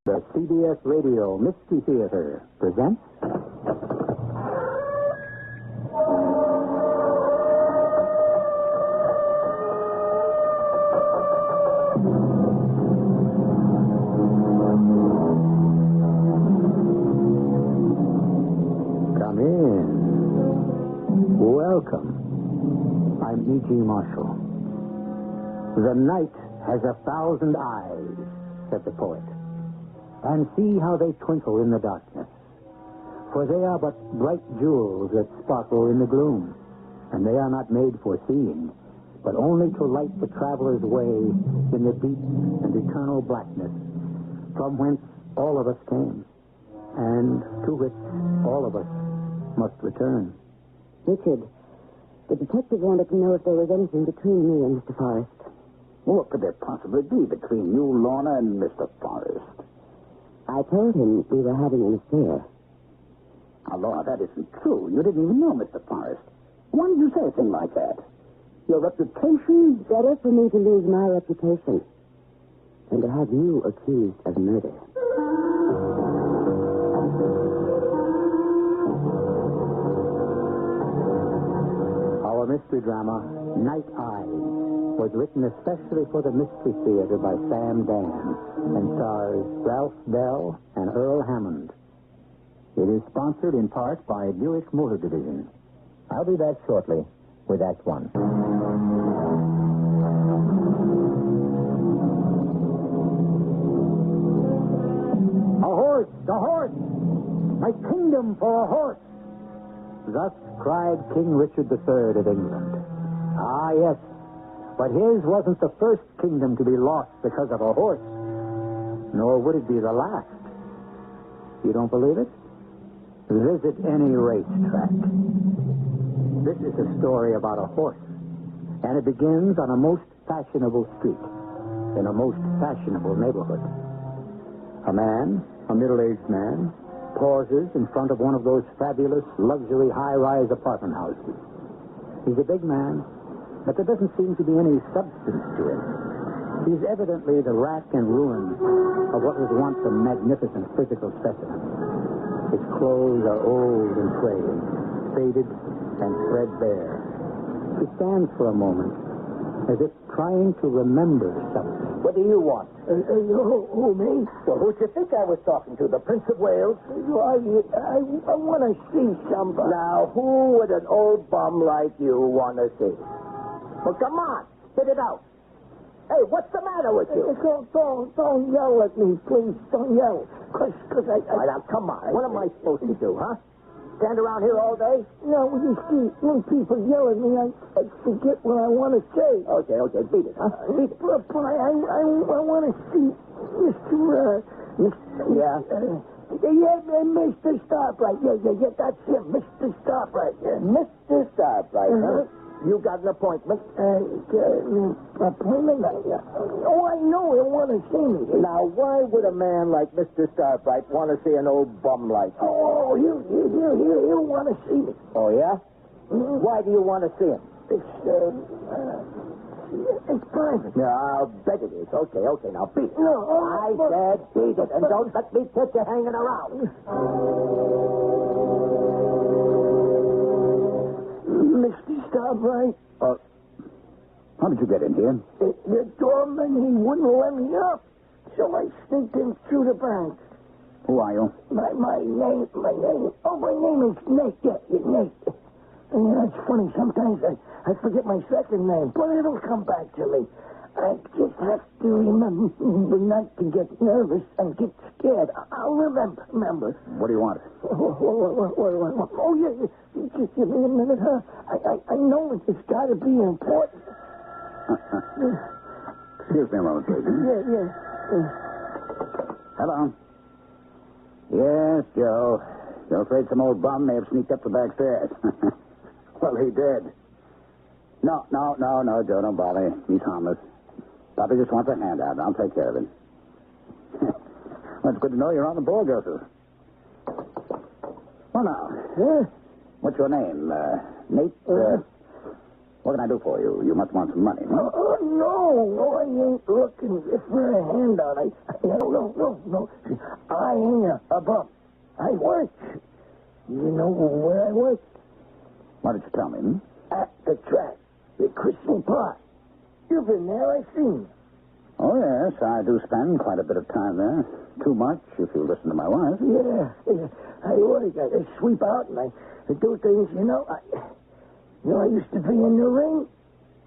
The CBS Radio Mystery Theater presents... Come in. Welcome. I'm E.G. Marshall. The night has 1,000 eyes, said the poet. And see how they twinkle in the darkness. For they are but bright jewels that sparkle in the gloom. And they are not made for seeing, but only to light the traveler's way in the deep and eternal blackness, from whence all of us came, and to which all of us must return. Richard, the detective wanted to know if there was anything between me and Mr. Forrest. What could there possibly be between you, Lorna, and Mr. Forrest? I told him we were having an affair. Now, Lorna, that isn't true. You didn't even know Mr. Forrest. Why did you say a thing like that? Your reputation... Better for me to lose my reputation than to have you accused of murder. Our mystery drama, Night Eyes, was written especially for the Mystery Theater by Sam Dan and stars Ralph Bell and Earl Hammond. It is sponsored in part by Buick Motor Division. I'll be back shortly with Act One. A horse! A horse! My kingdom for a horse! Thus cried King Richard III of England. Ah, yes. But his wasn't the first kingdom to be lost because of a horse. Nor would it be the last. You don't believe it? Visit any racetrack. This is a story about a horse. And it begins on a most fashionable street, in a most fashionable neighborhood. A man, a middle-aged man, pauses in front of one of those fabulous luxury high-rise apartment houses. He's a big man, but there doesn't seem to be any substance to him. He's evidently the rack and ruin of what was once a magnificent physical specimen. His clothes are old and frayed, faded and threadbare. He stands for a moment, as if trying to remember something. What do you want? Who, me? Well, who'd you think I was talking to? The Prince of Wales? I want to see somebody. Now, who would an old bum like you want to see? Well, come on. Spit it out. Hey, what's the matter with you? Don't yell at me, please. Don't yell. Because I... All right, now, come on. What am I supposed to do, huh? Stand around here all day? No, you see, when people yell at me, I forget what I want to say. Okay, beat it, huh? Beat it. But I want to see Mr. Yeah? Mr. Starbright. Yeah, that's him, Mr. Starbright. Yeah. Mr. Starbright, huh? You got an appointment? Appointment? Oh, I know he'll want to see me. Now, why would a man like Mr. Starbright want to see an old bum like you? Oh, he'll want to see me. Oh, yeah? Mm-hmm. Why do you want to see him? It's private. No, I'll bet it is. Okay, now beat it. No, I said beat it, and don't let me catch you hanging around. Mr. Starbright. How did you get in here? The doorman, he wouldn't let me up. So I sneaked in through the back. Who are you? My name. Oh, my name is Nate. Yeah, Nate. And it's funny, sometimes I forget my second name, but it'll come back to me. I just have to remember not to get nervous and get scared. I'll remember. What do you want? What do I want? Oh, yeah. Just give me a minute, huh? I know it's got to be important. Excuse me a moment, please. Yeah. Hello. Yes, Joe. You're afraid some old bum may have sneaked up the back stairs. Well, he did. No, Joe, don't bother. He's harmless. Papa just wants a handout. I'll take care of him. Well, it's good to know you're on the ball, Joseph. Well, now, what's your name? Nate? What can I do for you? You must want some money, huh? No, I ain't looking for a handout. No. I ain't a bum. I work. You know where I work? Why did you tell me, At the track, at Crystal Park. You've been there, I've seen you. Oh, yes, I do spend quite a bit of time there. Too much, if you listen to my wife. Yeah. I work. I sweep out and I do things, I used to be in the ring.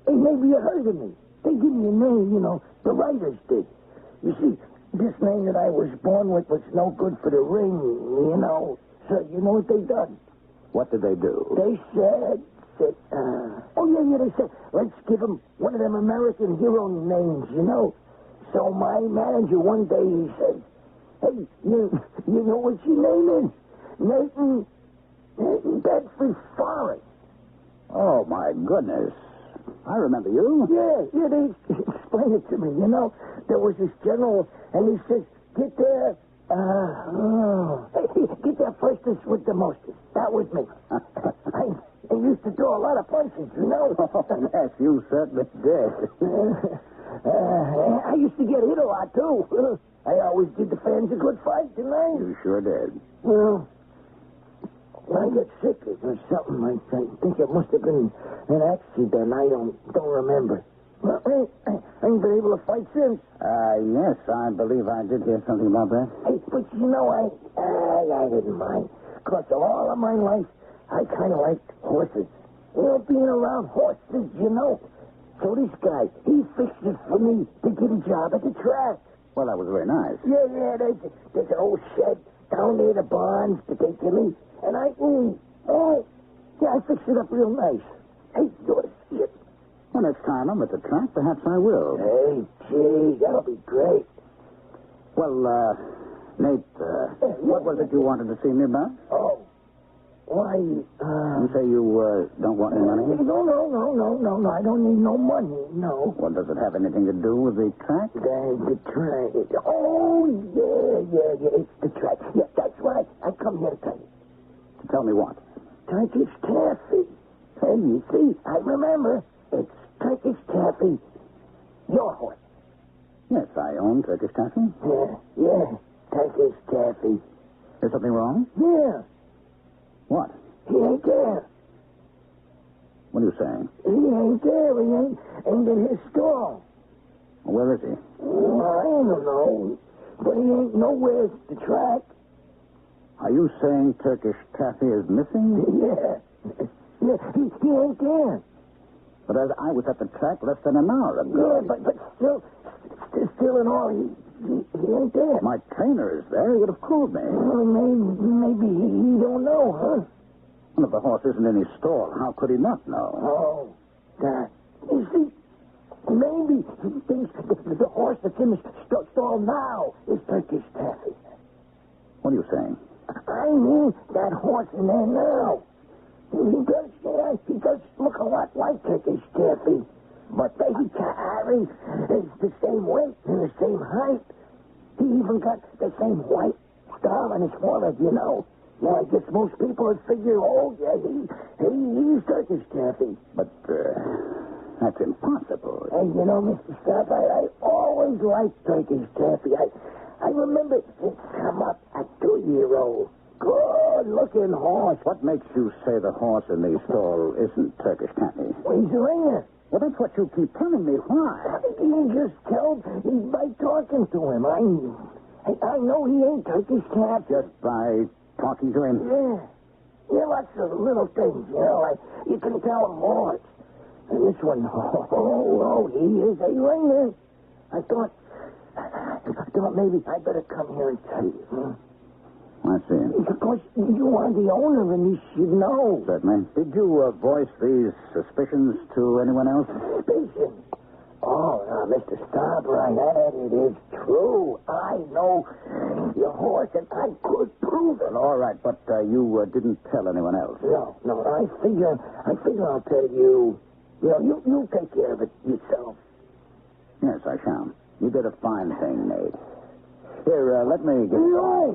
Hey, maybe you heard of me. They give me a name, the writers did. You see, this name that I was born with was no good for the ring, So, you know what they done? What did they do? They said, they said, let's give him one of them American hero names, So my manager one day, he said, hey, you know what your name is? Nathan Bedford Forrest. Oh, my goodness. I remember you. Yeah, they explained it to me, There was this general, and he says, get there, get there firstest with the mostest. That was me. I used to throw a lot of punches, Oh, yes, you certainly did. I used to get hit a lot, too. I always did the fans a good fight, didn't I? You sure did. Well, when I got sick or something, I think it must have been an accident. I don't remember. Well, I ain't been able to fight since. Yes, I believe I did hear something about that. Hey, but I didn't mind. Because all of my life, I kind of liked horses. Being around horses, So this guy, he fixed it for me to get a job at the track. Well, that was very nice. Yeah, there's an old shed down near the barns that they give me. And I fixed it up real nice. Hey, you ought to see it. Well, next time I'm at the track, perhaps I will. Hey, gee, that'll be great. Well, Nate, what was it you wanted to see me about? Oh, why, You say you don't want any money? No, I don't need no money, no. Well, does it have anything to do with the track? The track. Oh, yeah, it's the track. Yeah, that's right. I come here to tell you. To tell me what? Turkish taffy. Hey, you see, I remember. It's Turkish taffy. Your horse. Yes, I own Turkish taffy. Yeah, Turkish taffy. Is something wrong? Yeah, What? he ain't there. What are you saying? He ain't there. He ain't in his stall. Where is he? Well, I don't know. But he ain't nowhere at the track. Are you saying Turkish taffy is missing? Yeah, he ain't there. But as I was at the track less than an hour ago. Yeah, but still in all, he ain't there. My trainer is there. He would have called me. Well, maybe he don't know, huh? Well, if the horse isn't in his stall, how could he not know? Oh, that. You see, maybe he thinks the horse that's in the stall now is Turkish taffy. What are you saying? I mean, that horse in there now. He does look a lot like Turkish taffy. But they carry is the same weight and the same height. He even got the same white star on his forehead, Now, I guess most people would figure, he's Turkish taffy. But, that's impossible. Hey, Mr. Staff, I always liked Turkish taffy. I remember it come up a 2-year-old. Good-looking horse. What makes you say the horse in the stall isn't Turkish taffy? Well, he's a ringer. Well, that's what you keep telling me. Why? You just told by talking to him. I know he ain't Turkish taffy. Just by talking to him? Yeah, lots of little things, like you can tell him horse. And this one, he is a ringer. I thought maybe I better come here and tell you. Huh? I see. Because you are the owner and you should know. Certainly. Did you voice these suspicions to anyone else? Suspicion? Oh, now, Mr. Starbright, that it is true. I know your horse and I could prove it. All right, but you didn't tell anyone else. No, I figure I'll tell you. You take care of it yourself. Yes, I shall. You did a fine thing, Nate. Here, let me get... No,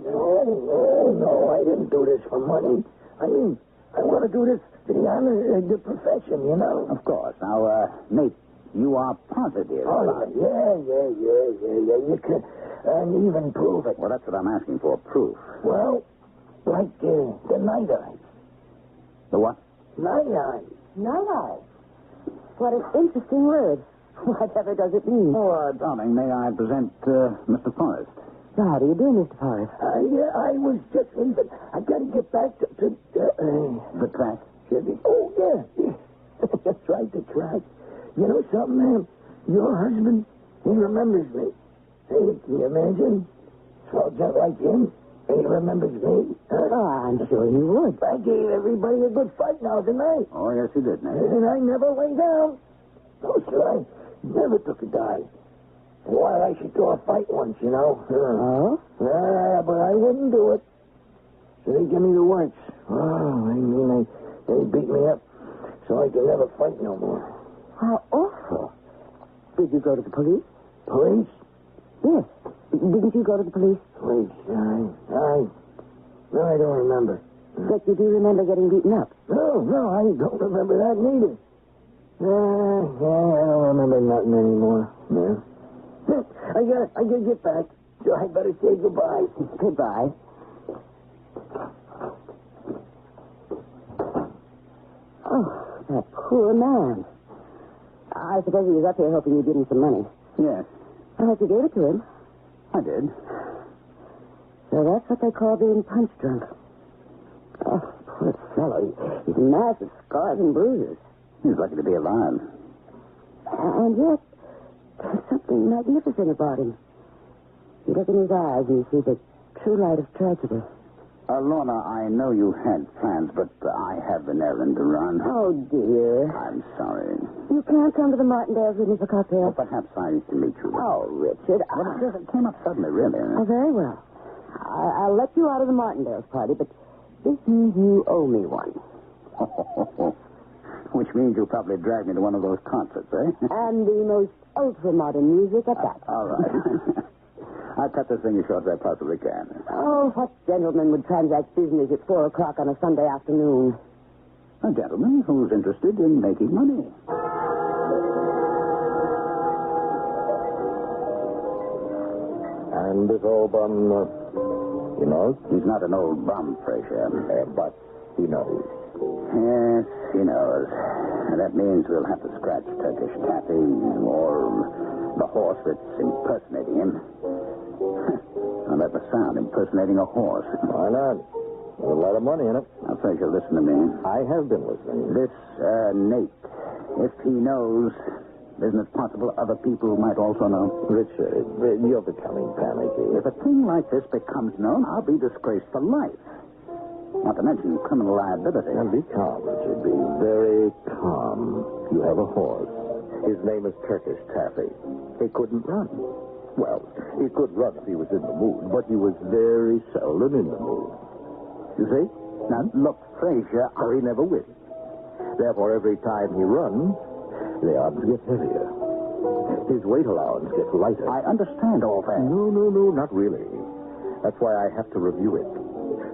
I didn't do this for money. I mean, I want to do this for the honor of the profession, you know. Of course. Now, Nate, you are positive. Oh, yeah. You can even prove it. Well, that's what I'm asking for, proof. Well, like the night eyes. The what? Night eyes. Night eyes. What an interesting word. Whatever does it mean? Oh, darling, may I present Mr. Forrest? How do you do, Mr. Forrest? I was just leaving. I got to get back to The track? Oh, yeah. That's right, the track. You know something, ma'am? Your husband, he remembers me. Hey, can you imagine? So just like him, he remembers me. Huh? Oh, I'm sure he would. I gave everybody a good fight now tonight. Oh, yes, you did, Nate. And I never lay down. No, sir, I never took a dive. Why, I should throw a fight once, you know. Oh? But I wouldn't do it. So they give me the works. Oh, I mean, they beat me up so I could never fight no more. How awful. Did you go to the police? Police? Yes. Didn't you go to the police? Police, no, I don't remember. But you do remember getting beaten up? No, I don't remember that neither. I don't remember nothing anymore. No. I gotta get back, so I better say goodbye. Goodbye. Oh, that poor man. I suppose he was up here hoping you'd give him some money. Yes, I hope you gave it to him. I did. So that's what they call being punch drunk. Oh, poor fellow. He's massive scars and bruises. He's lucky to be alive. And yet, there's something magnificent about him. You look in his eyes and you see the true light of tragedy. Lorna, I know you had plans, but I have an errand to run. Oh, dear. I'm sorry. You can't come to the Martindales with me for cocktails. Well, perhaps I can meet you. Oh, Richard. Well, it came up suddenly, really. Oh, very well. I'll let you out of the Martindales party, but this means you owe me one. Which means you'll probably drag me to one of those concerts, eh? And the most ultra-modern music at that. All right. I'll cut this thing as short as I possibly can. Oh, what gentleman would transact business at 4 o'clock on a Sunday afternoon? A gentleman who's interested in making money. And this old bum, he knows? He's not an old bum, Frazier. But he knows. Yes, he knows. And that means we'll have to scratch Turkish Taffy or the horse that's impersonating him. Now, that was sound, impersonating a horse. Why not? There's a lot of money in it. Now, Frazier, listen to me. I have been listening. This, Nate, if he knows, isn't it possible other people might also know? Richard, you're becoming panicky. If a thing like this becomes known, I'll be disgraced for life. Not to mention criminal liability. Now, be calm, Richard. Be very calm. You have a horse. His name is Turkish Taffy. He couldn't run. Well, he could run if he was in the mood, but he was very seldom in the mood. You see? Now, look, Frazier, So he never wins. Therefore, every time he runs, the odds get heavier. His weight allowance gets lighter. I understand all that. No, not really. That's why I have to review it.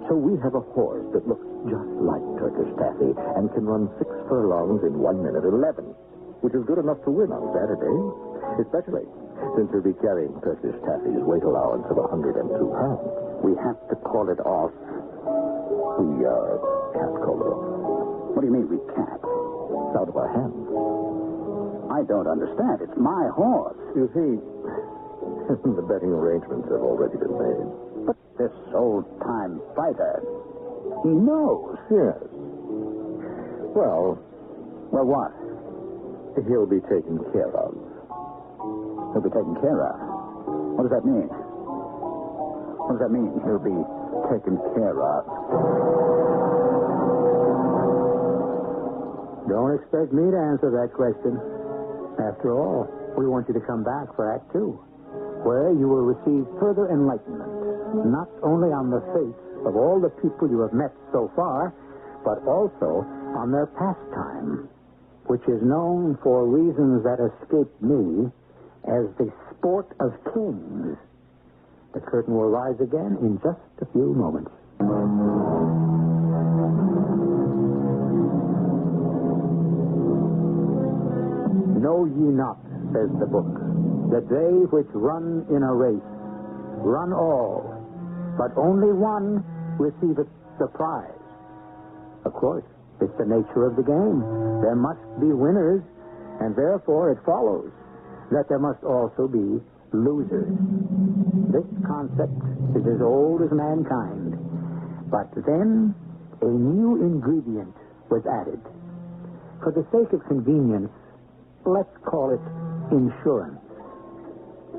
So we have a horse that looks just like Turkish Taffy and can run 6 furlongs in 1 minute 11, which is good enough to win on Saturday, especially since he'll be carrying Turkish Taffy's weight allowance of 102 pounds. We have to call it off. We can't call it off. What do you mean we can't? It's out of our hands. I don't understand. It's my horse. You see, the betting arrangements have already been made. But this old-time fighter, he knows. Yes. Well, what? he'll be taken care of. He'll be taken care of. What does that mean? What does that mean, he'll be taken care of? Don't expect me to answer that question. After all, we want you to come back for Act 2, where you will receive further enlightenment, not only on the fates of all the people you have met so far, but also on their pastime, which is known for reasons that escape me as the sport of kings. The curtain will rise again in just a few moments. Know ye not, says the book, that they which run in a race run all, but only one receiveth the prize. Of course, it's the nature of the game. There must be winners, and therefore it follows that there must also be losers. This concept is as old as mankind. But then a new ingredient was added. For the sake of convenience, let's call it insurance.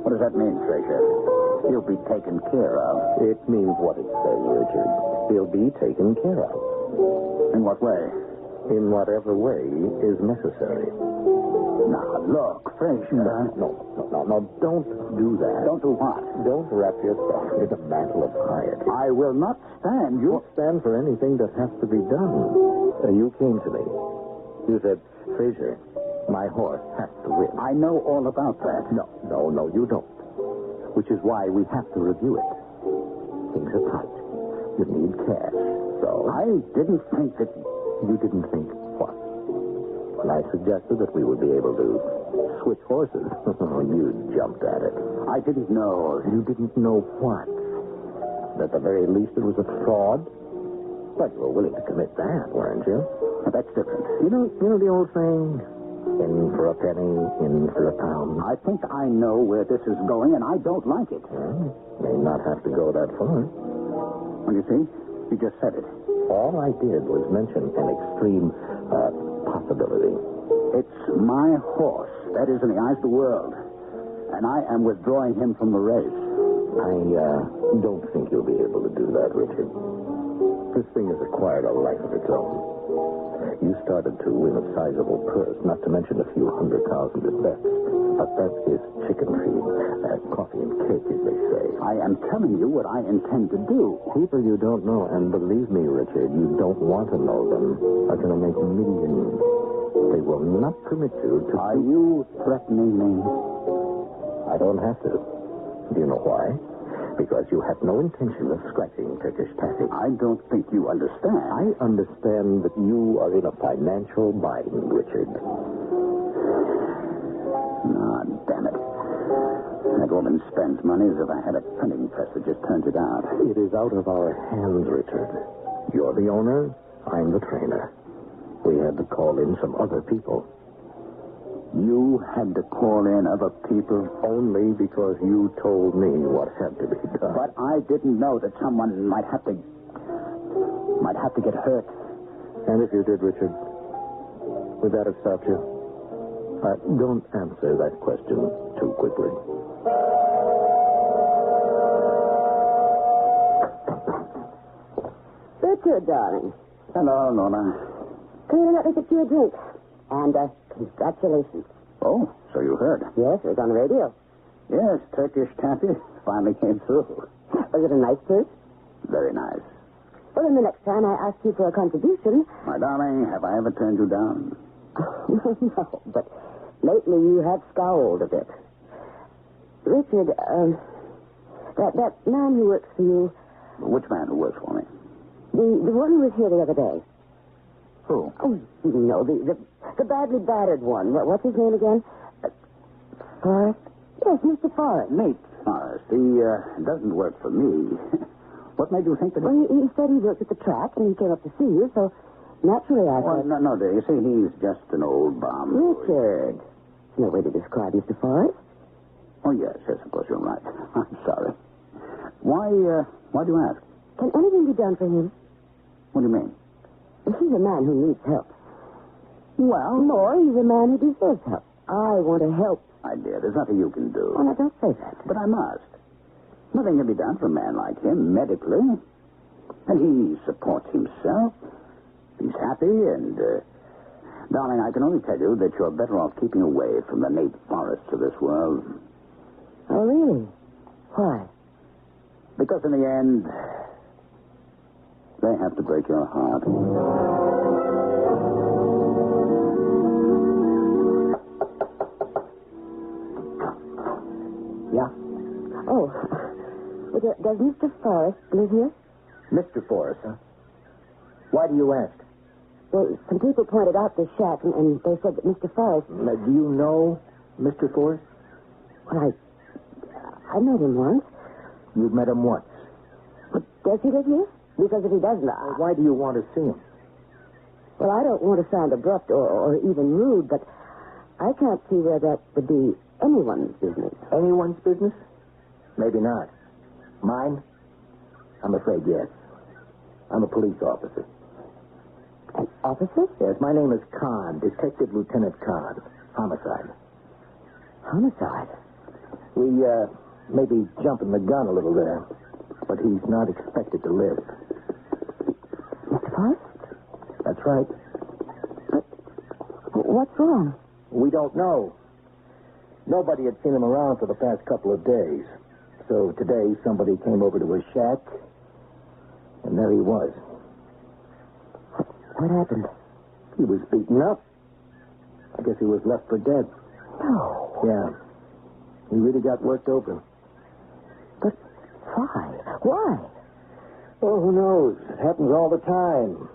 What does that mean, Fraser? He'll be taken care of. It means what it says, Richard. He'll be taken care of. In what way? In whatever way is necessary. Now, look, Fraser. No, don't do that. Don't do what? Don't wrap yourself in a mantle of piety. I will not stand. You won't stand for anything that has to be done. You came to me. You said, Fraser, my horse has to win. I know all about that. No, you don't. Which is why we have to review it. Things are tight. You need cash. So I didn't think that... You didn't think what? When I suggested that we would be able to switch horses, you jumped at it. I didn't know. You didn't know what? That at the very least it was a fraud? But you were willing to commit that, weren't you? That's different. You know the old saying, in for a penny, in for a pound? I think I know where this is going, and I don't like it. Well, may not have to go that far. Well, you see, you just said it. All I did was mention an extreme possibility. It's my horse. That is in the eyes of the world. And I am withdrawing him from the race. I don't think you'll be able to do that, Richard. This thing has acquired a life of its own. You started to win a sizable purse, not to mention a few $100,000 at best. But that is chicken feed. Coffee and cake, as they say. I am telling you what I intend to do. People you don't know, and believe me, Richard, you don't want to know them, are going to make millions. They will not permit you to... Are you threatening me? I don't have to. Do you know why? Because you have no intention of scratching Turkish Taffy. I don't think you understand. I understand that you are in a financial bind, Richard. Ah, damn it. That woman spends money as if I had a printing press that just turns it out. It is out of our hands, Richard. You're the owner, I'm the trainer. We had to call in some other people. You had to call in other people? Only because you told me what had to be done. But I didn't know that someone might have to get hurt. And if you did, Richard, would that have stopped you? Don't answer that question too quickly. Richard, darling. Hello, Lola. Come here and let me get you a drink. And, congratulations. Oh, so you heard. Yes, it was on the radio. Yes, Turkish Taffy finally came through. Was it a nice purse? Very nice. Well, then the next time I ask you for a contribution... My darling, have I ever turned you down? No, but lately you have scowled a bit. Richard, that man who works for you... Which man who works for me? The one who was here the other day. Who? Oh, you know, the badly battered one. What's his name again? Forrest? Yes, Mr. Forrest. Nate Forrest. He doesn't work for me. What made you think that... Well, he said he worked at the track, and he came up to see you, so naturally I thought... No, dear. You see, he's just an old bum. Richard. There's no way to describe Mr. Forrest. Oh, yes, of course you're right. I'm sorry. Why do you ask? Can anything be done for him? What do you mean? He's a man who needs help. Well... More, he's a man who deserves help. I want to help. My dear, there's nothing you can do. Oh, no, don't say that. But I must. Nothing can be done for a man like him, medically. And he supports himself. He's happy, and... darling, I can only tell you that you're better off keeping away from the Nate Forests of this world. Oh, really? Why? Because in the end, they have to break your heart. Yeah? Oh, does Mr. Forrest live here? Mr. Forrest, huh? Why do you ask? Well, some people pointed out this shack, and they said that Mr. Forrest... Now, do you know Mr. Forrest? Well, I met him once. You've met him once. But does he live here? Because if he doesn't, Well, why do you want to see him? Well, I don't want to sound abrupt or even rude, but I can't see where that would be anyone's business. Anyone's business? Maybe not. Mine? I'm afraid yes. I'm a police officer. An officer? Yes, my name is Kahn, Detective Lieutenant Kahn. Homicide. Homicide? We, may be jumping the gun a little there, but he's not expected to live. Mr. Forrest? That's right. But what's wrong? We don't know. Nobody had seen him around for the past couple of days. So today, somebody came over to his shack, and there he was. What happened? He was beaten up. I guess he was left for dead. No. Yeah. He really got worked open. But why? Why? Oh, who knows? It happens all the time.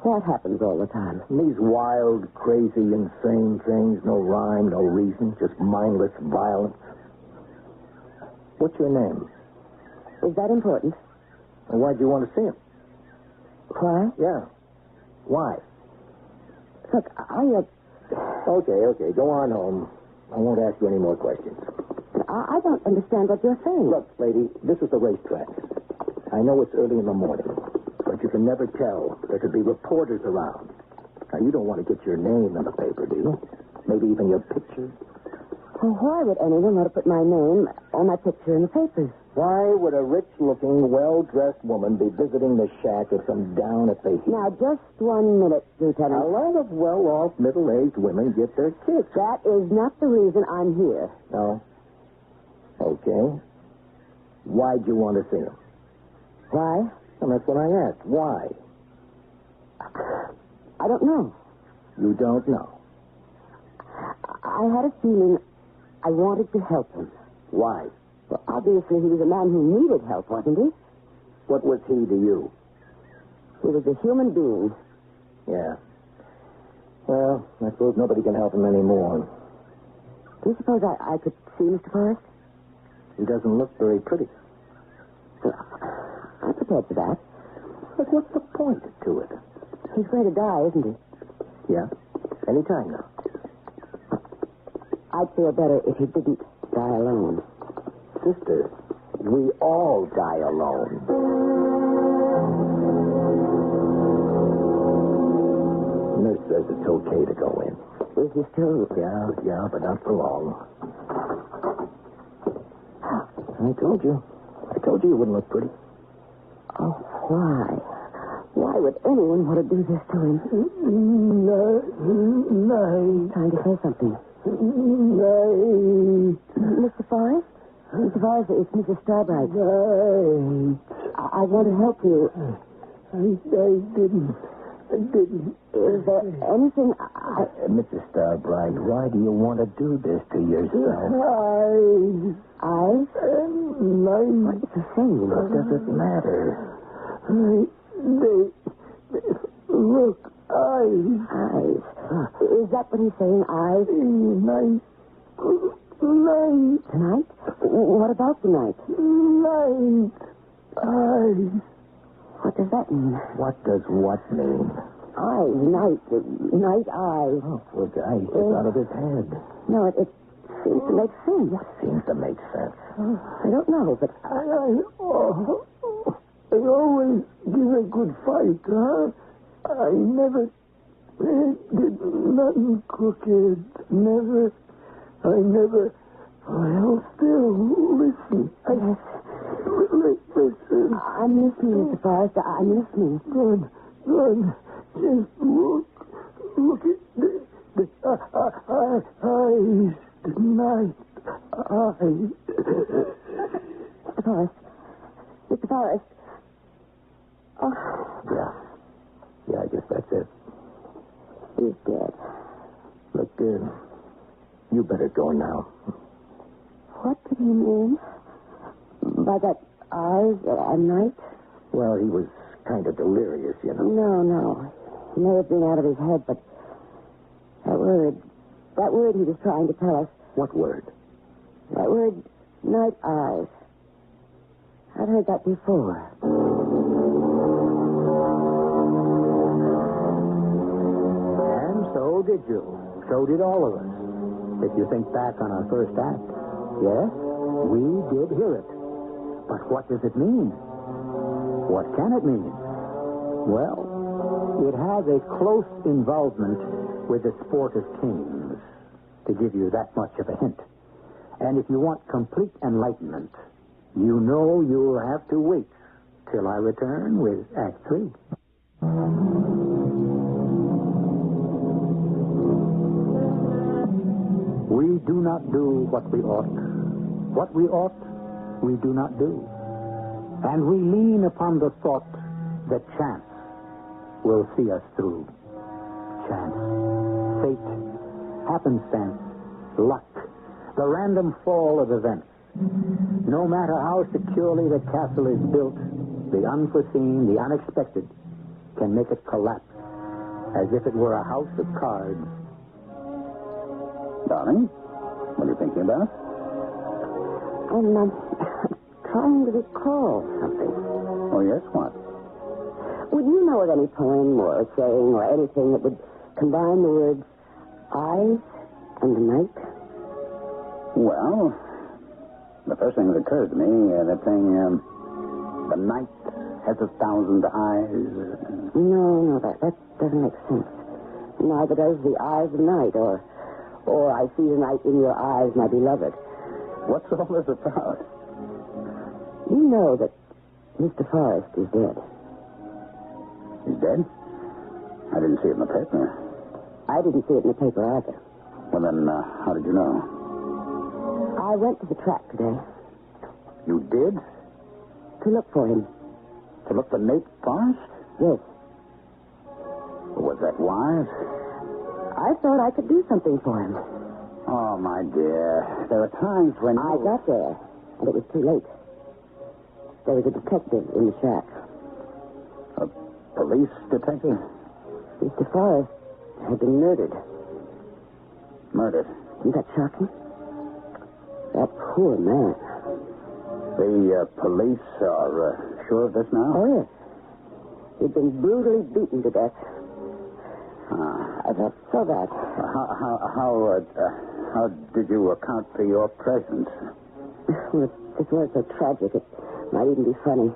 What happens all the time? These wild, crazy, insane things. No rhyme, no reason. Just mindless violence. What's your name? Is that important? And why'd you want to see him? Why? Yeah. Why? Look, Okay. Go on home. I won't ask you any more questions. I don't understand what you're saying. Look, lady, this is the racetrack. I know it's early in the morning, but you can never tell. There could be reporters around. Now, you don't want to get your name in the paper, do you? Maybe even your picture? Well, why would anyone want to put my name or my picture in the papers? Why would a rich-looking, well-dressed woman be visiting the shack of some down-at-the-heel? Now, just 1 minute, Lieutenant. A lot of well-off, middle-aged women get their kicks. That is not the reason I'm here. No? Okay. Why'd you want to see him? Why? And that's what I asked. Why? I don't know. You don't know. I had a feeling I wanted to help him. Why? Well, obviously, he was a man who needed help, wasn't he? What was he to you? He was a human being. Yeah. Well, I suppose nobody can help him anymore. Do you suppose I could see Mr. Forrest? He doesn't look very pretty. Well, I'm prepared for that. But what's the point to it? He's going to die, isn't he? Yeah. Any time now. I'd feel better if he didn't die alone. Sister, we all die alone. Nurse says it's okay to go in. Is he still... Yeah, but not for long. I told you you wouldn't look pretty. Oh, why? Why would anyone want to do this to him? Night. Trying to say something. Night. Mr. Forrest? Mr. Forrest, it's Mrs. Starbright. Night. I want to help you. I didn't. Is there anything Mrs. Starbright, why do you want to do this to yourself? Eyes? Night. What is he saying? What does it matter? They look, eyes. Eyes. Is that what he's saying? Eyes? Night. Tonight? What about tonight? Night. Eyes. What does that mean? What does what mean? Eyes. Night eyes. Oh, poor guy. He's just out of his head. No, it seems to make sense. What seems to make sense? I don't know, but... I always give a good fight, huh? I never did nothing crooked. Well, still, listen. Yes. Listen. I'm listening, Mr. Forrest. I'm listening. Good. Just look at the eyes tonight. Eyes. Mr. Forrest. Oh. Yeah, I guess that's it. He's dead. Look, you better go now. What did he mean by that eyes at night? Well, he was kind of delirious, you know. No. He may have been out of his head, but that word he was trying to tell us. What word? That word, night eyes. I've heard that before. And so did you. So did all of us. If you think back on our first act. Yes, we did hear it. But what does it mean? What can it mean? Well, it has a close involvement with the sport of kings, to give you that much of a hint. And if you want complete enlightenment, you know you'll have to wait till I return with Act 3. We do not do what we ought. What we ought, we do not do. And we lean upon the thought that chance will see us through. Chance, fate, happenstance, luck, the random fall of events. No matter how securely the castle is built, the unforeseen, the unexpected, can make it collapse as if it were a house of cards. Darling, what are you thinking about? I'm trying to recall something. Oh, yes, what? Would you know of any poem or saying or anything that would combine the words eyes and the night? Well, the first thing that occurs to me, that thing, the night has 1,000 eyes. No, that doesn't make sense. Neither does the eyes of night, or I see the night in your eyes, my beloved. What's all this about? You know that Mr. Forrest is dead. He's dead? I didn't see it in the paper. I didn't see it in the paper either. Well, then, how did you know? I went to the track today. You did? To look for him. To look for Nate Forrest? Yes. Was that wise? I thought I could do something for him. Oh, my dear. There are times when I got there, and it was too late. There was a detective in the shack. A police detective? Mr. Forrest had been murdered. Murdered? Isn't that shocking? That poor man. The police are sure of this now? Oh, yes. He'd been brutally beaten to death. I felt so bad. How did you account for your presence? Well, this was so tragic, it might even be funny.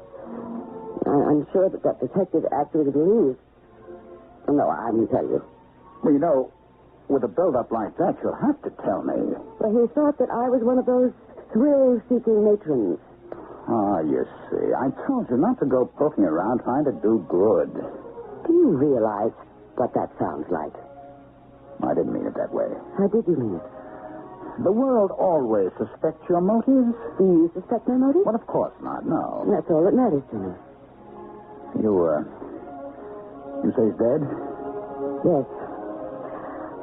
I'm sure that detective actually believed. Oh, no, I didn't tell you. Well, you know, with a build-up like that, you'll have to tell me. Well, he thought that I was one of those thrill-seeking matrons. Ah, you see. I told you not to go poking around trying to do good. Do you realize what that sounds like? I didn't mean it that way. How did you mean it? The world always suspects your motives. Do you suspect my motive? Well, of course not, no. That's all that matters to me. You say he's dead? Yes.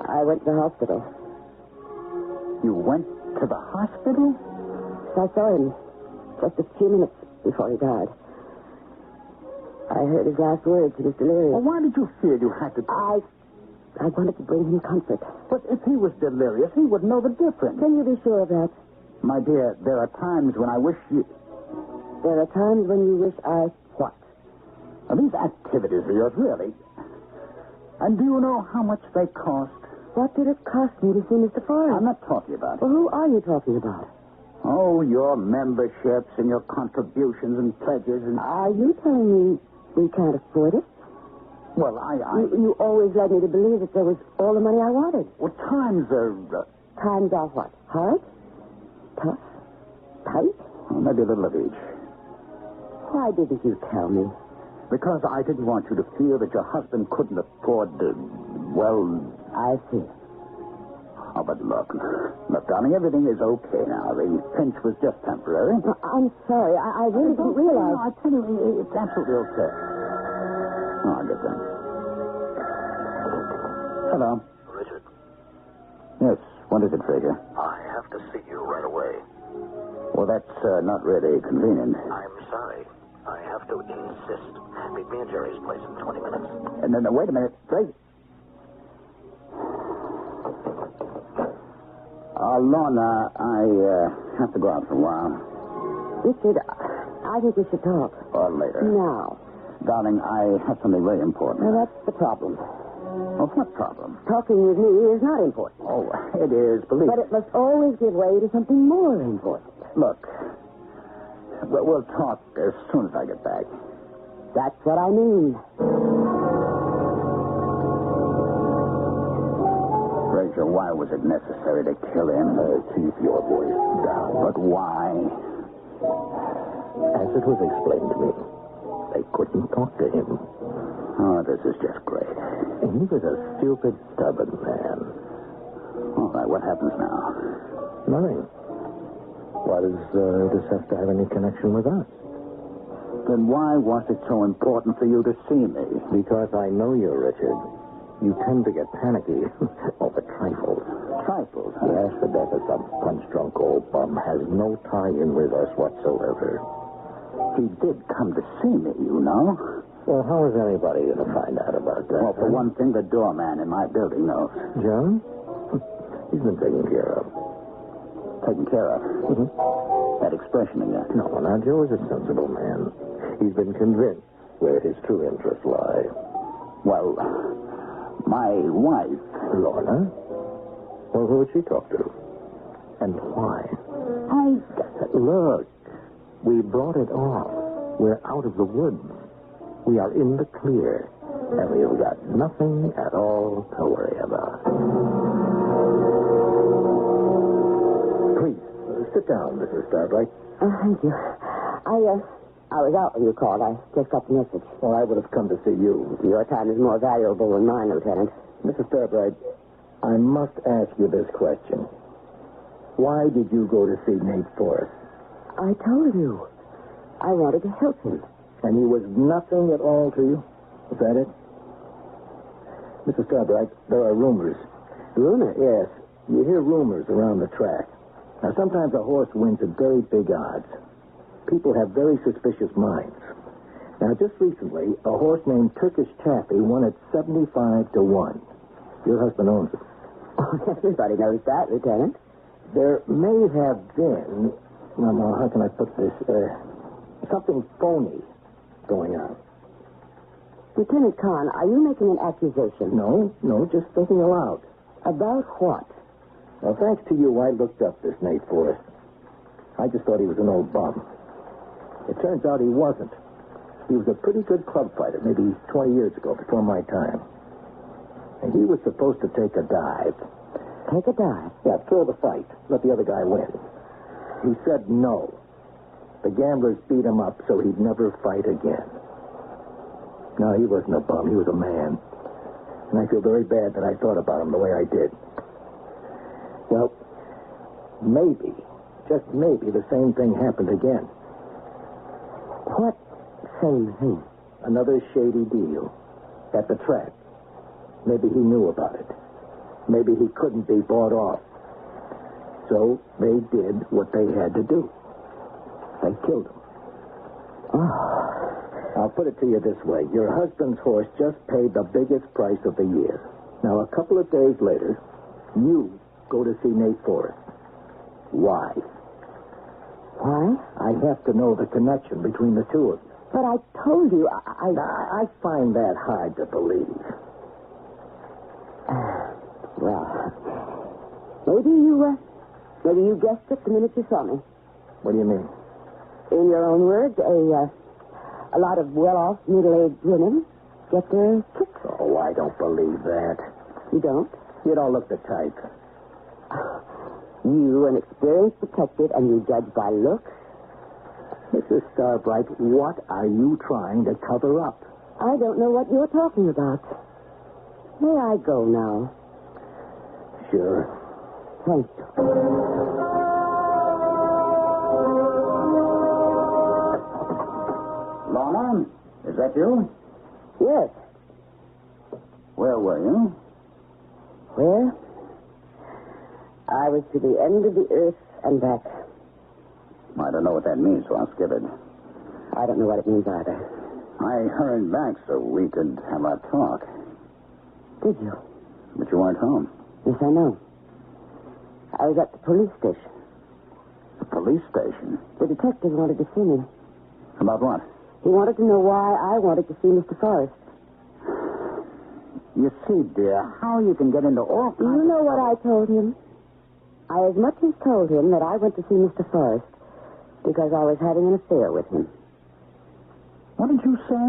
I went to the hospital. You went to the hospital? I saw him just a few minutes before he died. I heard his last words. He was delirious. Well, why did you feel you had to... I wanted to bring him comfort. But if he was delirious, he would know the difference. Can you be sure of that? My dear, there are times when I wish you... There are times when you wish I... What? Are these activities of yours, really? And do you know how much they cost? What did it cost me to see Mr. Forrest? I'm not talking about it. Well, who are you talking about? Oh, your memberships and your contributions and pledges and... Are you telling me we can't afford it? Well, You always led me to believe that there was all the money I wanted. Well, times are... Times are what? Hard? Tough? Tight? Well, maybe a little of each. Why didn't you tell me? Because I didn't want you to feel that your husband couldn't afford to... Well... I see. Oh, but look, darling, everything is okay now. The pinch was just temporary. I'm sorry. I really didn't realize... No, I tell you, it's absolutely okay. Oh, I'll get that. Hello. Richard, Yes, what is it, Fraser? I have to see you right away. Well, that's not really convenient. I'm sorry. I have have to insist. Meet me at Jerry's place in 20 minutes. And then, wait a minute. Fraser. Lorna, I have to go out for a while. Richard, I think we should talk. Or later. Now. Darling, I have something very important. Well, that's the problem. Oh, what problem? Talking with me is not important. Oh, it is, believe But it must always give way to something more important. Look, we'll talk as soon as I get back. That's what I mean. Fraser, why was it necessary to kill him? Keep your voice down. But why? As it was explained to me, they couldn't talk to him. Oh, this is just great. He was a stupid, stubborn man. All right, what happens now? Nothing. Why does this have to have any connection with us? Then why was it so important for you to see me? Because I know you, Richard. You tend to get panicky over trifles. Trifles, huh? Yes, the death of some punch-drunk old bum has no tie-in with us whatsoever. He did come to see me, you know. Well, how is anybody going to find out about that? Well, for one thing, the doorman in my building knows. John? He's been taken care of. Taken care of? Mm-hmm. That expression again. No, now, Joe is a sensible man. He's been convinced where his true interests lie. Well, my wife... Lorna? Well, who would she talk to? And why? Look, we brought it off. We're out of the woods. We are in the clear. And we've got nothing at all to worry about. Please, sit down, Mrs. Starbright. Thank you. I was out when you called. I just got the message. Well, I would have come to see you. Your time is more valuable than mine, Lieutenant. Mrs. Starbright, I must ask you this question. Why did you go to see Nate Forrest? I told you. I wanted to help him. And he was nothing at all to you? Is that it? Mrs. Starbright, there are rumors. Rumors? Yes. You hear rumors around the track. Now, sometimes a horse wins at very big odds. People have very suspicious minds. Now, just recently, a horse named Turkish Taffy won at 75 to 1. Your husband owns it. Oh, everybody knows that, Lieutenant. There may have been, well, how can I put this, something phony going on. Lieutenant Kahn, are you making an accusation? No, just thinking aloud. About what? Well, thanks to you, I looked up this Nate Forrest. I just thought he was an old bum. It turns out he wasn't. He was a pretty good club fighter, maybe 20 years ago, before my time. And he was supposed to take a dive. Take a dive? Yeah, throw the fight. Let the other guy win. He said no. The gamblers beat him up so he'd never fight again. No, he wasn't a bum. He was a man. And I feel very bad that I thought about him the way I did. Well, maybe, just maybe, the same thing happened again. What same thing? Another shady deal. At the track. Maybe he knew about it. Maybe he couldn't be bought off. So they did what they had to do. They killed him. I'll put it to you this way. Your husband's horse just paid the biggest price of the year. Now, a couple of days later, you go to see Nate Forrest. Why? Why? I have to know the connection between the two of you. But I told you, I find that hard to believe. Well, maybe you guessed it the minute you saw me. What do you mean? In your own words, a lot of well-off, middle-aged women get their kicks. Oh, I don't believe that. You don't? You don't look the type. You, an experienced detective, and you judge by looks? Mrs. Starbright, what are you trying to cover up? I don't know what you're talking about. May I go now? Sure. Thank you. Lorna, is that you? Yes. Where were you? Where? I was to the end of the earth and back. I don't know what that means, so I'll skip it. I don't know what it means either. I hurried back so we could have our talk. Did you? But you weren't home. Yes, I know. I was at the police station. The police station? The detective wanted to see me. About what? He wanted to know why I wanted to see Mr. Forrest. You see, dear, how you can get into all kinds You know what I told him? I as much as told him that I went to see Mr. Forrest because I was having an affair with him. What did you say?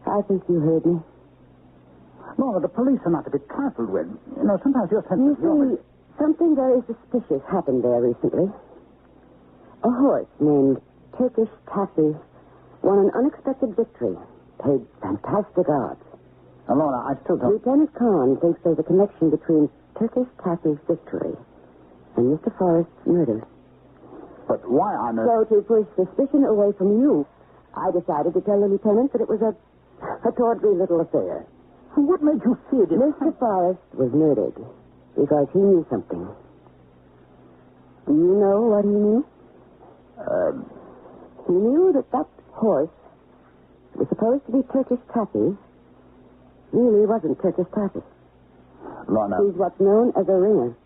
I think you heard me. No, the police are not to be trifled with. You know, sometimes your sense You of humor... see, something very suspicious happened there recently. A horse named Turkish Taffy won an unexpected victory, paid fantastic odds. Alona, I still don't... Lieutenant Kahn thinks there's a connection between Turkish Taffy's victory and Mr. Forrest's murder. But why on earth... So to push suspicion away from you, I decided to tell the lieutenant that it was a tawdry little affair. What made you fear this? Mr. Forrest was murdered because he knew something. Do you know what he knew? He knew that horse was supposed to be Turkish Taffy really wasn't Turkish Taffy. Lorna... He's what's known as a ringer.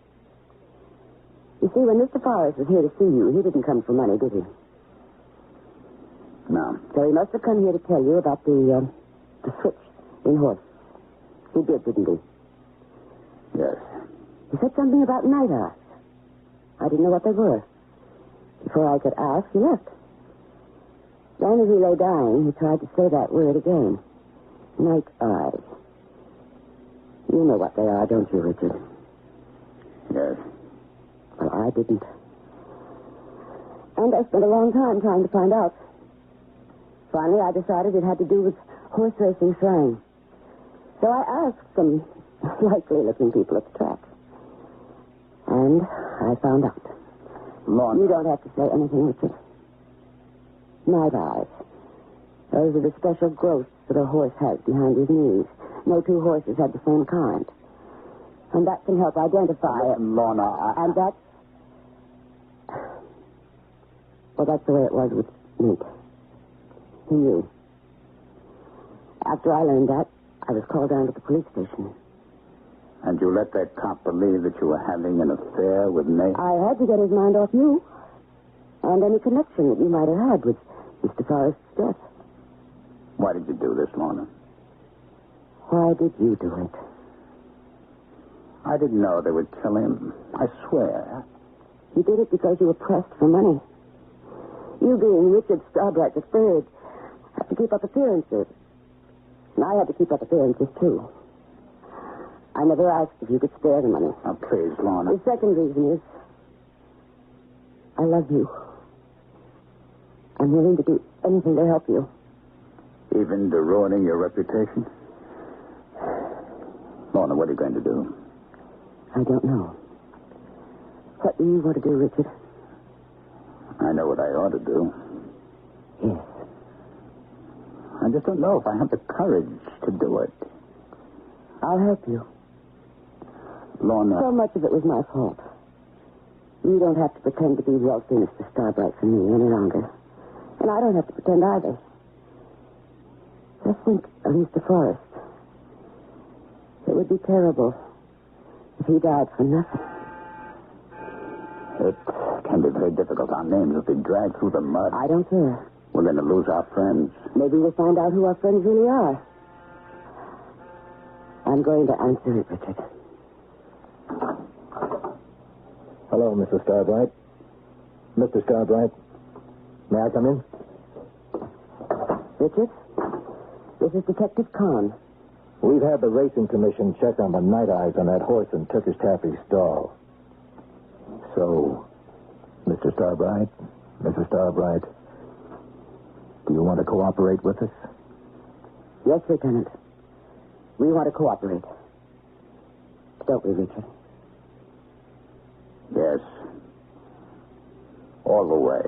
You see, when Mr. Forrest was here to see you, he didn't come for money, did he? No. So he must have come here to tell you about the switch in horse. He did, didn't he? Yes. He said something about night eyes. I didn't know what they were. Before I could ask, he left. Then as he lay dying, he tried to say that word again. Night eyes. You know what they are, don't you, Richard? Yes. Well, I didn't. And I spent a long time trying to find out. Finally, I decided it had to do with horse racing slang. So I asked some likely-looking people at the track. And I found out. Lorna... You don't have to say anything, Richard. Night eyes. Those are the special growths that a horse has behind his knees. No two horses have the same kind. And that can help identify it. Lorna, And that's... Well, that's the way it was with Nate. He knew. After I learned that, I was called down to the police station. And you let that cop believe that you were having an affair with Nate? I had to get his mind off you. And any connection that you might have had with Mr. Forrest's death. Why did you do this, Lorna? Why did you do it? I didn't know they would kill him. I swear. You did it because you were pressed for money. You being Richard Starbright III have to keep up appearances. And I had to keep up appearances, too. I never asked if you could spare the money. Oh, please, Lorna. The second reason is I love you. I'm willing to do anything to help you. Even to ruining your reputation? Lorna, what are you going to do? I don't know. What do you want to do, Richard? I know what I ought to do. Yes. I just don't know if I have the courage to do it. I'll help you. Lorna... So much of it was my fault. You don't have to pretend to be wealthy, Mr. Starbright, for me any longer. And I don't have to pretend either. Just think of Mr. Forrest. It would be terrible if he died for nothing. It can be very difficult. Our names will be dragged through the mud. I don't care. We're going to lose our friends. Maybe we'll find out who our friends really are. I'm going to answer it, Richard. Hello, Mrs. Starbright. Mr. Starbright. May I come in? Richard, this is Detective Kahn. We've had the Racing Commission check on the night eyes on that horse in Turkish Taffy's stall. So, Mr. Starbright, Mrs. Starbright, do you want to cooperate with us? Yes, Lieutenant. We want to cooperate. Don't we, Richard? Yes. All the way.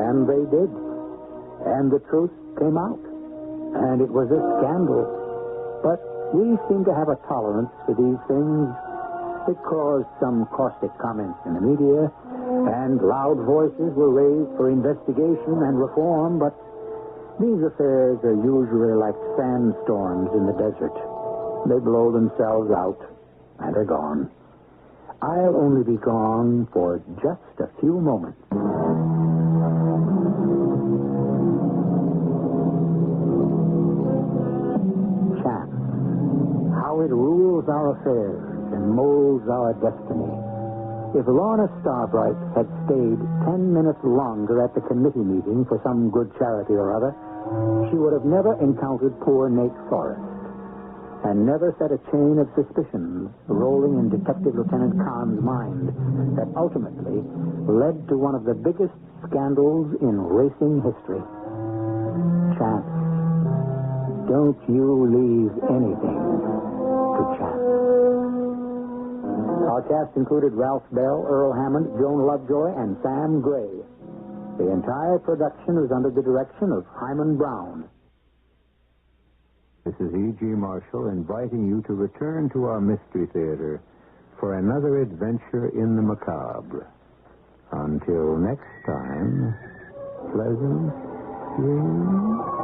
And they did. And the truth came out. And it was a scandal. But we seem to have a tolerance for these things. It caused some caustic comments in the media, And loud voices were raised for investigation and reform, but these affairs are usually like sandstorms in the desert. They blow themselves out and are gone. I'll only be gone for just a few moments. Chance. How it rules our affairs and molds our destiny. If Lorna Starbright had stayed 10 minutes longer at the committee meeting for some good charity or other, she would have never encountered poor Nate Forrest, and never set a chain of suspicions rolling in Detective Lieutenant Kahn's mind that ultimately led to one of the biggest scandals in racing history. Chance. Don't you leave anything to chance. Our cast included Ralph Bell, Earl Hammond, Joan Lovejoy, and Sam Gray. The entire production was under the direction of Hyman Brown. This is E.G. Marshall inviting you to return to our Mystery Theater for another adventure in the macabre. Until next time, pleasant dreams.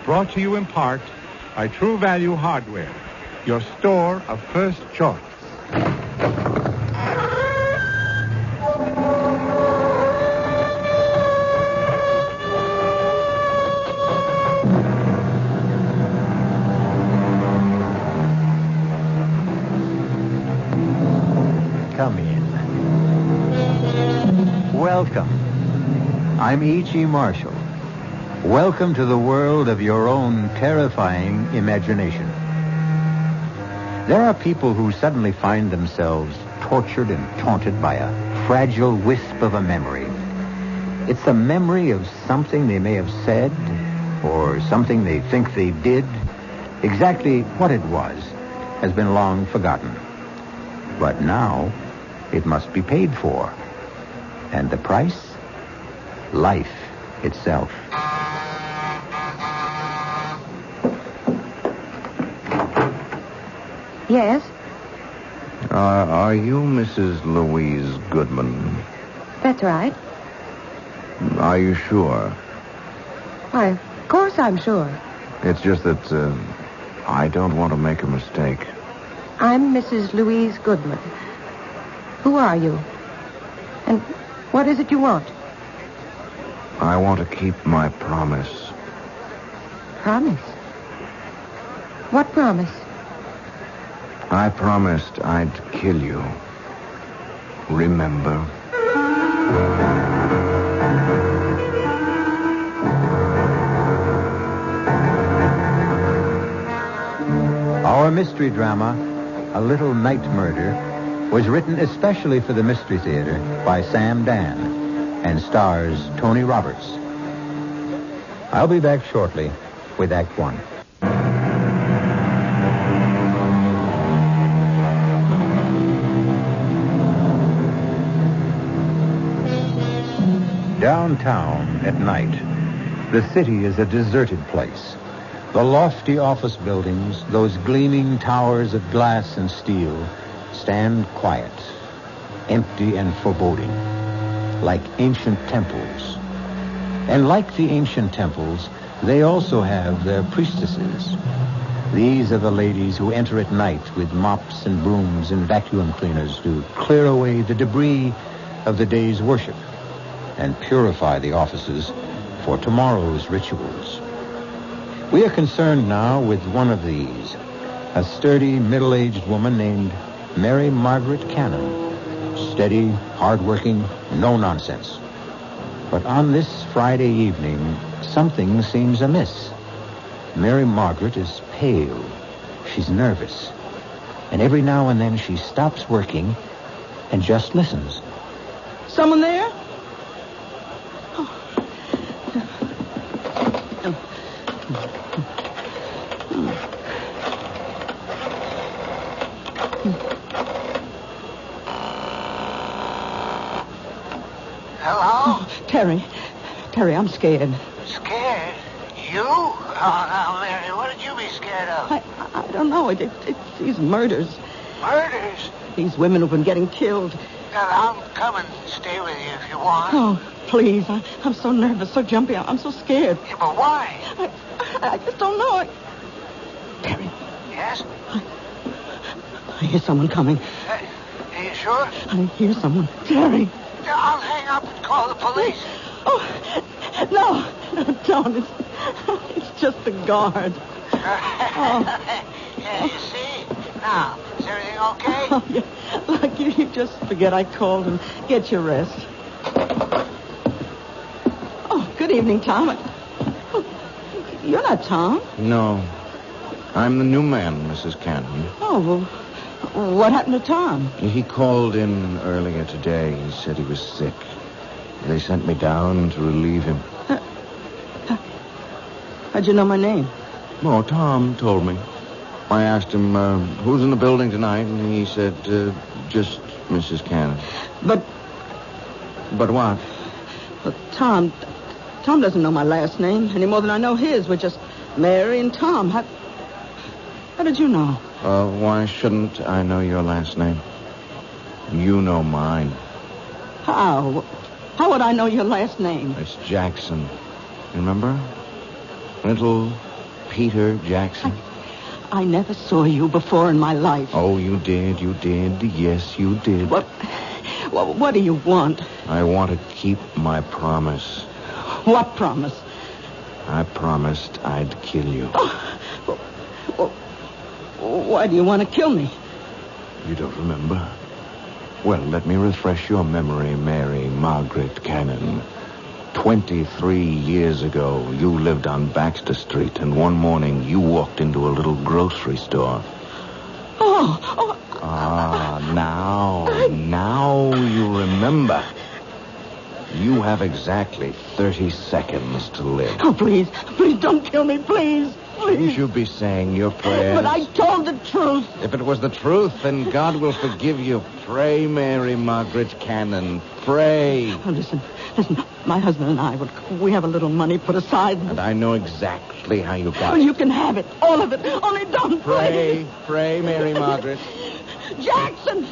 Brought to you in part by True Value Hardware, your store of first choice. Come in. Welcome. I'm E.G. Marshall. Welcome to the world of your own terrifying imagination. There are people who suddenly find themselves tortured and taunted by a fragile wisp of a memory. It's the memory of something they may have said or something they think they did. Exactly what it was has been long forgotten. But now it must be paid for. And the price? Life itself. Yes? Are you Mrs. Louise Goodman? That's right. Are you sure? Why, of course I'm sure. It's just that I don't want to make a mistake. I'm Mrs. Louise Goodman. Who are you? And what is it you want? I want to keep my promise. Promise? What promise? I promised I'd kill you. Remember? Our mystery drama, A Little Night Murder, was written especially for the Mystery Theater by Sam Dan and stars Tony Roberts. I'll be back shortly with Act One. Downtown at night, the city is a deserted place. The lofty office buildings, those gleaming towers of glass and steel, stand quiet, empty and foreboding, like ancient temples. And like the ancient temples, they also have their priestesses. These are the ladies who enter at night with mops and brooms and vacuum cleaners to clear away the debris of the day's worship and purify the offices for tomorrow's rituals. We are concerned now with one of these, a sturdy, middle-aged woman named Mary Margaret Cannon. Steady, hard-working, no nonsense. But on this Friday evening, something seems amiss. Mary Margaret is pale. She's nervous. And every now and then she stops working and just listens. Someone there? Hello? Terry, I'm scared. Scared? You? Oh, now, Mary, what did you be scared of? I don't know. It's these murders. Murders? These women who've been getting killed. Well, I'll come and stay with you if you want. Oh, please. I'm so nervous, so jumpy. I'm so scared. Yeah, but why? I just don't know. Terry. Yes? I hear someone coming. Are you sure? I hear someone. Terry. I'll hang up and call the police. Oh, no, don't. It's just the guard. Yeah, you see? Now, is everything okay? Oh, yeah. Look, you just forget I called and get your rest. Oh, good evening, Tom. Oh, you're not Tom. No. I'm the new man, Mrs. Cannon. Oh, well, what happened to Tom? He called in earlier today. He said he was sick. They sent me down to relieve him. How'd you know my name? Oh, Tom told me. I asked him, who's in the building tonight, and he said, just Mrs. Cannon. But what? Well, Tom doesn't know my last name any more than I know his. We're just Mary and Tom. How did you know? Why shouldn't I know your last name? You know mine. How? How would I know your last name? It's Jackson. Remember? Little Peter Jackson. I never saw you before in my life. Oh, you did. Yes, you did. What do you want? I want to keep my promise. What promise? I promised I'd kill you. Why do you want to kill me? You don't remember? Well, let me refresh your memory, Mary Margaret Cannon. 23 years ago, you lived on Baxter Street, and one morning you walked into a little grocery store. Now you remember. You have exactly 30 seconds to live. Oh, please don't kill me, please. You should be saying your prayers. But I told the truth. If it was the truth, then God will forgive you. Pray, Mary Margaret Cannon. Pray. Oh, listen. My husband and I, we have a little money put aside. And I know exactly how you got it. it. You can have it. All of it. Only don't Pray, Mary Margaret. Jackson!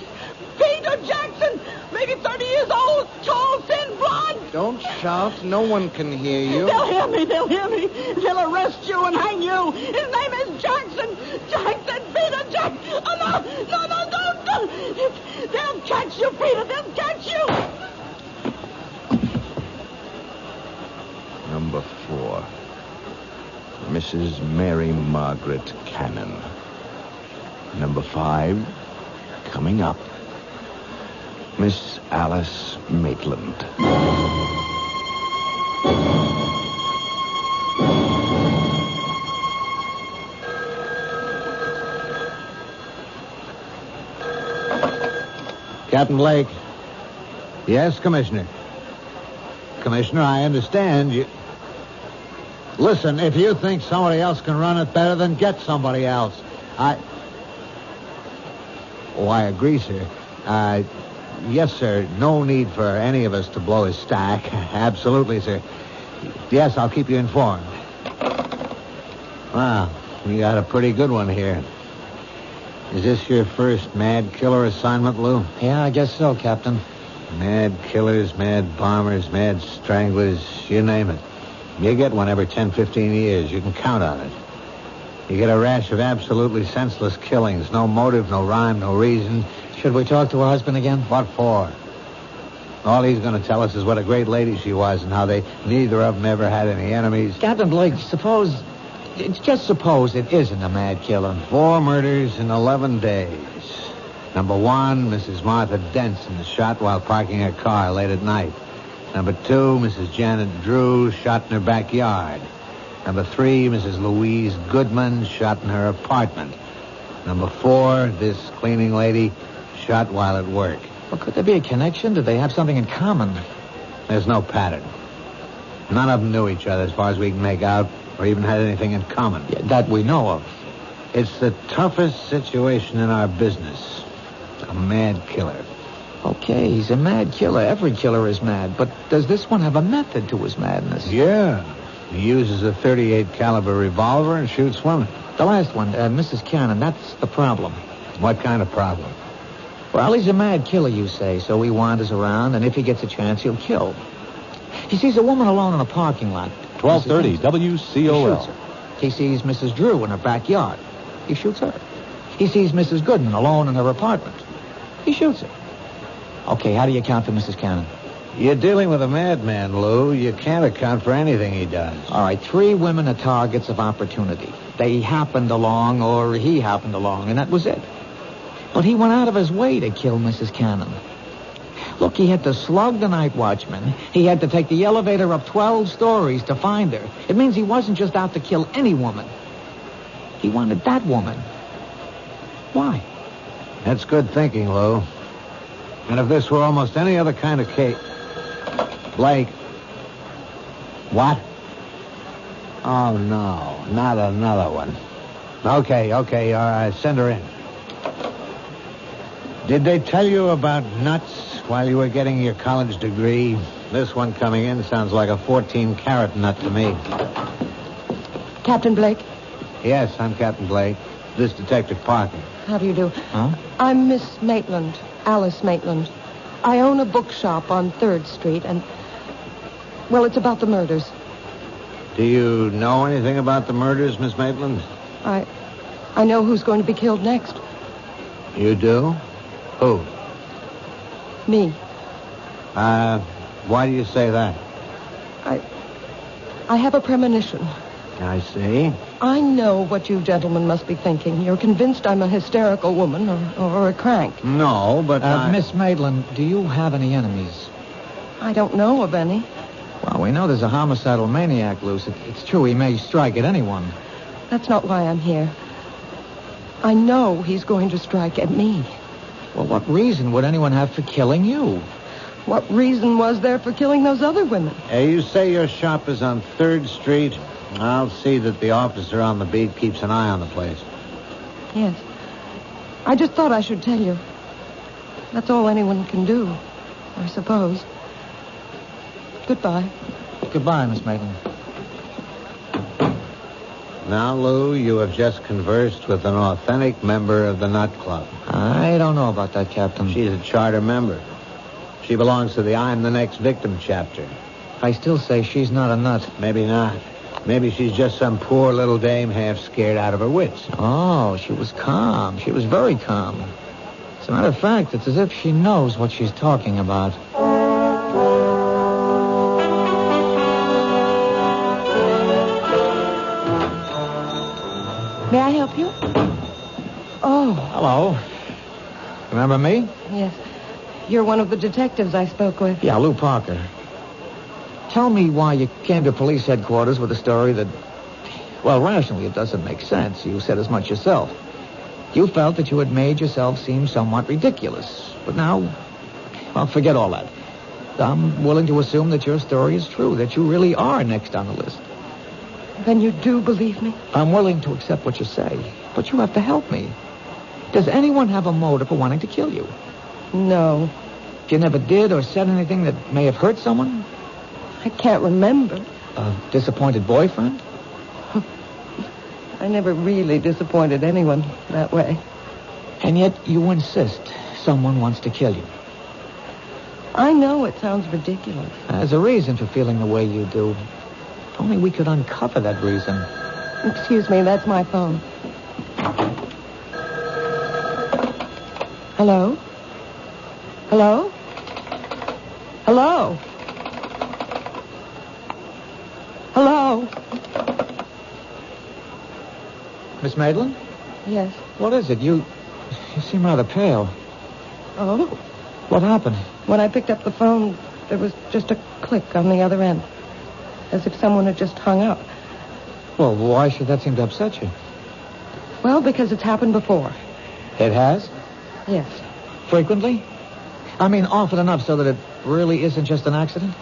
Peter Jackson! Maybe 30 years old, tall, thin, blonde. Don't shout. No one can hear you. They'll hear me. They'll arrest you and hang you. His name is Jackson. Jackson, Peter Jackson. Oh, no, don't. They'll catch you, Peter. They'll catch you. Number 4. Mrs. Mary Margaret Cannon. Number 5, coming up, Miss Alice Maitland. Captain Blake. Yes, Commissioner. Commissioner, I understand you. Listen, if you think somebody else can run it better, then get somebody else. I agree, sir. Yes, sir. No need for any of us to blow his stack. Absolutely, sir. Yes, I'll keep you informed. Wow, you got a pretty good one here. Is this your first mad killer assignment, Lou? Yeah, I guess so, Captain. Mad killers, mad bombers, mad stranglers, you name it. You get one every 10, 15 years. You can count on it. You get a rash of absolutely senseless killings. No motive, no rhyme, no reason. Should we talk to her husband again? What for? All he's going to tell us is what a great lady she was and how neither of them ever had any enemies. Captain Blake, just suppose it isn't a mad killer. 4 murders in 11 days. Number 1, Mrs. Martha Denson is shot while parking her car late at night. Number 2, Mrs. Janet Drew, shot in her backyard. Number 3, Mrs. Louise Goodman, shot in her apartment. Number 4, this cleaning lady, shot while at work. Well, could there be a connection? Did they have something in common? There's no pattern. None of them knew each other as far as we can make out, or even had anything in common. Yeah, that we know of. It's the toughest situation in our business. A mad killer. Okay, he's a mad killer. Every killer is mad. But does this one have a method to his madness? Yeah. He uses a .38 caliber revolver and shoots women. The last one, Mrs. Cannon, that's the problem. What kind of problem? Well, he's a mad killer, you say, so he wanders around, and if he gets a chance, he'll kill. He sees a woman alone in a parking lot. 1230 WCOL. He sees Mrs. Drew in her backyard. He shoots her. He sees Mrs. Goodman alone in her apartment. He shoots her. Okay, how do you account for Mrs. Cannon? You're dealing with a madman, Lou. You can't account for anything he does. All right, 3 women are targets of opportunity. They happened along, or he happened along, and that was it. But he went out of his way to kill Mrs. Cannon. Look, he had to slug the night watchman. He had to take the elevator up 12 stories to find her. It means he wasn't just out to kill any woman. He wanted that woman. Why? That's good thinking, Lou. And if this were almost any other kind of case... Blake. What? Oh, no. Not another one. Okay, all right. Send her in. Did they tell you about nuts while you were getting your college degree? This one coming in sounds like a 14-carat nut to me. Captain Blake? Yes, I'm Captain Blake. This Detective Parker. How do you do? Huh? I'm Miss Maitland, Alice Maitland. I own a bookshop on 3rd Street, and... well, it's about the murders. Do you know anything about the murders, Miss Maitland? I know who's going to be killed next. You do? Who? Me. Why do you say that? I have a premonition. I see. I know what you gentlemen must be thinking. You're convinced I'm a hysterical woman or a crank. No, but Miss Maitland, do you have any enemies? I don't know of any. Well, we know there's a homicidal maniac loose. It's true he may strike at anyone. That's not why I'm here. I know he's going to strike at me. Well, what reason would anyone have for killing you? What reason was there for killing those other women? You say your shop is on 3rd Street. I'll see that the officer on the beat keeps an eye on the place. Yes. I just thought I should tell you. That's all anyone can do, I suppose. Goodbye. Goodbye, Miss Maitland. Now, Lou, you have just conversed with an authentic member of the Nut Club. I don't know about that, Captain. She's a charter member. She belongs to the I'm the Next Victim chapter. I still say she's not a nut. Maybe not. Maybe she's just some poor little dame half scared out of her wits. Oh, she was calm. She was very calm. As a matter of fact, it's as if she knows what she's talking about. May I help you? Oh. Hello. Remember me? Yes. You're one of the detectives I spoke with. Yeah, Lou Parker. Tell me why you came to police headquarters with a story that, well, rationally, it doesn't make sense. You said as much yourself. You felt that you had made yourself seem somewhat ridiculous. But now, well, forget all that. I'm willing to assume that your story is true, that you really are next on the list. Then you do believe me? I'm willing to accept what you say, but you have to help me. Does anyone have a motive for wanting to kill you? No. You never did or said anything that may have hurt someone? I can't remember. A disappointed boyfriend? I never really disappointed anyone that way. And yet you insist someone wants to kill you. I know it sounds ridiculous. There's a reason for feeling the way you do. If only we could uncover that reason. Excuse me, that's my phone. Hello? Hello? Hello? Hello? Miss Maitland? Yes. What is it? You seem rather pale. Oh? What happened? When I picked up the phone, there was just a click on the other end, as if someone had just hung up. Well, why should that seem to upset you? Well, because it's happened before. It has? Yes. Frequently? I mean, often enough so that it really isn't just an accident?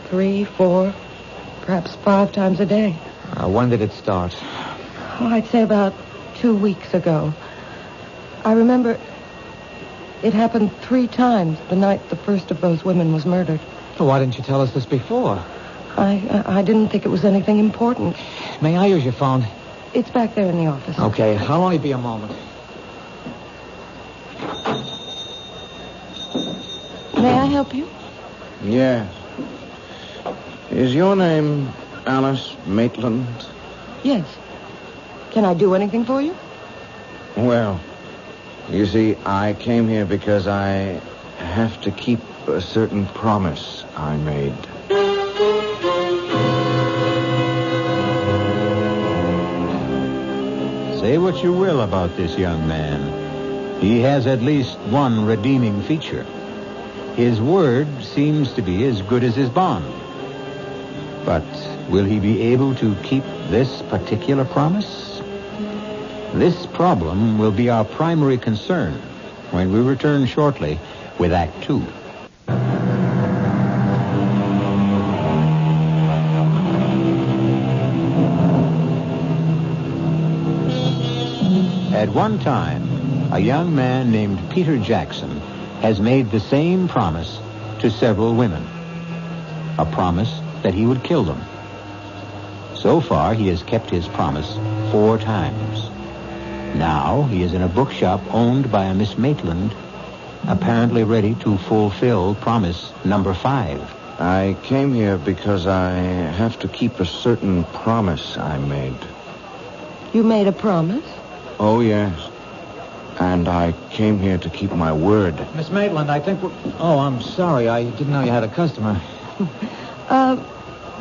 3, 4, perhaps 5 times a day. When did it start? Oh, I'd say about 2 weeks ago. I remember it happened 3 times the night the first of those women was murdered. Well, why didn't you tell us this before? I didn't think it was anything important. May I use your phone? It's back there in the office. Okay, I'll only be a moment. May I help you? Yes. Is your name Alice Maitland? Yes. Can I do anything for you? Well, you see, I came here because I have to keep a certain promise I made. Say what you will about this young man. He has at least one redeeming feature. His word seems to be as good as his bond. But will he be able to keep this particular promise? This problem will be our primary concern when we return shortly with Act 2. At one time, a young man named Peter Jackson has made the same promise to several women. A promise that he would kill them. So far, he has kept his promise 4 times. Now, he is in a bookshop owned by a Miss Maitland, apparently ready to fulfill promise number 5. I came here because I have to keep a certain promise I made. You made a promise? Oh, yes. And I came here to keep my word. Miss Maitland, I think we're... Oh, I'm sorry. I didn't know you had a customer.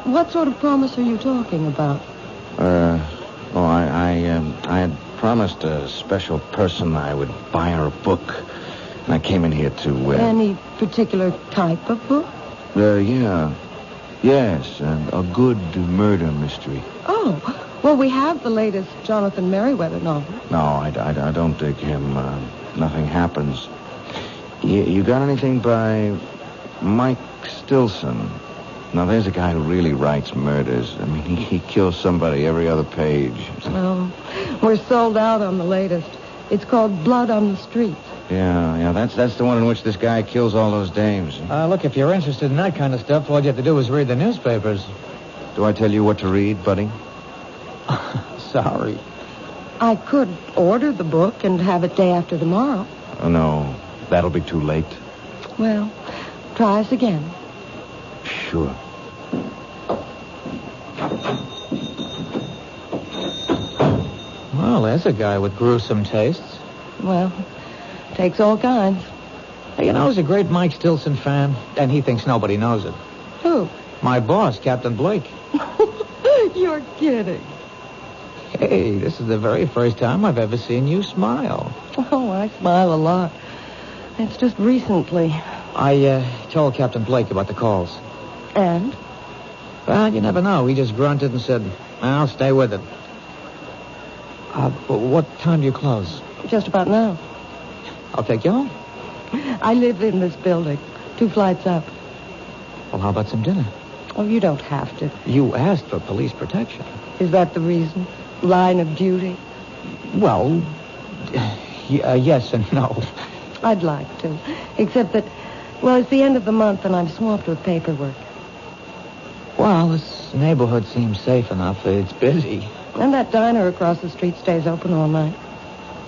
What sort of promise are you talking about? I had promised a special person I would buy her a book. And I came in here to... Any particular type of book? Yeah. Yes, a good murder mystery. Oh, well, we have the latest Jonathan Merriweather novel. No, I don't dig him. Nothing happens. You got anything by Mike Stilson? Now, there's a guy who really writes murders. I mean, he kills somebody every other page. Oh, we're sold out on the latest. It's called Blood on the Street. Yeah, that's the one in which this guy kills all those dames. Look, if you're interested in that kind of stuff, all you have to do is read the newspapers. Do I tell you what to read, buddy? Sorry. I could order the book and have it day after tomorrow. Oh, no. That'll be too late. Well, try us again. Sure. Well, there's a guy with gruesome tastes. Well, takes all kinds. Hey, you know, he's a great Mike Stilson fan, and he thinks nobody knows it. Who? My boss, Captain Blake. You're kidding. Hey, this is the very first time I've ever seen you smile. Oh, I smile a lot. It's just recently. I told Captain Blake about the calls. And? Well, you never know. He just grunted and said, I'll stay with it. What time do you close? Just about now. I'll take you home. I live in this building, 2 flights up. Well, how about some dinner? Oh, you don't have to. You asked for police protection. Is that the reason? Line of duty? Well, yes and no. I'd like to. Except that, well, it's the end of the month and I'm swamped with paperwork. Well, this neighborhood seems safe enough. It's busy. And that diner across the street stays open all night.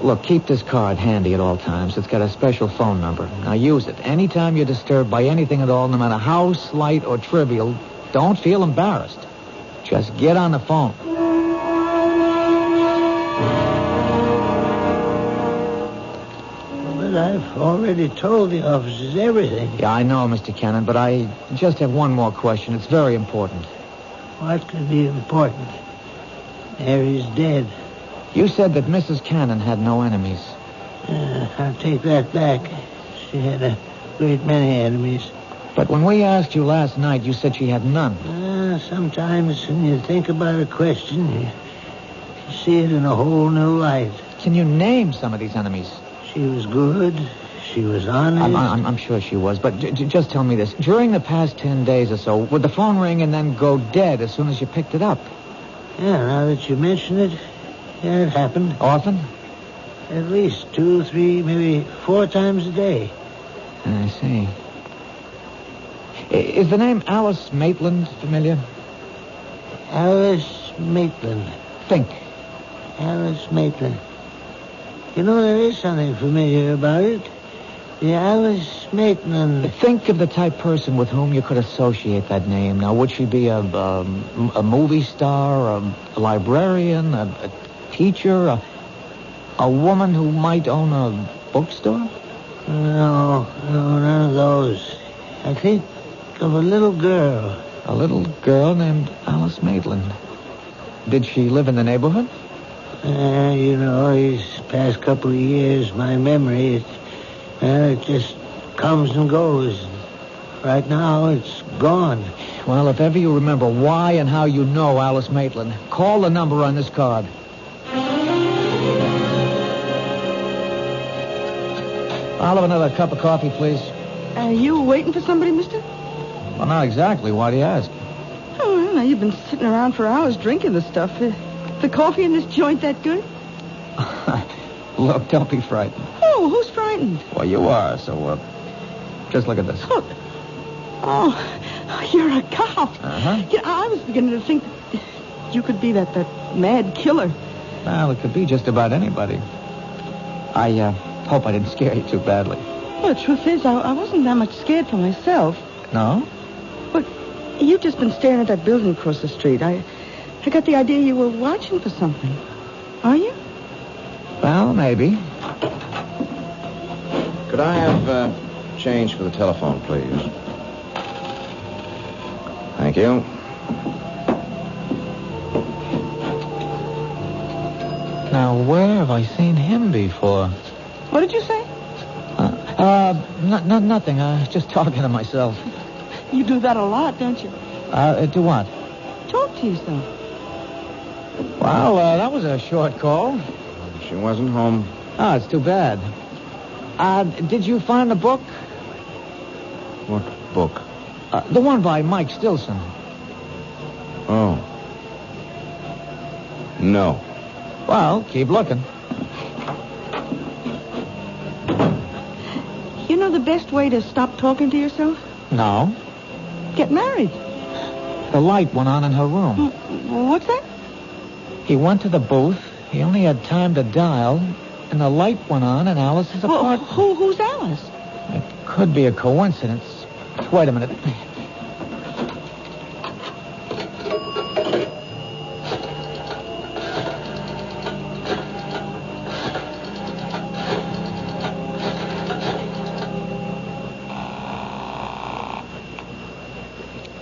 Look, keep this card handy at all times. It's got a special phone number. Now use it. Anytime you're disturbed by anything at all, no matter how slight or trivial, don't feel embarrassed. Just get on the phone. But I've already told the officers everything. Yeah, I know, Mr. Cannon, but I just have one more question. It's very important. What could be important? Mary's dead. You said that Mrs. Cannon had no enemies. I'll take that back. She had a great many enemies. But when we asked you last night, you said she had none. Sometimes when you think about a question, you see it in a whole new light. Can you name some of these enemies? She was good. She was honest. I'm sure she was, but just tell me this. During the past 10 days or so, would the phone ring and then go dead as soon as you picked it up? Yeah, now that you mention it, yeah, it happened. Often? At least 2, 3, maybe 4 times a day. I see. Is the name Alice Maitland familiar? Alice Maitland. Think. Alice Maitland. You know, there is something familiar about it. The Alice Maitland. Think of the type person with whom you could associate that name. Now, would she be a movie star, a librarian, a teacher, a woman who might own a bookstore? No, none of those. I think of a little girl. A little girl named Alice Maitland. Did she live in the neighborhood? You know, these past couple of years, my memory, it just comes and goes. Right now, it's gone. Well, if ever you remember why and how you know Alice Maitland, call the number on this card. I'll have another cup of coffee, please. Are you waiting for somebody, mister? Well, not exactly. Why do you ask? Oh, well, now you've been sitting around for hours drinking the stuff. The coffee in this joint that good? Look, don't be frightened. Oh, who's frightened? Well, you are, so, just look at this. Oh, you're a cop. Uh-huh. Yeah, I was beginning to think that you could be that mad killer. Well, it could be just about anybody. I hope I didn't scare you too badly. Well, the truth is, I wasn't that much scared for myself. No? But you've just been staring at that building across the street. I got the idea you were watching for something. Are you? Well, maybe. Could I have change for the telephone, please? Thank you. Now, where have I seen him before? What did you say? Nothing. Just talking to myself. You do that a lot, don't you? Do what? Talk to yourself. Well, that was a short call. She wasn't home. Oh, it's too bad. Did you find the book? What book? The one by Mike Stilson. Oh. No. Well, keep looking. You know the best way to stop talking to yourself? No. Get married. The light went on in her room. What's that? He went to the booth. He only had time to dial, and the light went on in Alice's apartment. Who's Alice? It could be a coincidence. Wait a minute.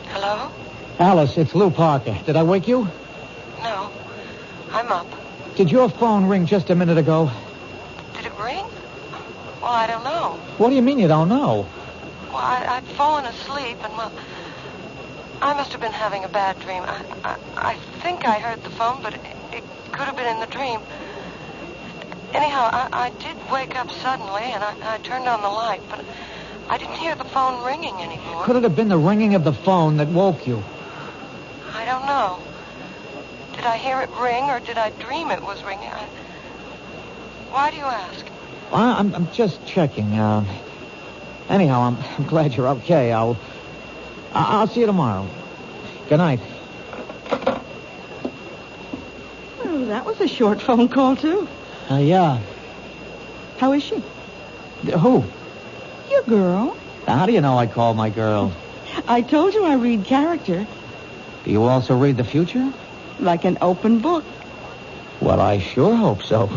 Hello? Alice, it's Lou Parker. Did I wake you? No. I'm up. Did your phone ring just a minute ago? Did it ring? Well, I don't know. What do you mean you don't know? Well, I'd fallen asleep, and, well, I must have been having a bad dream. I think I heard the phone, but it could have been in the dream. Anyhow, I did wake up suddenly, and I turned on the light, but I didn't hear the phone ringing anymore. Could it have been the ringing of the phone that woke you? I don't know. Did I hear it ring, or did I dream it was ringing? Why do you ask? I'm just checking. Anyhow, I'm glad you're okay. I'll see you tomorrow. Good night. Well, that was a short phone call, too. Yeah. How is she? Who? Your girl. Now, how do you know I called my girl? I told you I read character. Do you also read the future? Like an open book. Well, I sure hope so.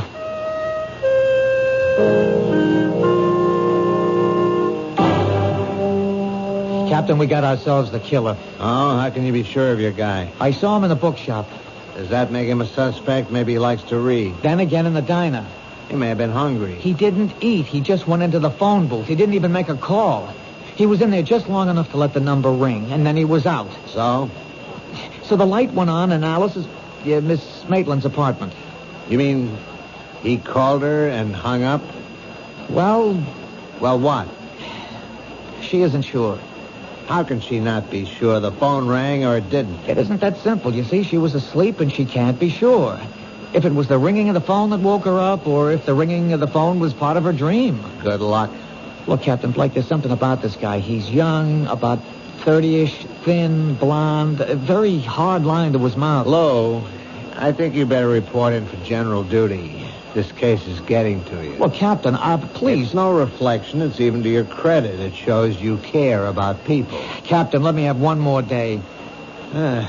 Captain, we got ourselves the killer. Oh, how can you be sure of your guy? I saw him in the bookshop. Does that make him a suspect? Maybe he likes to read. Then again in the diner. He may have been hungry. He didn't eat. He just went into the phone booth. He didn't even make a call. He was in there just long enough to let the number ring, and then he was out. So? So the light went on in Alice's, Miss Maitland's apartment. You mean he called her and hung up? Well, Well, what? she isn't sure. How can she not be sure? The phone rang or it didn't? It isn't that simple. You see, she was asleep and she can't be sure. If it was the ringing of the phone that woke her up, or if the ringing of the phone was part of her dream. Good luck. Look, Captain Blake, there's something about this guy. He's young, about 30-ish, thin, blonde, a very hard line to his mouth. Lo, I think you better report in for general duty. This case is getting to you. Well, Captain, please. It's no reflection. It's even to your credit. It shows you care about people. Captain, let me have one more day. All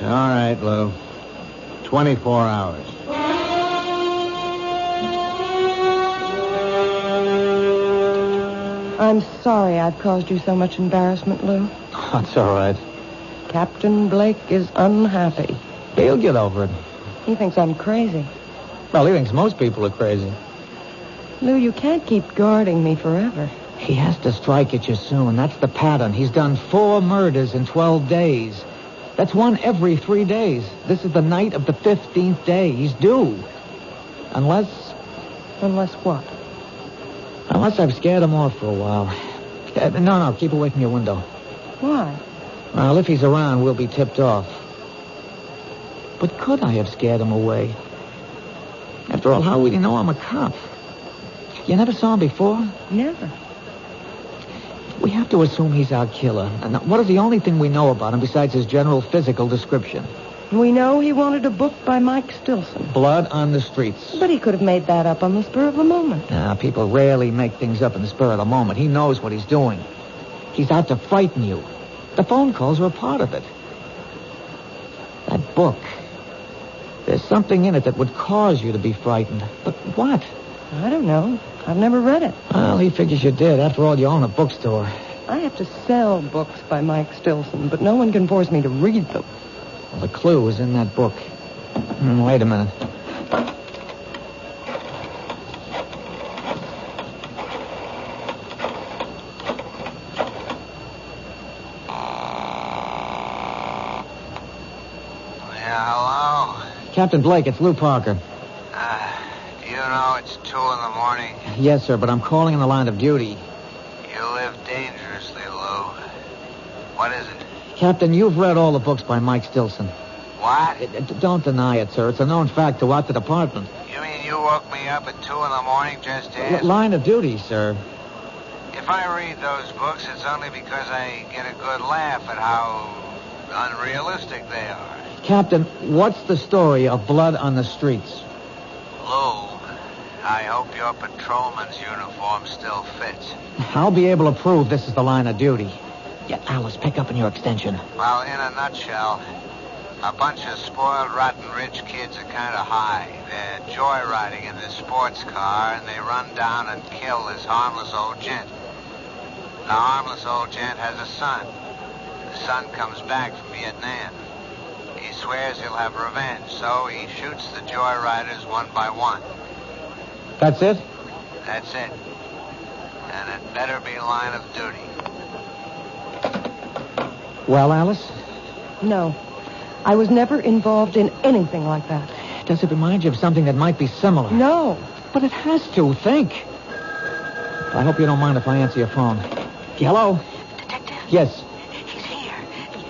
right, Lou. 24 hours. I'm sorry I've caused you so much embarrassment, Lou. That's all right. Captain Blake is unhappy. He'll get over it. He thinks I'm crazy. Well, he thinks most people are crazy. Lou, you can't keep guarding me forever. He has to strike at you soon. That's the pattern. He's done 4 murders in 12 days. That's one every 3 days. This is the night of the 15th day. He's due. Unless what? Unless I've scared him off for a while. No, keep away from your window. Why? Well, if he's around, we'll be tipped off. But could I have scared him away? After all, how would he know I'm a cop? You never saw him before? Never. We have to assume he's our killer. And what is the only thing we know about him besides his general physical description? We know he wanted a book by Mike Stilson. Blood on the Streets. But he could have made that up on the spur of the moment. People rarely make things up in the spur of the moment. He knows what he's doing. He's out to frighten you. The phone calls are a part of it. That book. There's something in it that would cause you to be frightened. But what? I don't know. I've never read it. Well, he figures you did. After all, you own a bookstore. I have to sell books by Mike Stilson, but no one can force me to read them. Well, the clue is in that book. Wait a minute. Captain Blake, it's Lou Parker. Do you know it's 2 a.m? Yes, sir, but I'm calling in the line of duty. You live dangerously, Lou. What is it? Captain, you've read all the books by Mike Stilson. What? Don't deny it, sir. It's a known fact throughout the department. You mean you woke me up at 2 a.m. just to ask? Line of duty, sir. If I read those books, it's only because I get a good laugh at how unrealistic they are. Captain, what's the story of Blood on the Streets? Lou, I hope your patrolman's uniform still fits. I'll be able to prove this is the line of duty. Yeah, Alice, pick up in your extension. Well, in a nutshell, a bunch of spoiled, rotten, rich kids are kind of high. They're joyriding in this sports car, and they run down and kill this harmless old gent. The harmless old gent has a son. The son comes back from Vietnam. He swears he'll have revenge, so he shoots the joyriders one by one. That's it? That's it. And it better be line of duty. Well, Alice? No. I was never involved in anything like that. Does it remind you of something that might be similar? No. But it has to. Think. I hope you don't mind if I answer your phone. Hello? Detective? Yes. He's here.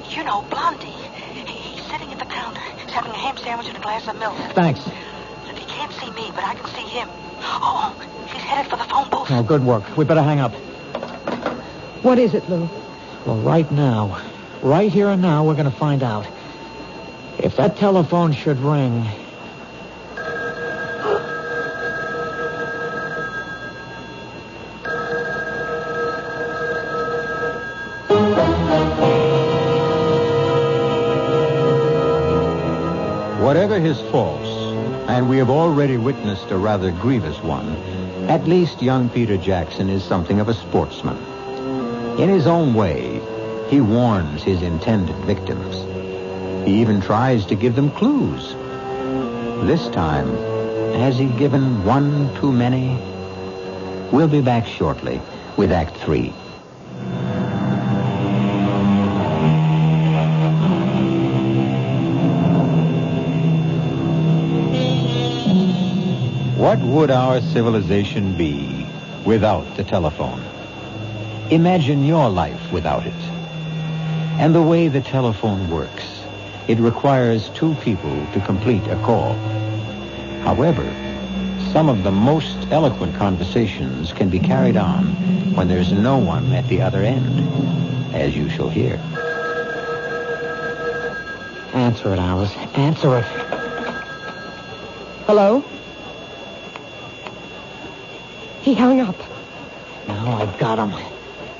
You know, Blondie. He's sitting at the counter. He's having a ham sandwich and a glass of milk. Thanks. He can't see me, but I can see him. Oh, he's headed for the phone booth. Oh, good work. We better hang up. What is it, Lou? Well, right now, right here and now, we're going to find out. If that telephone should ring... Whatever his faults, and we have already witnessed a rather grievous one, at least young Peter Jackson is something of a sportsman. In his own way, he warns his intended victims. He even tries to give them clues. This time, has he given one too many? We'll be back shortly with Act 3. What would our civilization be without the telephone? Imagine your life without it. And the way the telephone works, it requires two people to complete a call. However, some of the most eloquent conversations can be carried on when there's no one at the other end, as you shall hear. Answer it, Alice. Answer it. Hello? He hung up. Now I've got him.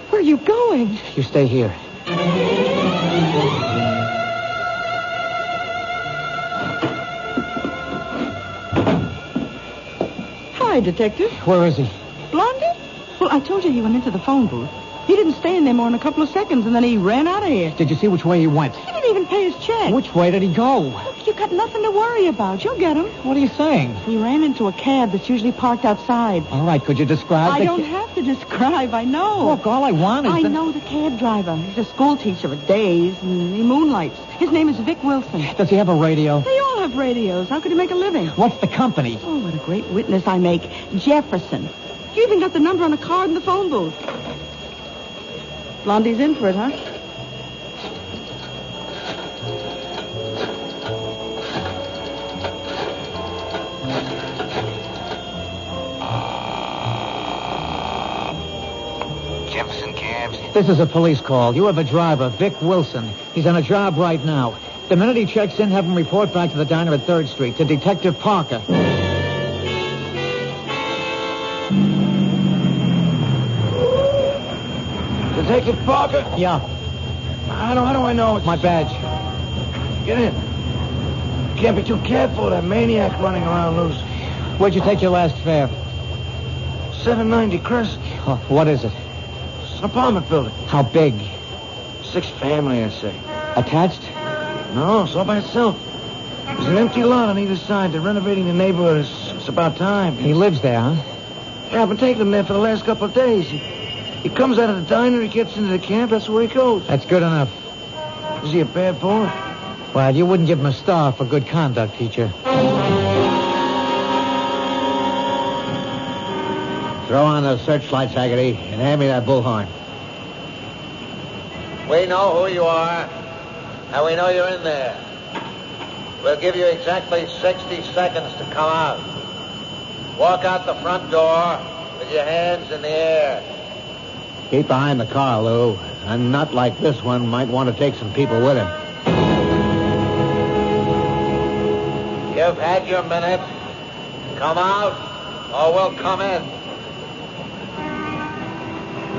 Where are you going? You stay here. Hi, Detective. Where is he? Blondie? Well, I told you he went into the phone booth. He didn't stay in there more than a couple of seconds, and then he ran out of here. Did you see which way he went? He didn't even pay his check. Which way did he go? Look, you got nothing to worry about. You'll get him. What are you saying? He ran into a cab that's usually parked outside. All right, could you describe I don't have to describe. I know. Look, all I want is... I know the cab driver. He's a school teacher for days, and he moonlights. His name is Vic Wilson. Does he have a radio? They all have radios. How could he make a living? What's the company? Oh, what a great witness I make. Jefferson. You even got the number on a card in the phone booth. Blondie's in for it, huh? Jefferson Cabs. This is a police call. You have a driver, Vic Wilson. He's on a job right now. The minute he checks in, have him report back to the diner at 3rd Street, to Detective Parker. Detective Parker? Yeah. How do I know it's... My badge. Get in. Can't be too careful of that maniac running around loose. Where'd you take your last fare? 790 Crest. Oh, what is it? It's an apartment building. How big? 6 family, I'd say. Attached? No, it's all by itself. There's an empty lot on either side. They're renovating the neighborhood. It's about time. He lives there, huh? Yeah, I've been taking him there for the last couple of days. He comes out of the diner, he gets into the camp, that's where he goes. That's good enough. Is he a bad boy? Well, you wouldn't give him a star for good conduct, teacher. Throw on the searchlight, Haggerty, and hand me that bullhorn. We know who you are, and we know you're in there. We'll give you exactly 60 seconds to come out. Walk out the front door with your hands in the air. Keep behind the car, Lou. A nut like this one might want to take some people with him. You've had your minute. Come out, or we'll come in.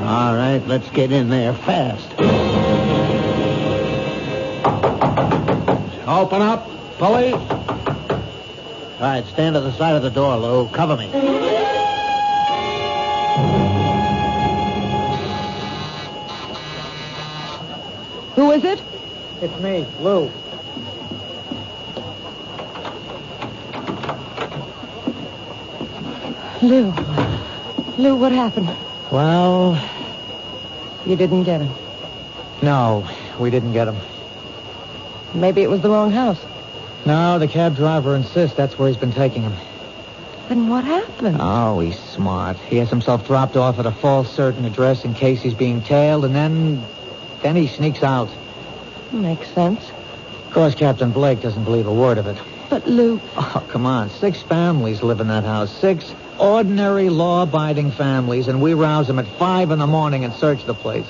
All right, let's get in there fast. Open up, police. All right, stand to the side of the door, Lou. Cover me. Who is it? It's me, Lou. Lou, what happened? Well, You didn't get him. no, we didn't get him. Maybe it was the wrong house. No, the cab driver insists that's where he's been taking him. Then what happened? Oh, he's smart. He has himself dropped off at a false certain address in case he's being tailed, and then he sneaks out. Makes sense. Of course, Captain Blake doesn't believe a word of it. But, Lou... Oh, come on. 6 families live in that house. 6 ordinary, law-abiding families, and we rouse them at 5 in the morning and search the place.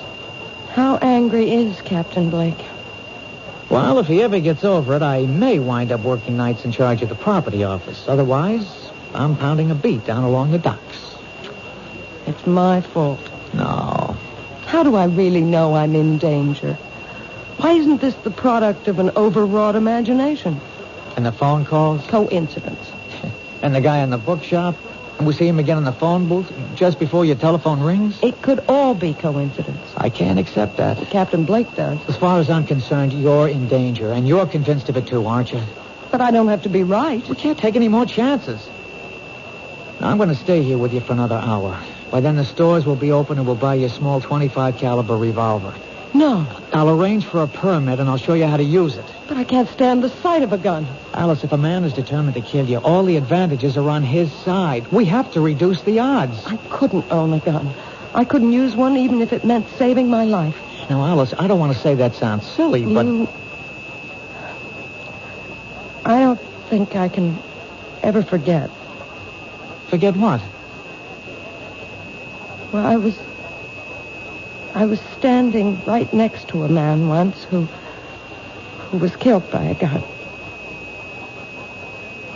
How angry is Captain Blake? Well, if he ever gets over it, I may wind up working nights in charge of the property office. Otherwise, I'm pounding a beat down along the docks. It's my fault. No. How do I really know I'm in danger? Why isn't this the product of an overwrought imagination? And the phone calls? Coincidence. And the guy in the bookshop? And we see him again in the phone booth just before your telephone rings? It could all be coincidence. I can't accept that. Captain Blake does. As far as I'm concerned, you're in danger, and you're convinced of it too, aren't you? But I don't have to be right. We can't take any more chances. Now, I'm going to stay here with you for another hour. By then, the stores will be open, and we'll buy you a small .25 caliber revolver. No. I'll arrange for a permit, and I'll show you how to use it. But I can't stand the sight of a gun. Alice, if a man is determined to kill you, all the advantages are on his side. We have to reduce the odds. I couldn't own a gun. I couldn't use one even if it meant saving my life. Now, Alice, I don't want to say that sounds silly, but... I don't think I can ever forget. Forget what? Well, I was standing right next to a man once who was killed by a gun.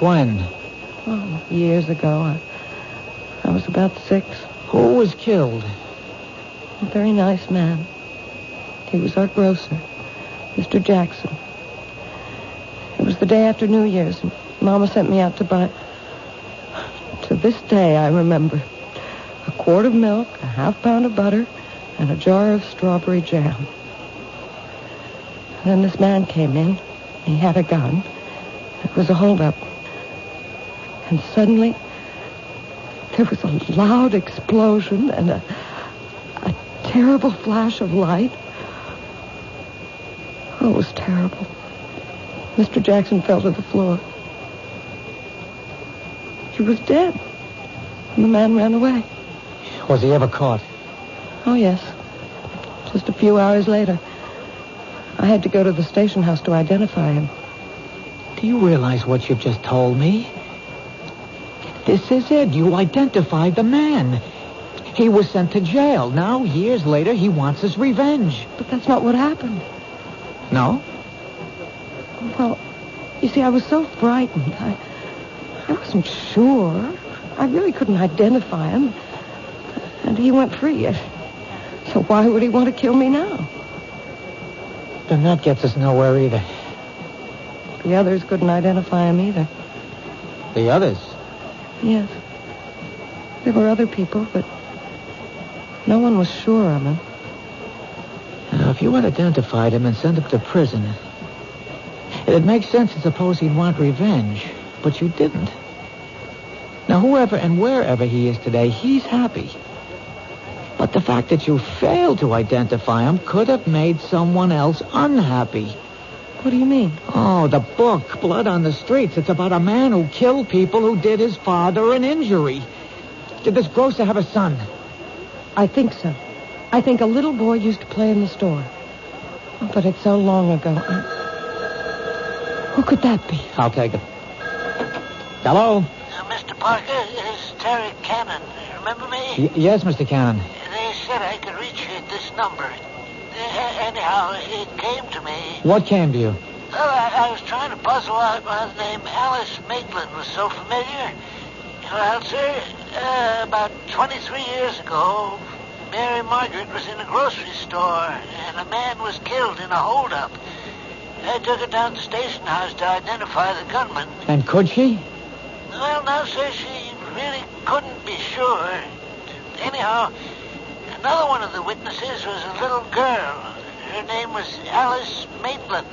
When? Oh, years ago. I was about 6. Who was killed? A very nice man. He was our grocer, Mr. Jackson. It was the day after New Year's, and Mama sent me out to buy... To this day, I remember. A quart of milk, a half-pound of butter, and a jar of strawberry jam. And then this man came in. He had a gun. It was a holdup. And suddenly, there was a loud explosion and a terrible flash of light. Oh, it was terrible. Mr. Jackson fell to the floor. He was dead. And the man ran away. Was he ever caught? Oh, yes. Just a few hours later. I had to go to the station house to identify him. Do you realize what you've just told me? This is it. You identified the man. He was sent to jail. Now, years later, he wants his revenge. But that's not what happened. No? Well, you see, I was so frightened. I wasn't sure. I really couldn't identify him. And he went free. So why would he want to kill me now? Then that gets us nowhere either. The others couldn't identify him either. The others? Yes. There were other people, but no one was sure of him. Now, if you had identified him and sent him to prison, it'd make sense to suppose he'd want revenge, but you didn't. Now, whoever and wherever he is today, he's happy. But the fact that you failed to identify him could have made someone else unhappy. What do you mean? Oh, the book, Blood on the Streets. It's about a man who killed people who did his father an injury. Did this grocer have a son? I think so. I think a little boy used to play in the store. But it's so long ago. Who could that be? I'll take it. Hello? Mr. Parker, it's Terry Cannon. Remember me? Yes, Mr. Cannon. They said I could reach you at this number. Anyhow, it came to me. What came to you? Well, I was trying to puzzle out why the name Alice Maitland was so familiar. Well, sir, about 23 years ago, Mary Margaret was in a grocery store, and a man was killed in a holdup. I took her down to the station house to identify the gunman. And could she? Well, no, sir, she really couldn't be sure. Anyhow, another one of the witnesses was a little girl. Her name was Alice Maitland.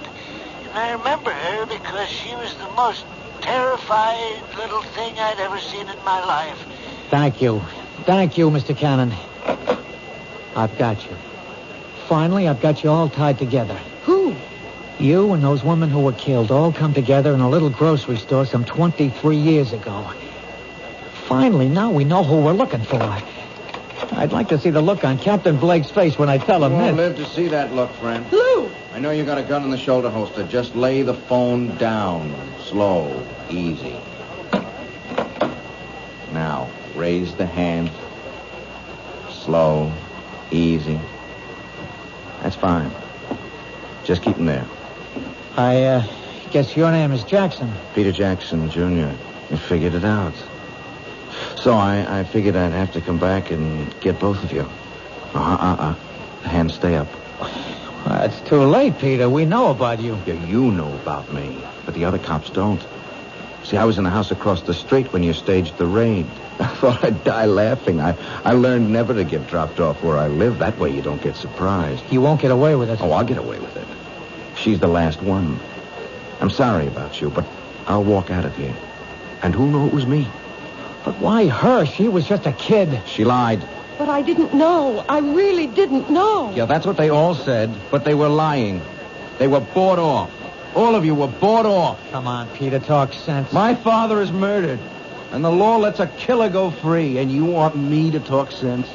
And I remember her because she was the most terrified little thing I'd ever seen in my life. Thank you. Thank you, Mr. Cannon. I've got you. Finally, I've got you all tied together. Who? You and those women who were killed all come together in a little grocery store some 23 years ago. Finally, now we know who we're looking for. I'd like to see the look on Captain Blake's face when I tell him You won't this. live to see that look, friend. Lou! I know you got a gun in the shoulder holster. Just lay the phone down. Slow. Easy. Now, raise the hand. Slow. Easy. That's fine. Just keep him there. I guess your name is Jackson. Peter Jackson, Jr. You figured it out. So I figured I'd have to come back and get both of you. Hands stay up. It's too late, Peter. We know about you. Yeah, you know about me, but the other cops don't. See, I was in the house across the street when you staged the raid. I thought I'd die laughing. I learned never to get dropped off where I live. That way you don't get surprised. You won't get away with it. Oh, I'll get away with it. She's the last one. I'm sorry about you, but I'll walk out of here. And who'll know it was me? But why her? She was just a kid. She lied. But I didn't know. I really didn't know. Yeah, that's what they all said, but they were lying. They were bought off. All of you were bought off. Come on, Peter, talk sense. My father is murdered, and the law lets a killer go free, and you want me to talk sense?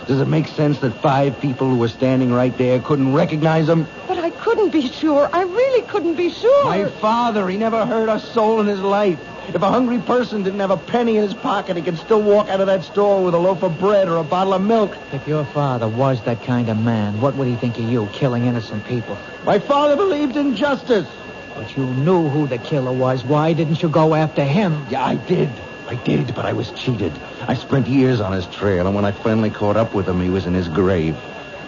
Does it make sense that 5 people who were standing right there couldn't recognize him? But I couldn't be sure. I really couldn't be sure. My father, he never hurt a soul in his life. If a hungry person didn't have a penny in his pocket, he could still walk out of that store with a loaf of bread or a bottle of milk. If your father was that kind of man, what would he think of you, killing innocent people? My father believed in justice. But you knew who the killer was. Why didn't you go after him? Yeah, I did, but I was cheated. I spent years on his trail, and when I finally caught up with him, he was in his grave.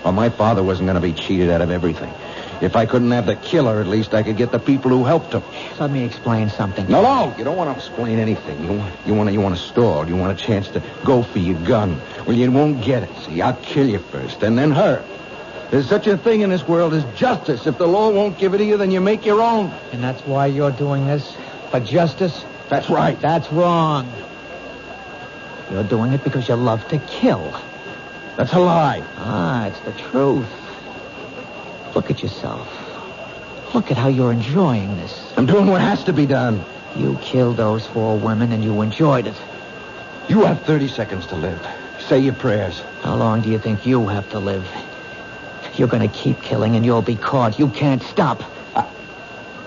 Well, my father wasn't going to be cheated out of everything. If I couldn't have the killer, at least I could get the people who helped him. Let me explain something. No, you don't want to explain anything. You want to stall. You want a chance to go for your gun. Well, you won't get it. See, I'll kill you first, and then her. There's such a thing in this world as justice. If the law won't give it to you, then you make your own. And that's why you're doing this? For justice? That's right. That's wrong. You're doing it because you love to kill. That's a lie. Ah, it's the truth. Look at yourself. Look at how you're enjoying this. I'm doing what has to be done. You killed those 4 women and you enjoyed it. You have 30 seconds to live. Say your prayers. How long do you think you have to live? You're going to keep killing and you'll be caught. You can't stop.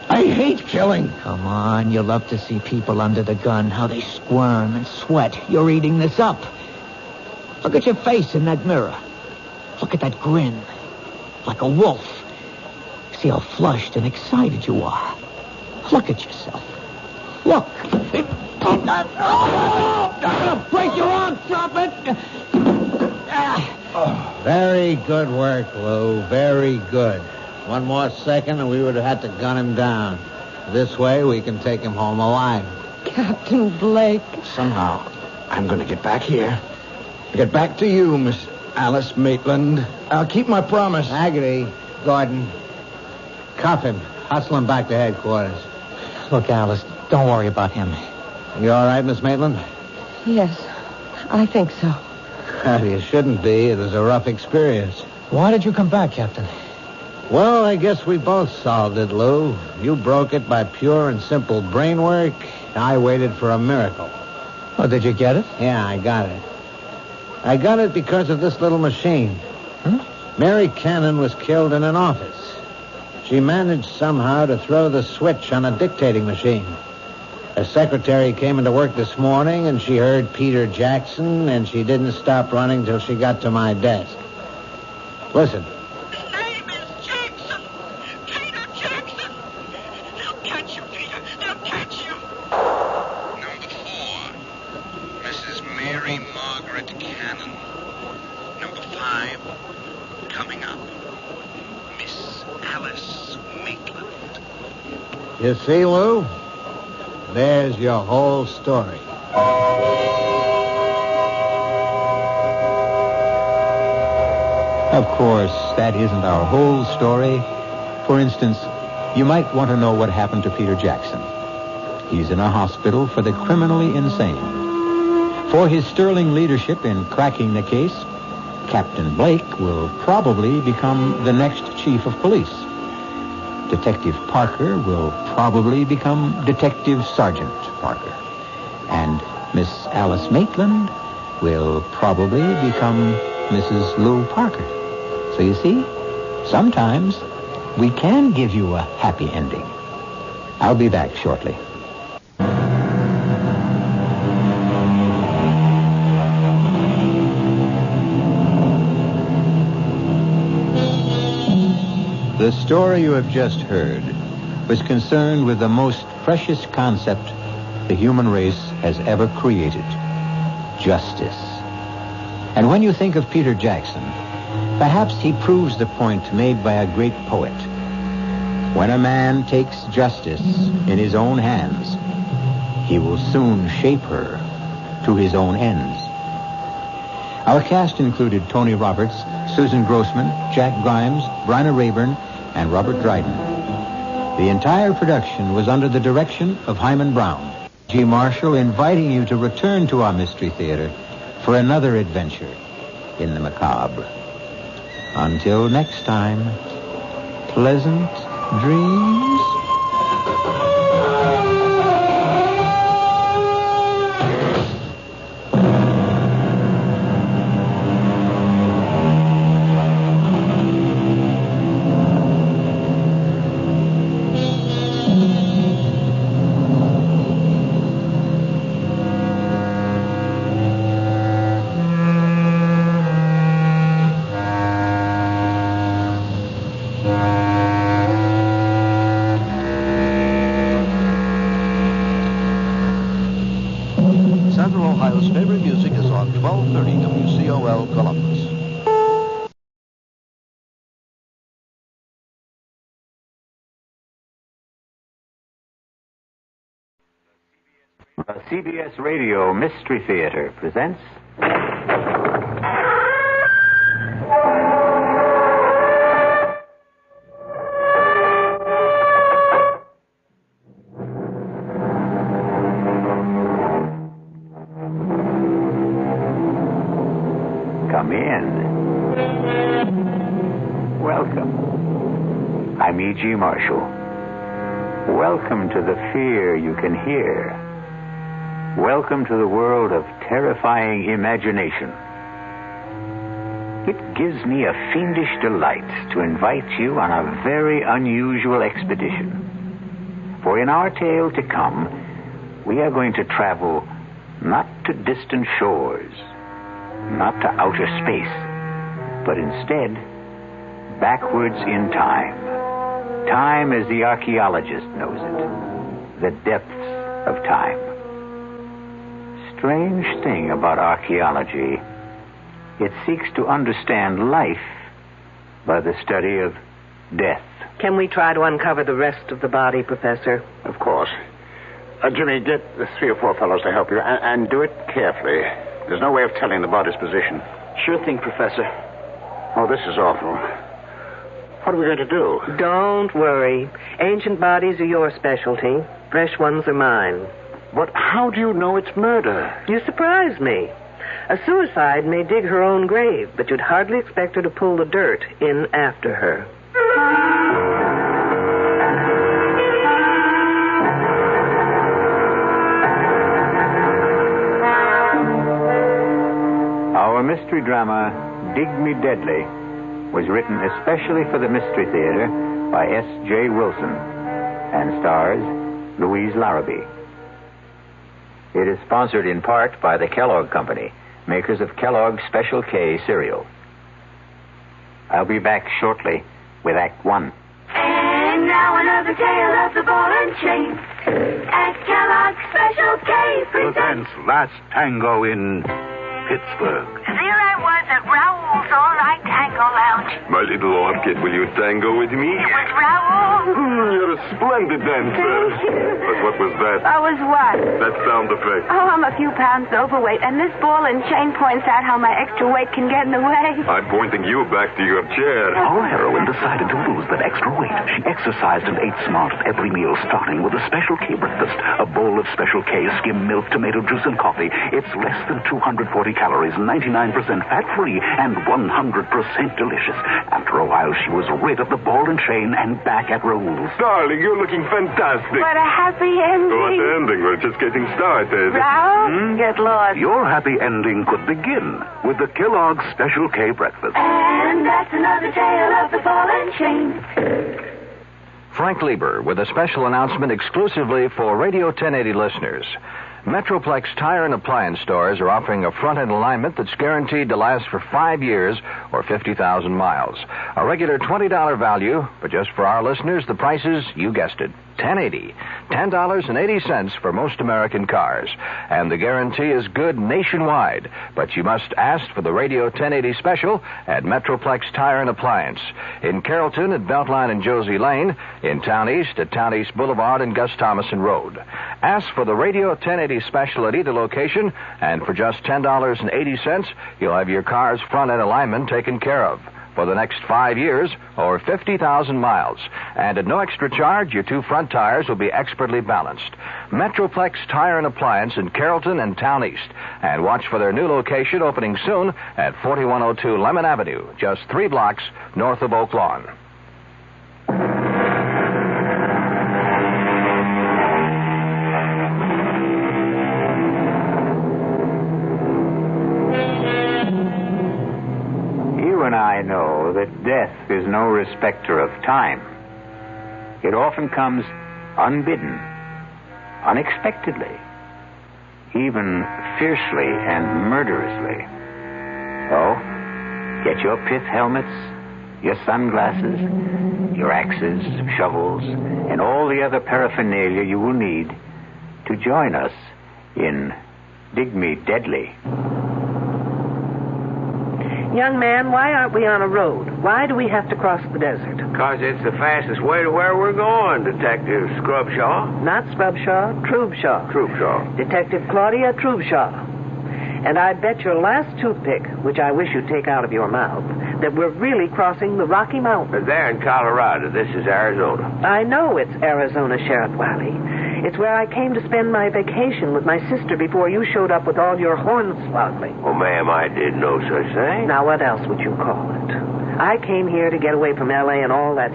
I hate killing. Come on, you love to see people under the gun, how they squirm and sweat. You're eating this up. Look at your face in that mirror. Look at that grin. Like a wolf. See how flushed and excited you are. Look at yourself. Look. I'm gonna break your arm. Drop it. Very good work, Lou. Very good. One more second and we would have had to gun him down. This way we can take him home alive. Captain Blake. Somehow, I'm going to get back here. Get back to you, Miss Alice Maitland. I'll keep my promise. Haggerty, Gordon, cuff him. Hustle him back to headquarters. Look, Alice, don't worry about him. You all right, Miss Maitland? Yes, I think so. You shouldn't be. It was a rough experience. Why did you come back, Captain? Well, I guess we both solved it, Lou. You broke it by pure and simple brain work. I waited for a miracle. Oh, did you get it? Yeah, I got it. I got it because of this little machine. Mary Cannon was killed in an office. She managed somehow to throw the switch on a dictating machine. A secretary came into work this morning, and she heard Peter Jackson, and she didn't stop running till she got to my desk. Listen. His name is Jackson. Peter Jackson. They'll catch you, Peter. They'll catch you. Number 4, Mrs. Mary Margaret Cannon. Number 5, coming up, Miss Alice Maitland. You see, Lou? There's your whole story. Of course, that isn't our whole story. For instance, you might want to know what happened to Peter Jackson. He's in a hospital for the criminally insane. For his sterling leadership in cracking the case, Captain Blake will probably become the next chief of police. Detective Parker will probably become Detective Sergeant Parker. And Miss Alice Maitland will probably become Mrs. Lou Parker. So you see, sometimes we can give you a happy ending. I'll be back shortly. The story you have just heard was concerned with the most precious concept the human race has ever created, justice. And when you think of Peter Jackson, perhaps he proves the point made by a great poet. When a man takes justice in his own hands, he will soon shape her to his own ends. Our cast included Tony Roberts, Susan Grossman, Jack Grimes, Bryna Rayburn, and Robert Dryden. The entire production was under the direction of Hyman Brown. G. Marshall inviting you to return to our Mystery Theater for another adventure in the macabre. Until next time, pleasant dreams. Central Ohio's favorite music is on 1230 WCOL Columbus. The CBS Radio Mystery Theater presents... Come in. Welcome. I'm E.G. Marshall. Welcome to the fear you can hear. Welcome to the world of terrifying imagination. It gives me a fiendish delight to invite you on a very unusual expedition. For in our tale to come, we are going to travel not to distant shores, not to outer space, but instead backwards in time. Time as the archaeologist knows it, the depths of time. Strange thing about archaeology, it seeks to understand life by the study of death. Can we try to uncover the rest of the body, Professor? Of course. Jimmy, get the 3 or 4 fellows to help you, and do it carefully. There's no way of telling the body's position. Sure thing, Professor. Oh, this is awful. What are we going to do? Don't worry. Ancient bodies are your specialty. Fresh ones are mine. But how do you know it's murder? You surprise me. A suicide may dig her own grave, but you'd hardly expect her to pull the dirt in after her. Our mystery drama, Dig Me Deadly, was written especially for the Mystery Theater by S.J. Wilson and stars Louise Larrabee. It is sponsored in part by the Kellogg Company, makers of Kellogg's Special K cereal. I'll be back shortly with Act 1. And now another tale of the ball and chain. At Kellogg's Special K presents Last Tango in Pittsburgh. There I was at Raoul's All-Night Tango Lounge. My little orchid, will you tango with me? It was Raoul. You're a splendid dancer. Thank you. But what was that? Was what? That sound effect. Oh, I'm a few pounds overweight, and this ball and chain points out how my extra weight can get in the way. I'm pointing you back to your chair. Our heroine decided to lose that extra weight. She exercised and ate smart at every meal, starting with a Special K breakfast. A bowl of Special K, skim milk, tomato juice, and coffee. It's less than 240 calories, 99% fat-free, and 100% delicious. After a while, she was rid of the ball and chain and back at Raoul's. Darling, you're looking fantastic. What a happy ending. What ending? We're just getting started. Raoul, get lost. Your happy ending could begin with the Kellogg's Special K breakfast. And that's another tale of the ball and chain. Frank Lieber with a special announcement exclusively for Radio 1080 listeners. Metroplex Tire and Appliance Stores are offering a front-end alignment that's guaranteed to last for 5 years or 50,000 miles. A regular $20 value, but just for our listeners, the price is, you guessed it, $10.80. $10.80 for most American cars. And the guarantee is good nationwide. But you must ask for the Radio 1080 special at Metroplex Tire and Appliance. In Carrollton at Beltline and Josie Lane. In Town East at Town East Boulevard and Gus Thomason Road. Ask for the Radio 1080 special at either location, and for just $10.80, you'll have your car's front-end alignment taken care of. for the next 5 years or 50,000 miles. And at no extra charge, your 2 front tires will be expertly balanced. Metroplex Tire and Appliance in Carrollton and Town East. And watch for their new location opening soon at 4102 Lemon Avenue, just 3 blocks north of Oak Lawn. I know that death is no respecter of time. It often comes unbidden, unexpectedly, even fiercely and murderously. So, get your pith helmets, your sunglasses, your axes, shovels, and all the other paraphernalia you will need to join us in Dig Me Deadly. Young man, why aren't we on a road? Why do we have to cross the desert? Because it's the fastest way to where we're going, Detective Scrubshaw. Not Scrubshaw, Trubshaw. Trubshaw. Detective Claudia Trubshaw. And I bet your last toothpick, which I wish you'd take out of your mouth, that we're really crossing the Rocky Mountains. They're in Colorado. This is Arizona. I know it's Arizona, Sheriff Wiley. It's where I came to spend my vacation with my sister before you showed up with all your hornswoggling. Oh, ma'am, I did no such thing. Now, what else would you call it? I came here to get away from L.A. and all that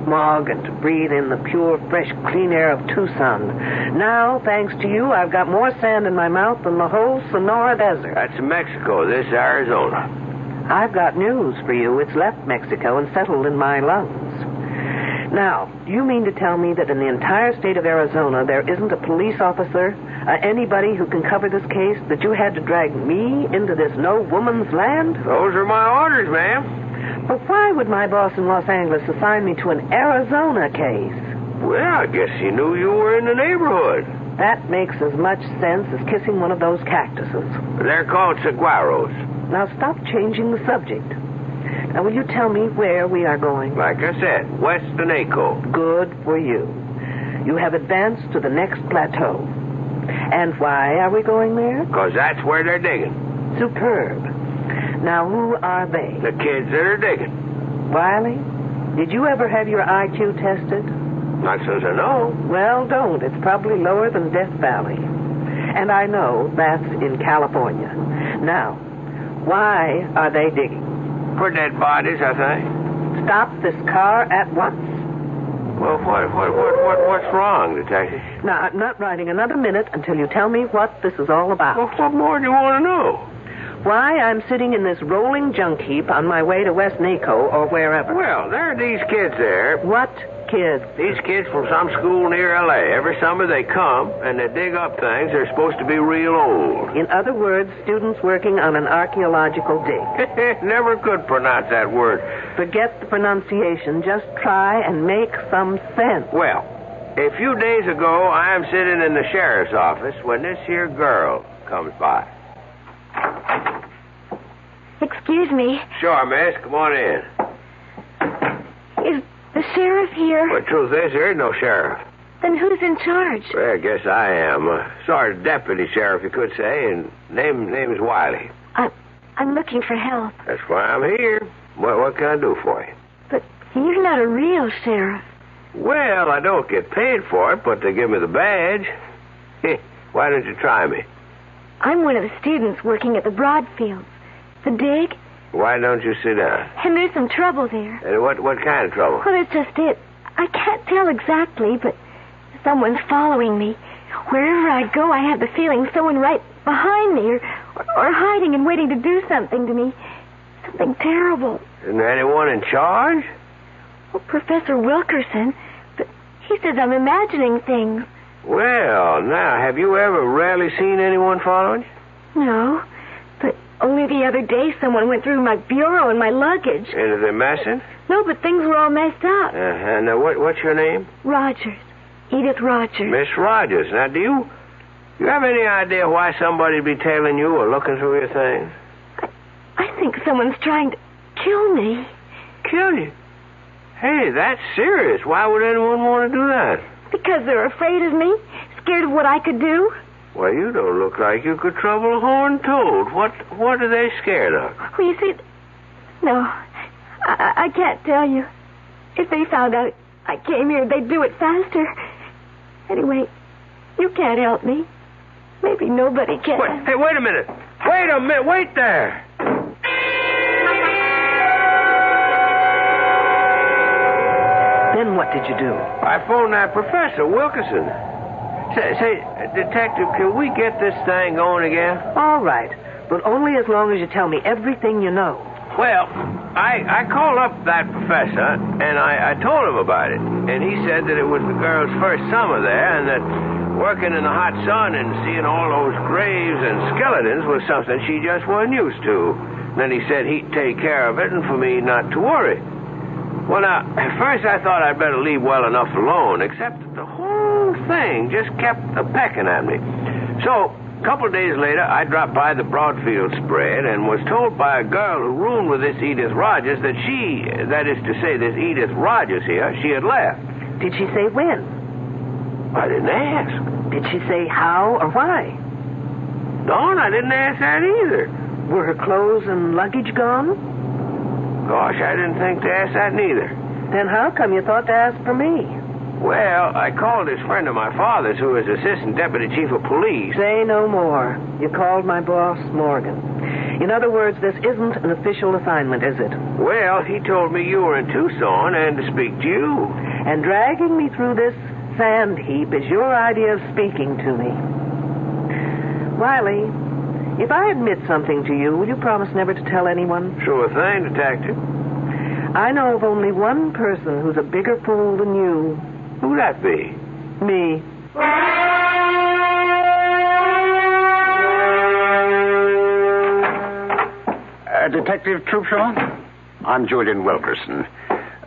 smog and to breathe in the pure, fresh, clean air of Tucson. Now, thanks to you, I've got more sand in my mouth than the whole Sonora Desert. That's Mexico. This is Arizona. I've got news for you. It's left Mexico and settled in my lungs. Now, you mean to tell me that in the entire state of Arizona there isn't a police officer, anybody who can cover this case, that you had to drag me into this no-woman's land? Those are my orders, ma'am. But why would my boss in Los Angeles assign me to an Arizona case? Well, I guess he knew you were in the neighborhood. That makes as much sense as kissing one of those cactuses. They're called saguaros. Now stop changing the subject. Now, will you tell me where we are going? Like I said, west of Naco. Good for you. You have advanced to the next plateau. And why are we going there? Because that's where they're digging. Superb. Now, who are they? The kids that are digging. Wiley, did you ever have your IQ tested? Not since I know. Well, don't. It's probably lower than Death Valley. And I know that's in California. Now, why are they digging? For dead bodies, I think. Stop this car at once. Well, what's wrong, Detective? Now, I'm not riding another minute until you tell me what this is all about. Well, what more do you want to know? Why I'm sitting in this rolling junk heap on my way to West Naco or wherever. Well, there are these kids there. What kids? These kids from some school near L.A. Every summer they come, and they dig up things. They're supposed to be real old. In other words, students working on an archaeological dig. Never could pronounce that word. Forget the pronunciation. Just try and make some sense. Well, a few days ago, I am sitting in the sheriff's office when this here girl comes by. Excuse me. Sure, miss. Come on in. Is the sheriff here? Well, the truth is, there is no sheriff. Then who's in charge? Well, I guess I am. Sergeant Deputy Sheriff, you could say, and name is Wiley. I'm looking for help. That's why I'm here. What can I do for you? But you're not a real sheriff. Well, I don't get paid for it, but they give me the badge. Why don't you try me? I'm one of the students working at the Broadfields. The dig. Why don't you sit down? And there's some trouble there. And what kind of trouble? Well, that's just it. I can't tell exactly, but someone's following me. Wherever I go, I have the feeling someone right behind me or hiding and waiting to do something to me. Something terrible. Isn't there anyone in charge? Well, Professor Wilkerson, but he says I'm imagining things. Well, now, have you ever really seen anyone following you? No, but only the other day someone went through my bureau and my luggage. And are they messing? No, but things were all messed up. Now, what's your name? Rogers. Edith Rogers. Miss Rogers. Now, do you have any idea why somebody'd be tailing you or looking through your things? I think someone's trying to kill me. Kill you? Hey, that's serious. Why would anyone want to do that? Because they're afraid of me, scared of what I could do. Well, you don't look like you could trouble a horned toad. What are they scared of? Well, you see, no, I can't tell you. If they found out I came here, they'd do it faster. Anyway, you can't help me. Maybe nobody can. Wait a minute. Wait there. Then what did you do? I phoned that Professor Wilkerson. Say, Detective, can we get this thing going again? All right, but only as long as you tell me everything you know. Well, I called up that professor, and I told him about it. And he said that it was the girl's first summer there, and that working in the hot sun and seeing all those graves and skeletons was something she just wasn't used to. Then he said he'd take care of it and for me not to worry. Well, now, at first I thought I'd better leave well enough alone, except that the whole thing just kept a-pecking at me. So, a couple of days later, I dropped by the Broadfield spread and was told by a girl who roomed with this Edith Rogers that this Edith Rogers here, she had left. Did she say when? I didn't ask. Did she say how or why? No, I didn't ask that either. Were her clothes and luggage gone? Gosh, I didn't think to ask that neither. Then how come you thought to ask for me? Well, I called this friend of my father's who is Assistant Deputy Chief of Police. Say no more. You called my boss, Morgan. In other words, this isn't an official assignment, is it? Well, he told me you were in Tucson and to speak to you. And dragging me through this sand heap is your idea of speaking to me. Wiley, if I admit something to you, will you promise never to tell anyone? Sure thing, Detective. I know of only one person who's a bigger fool than you. Who'd that be? Me. Detective Troopshaw? I'm Julian Wilkerson.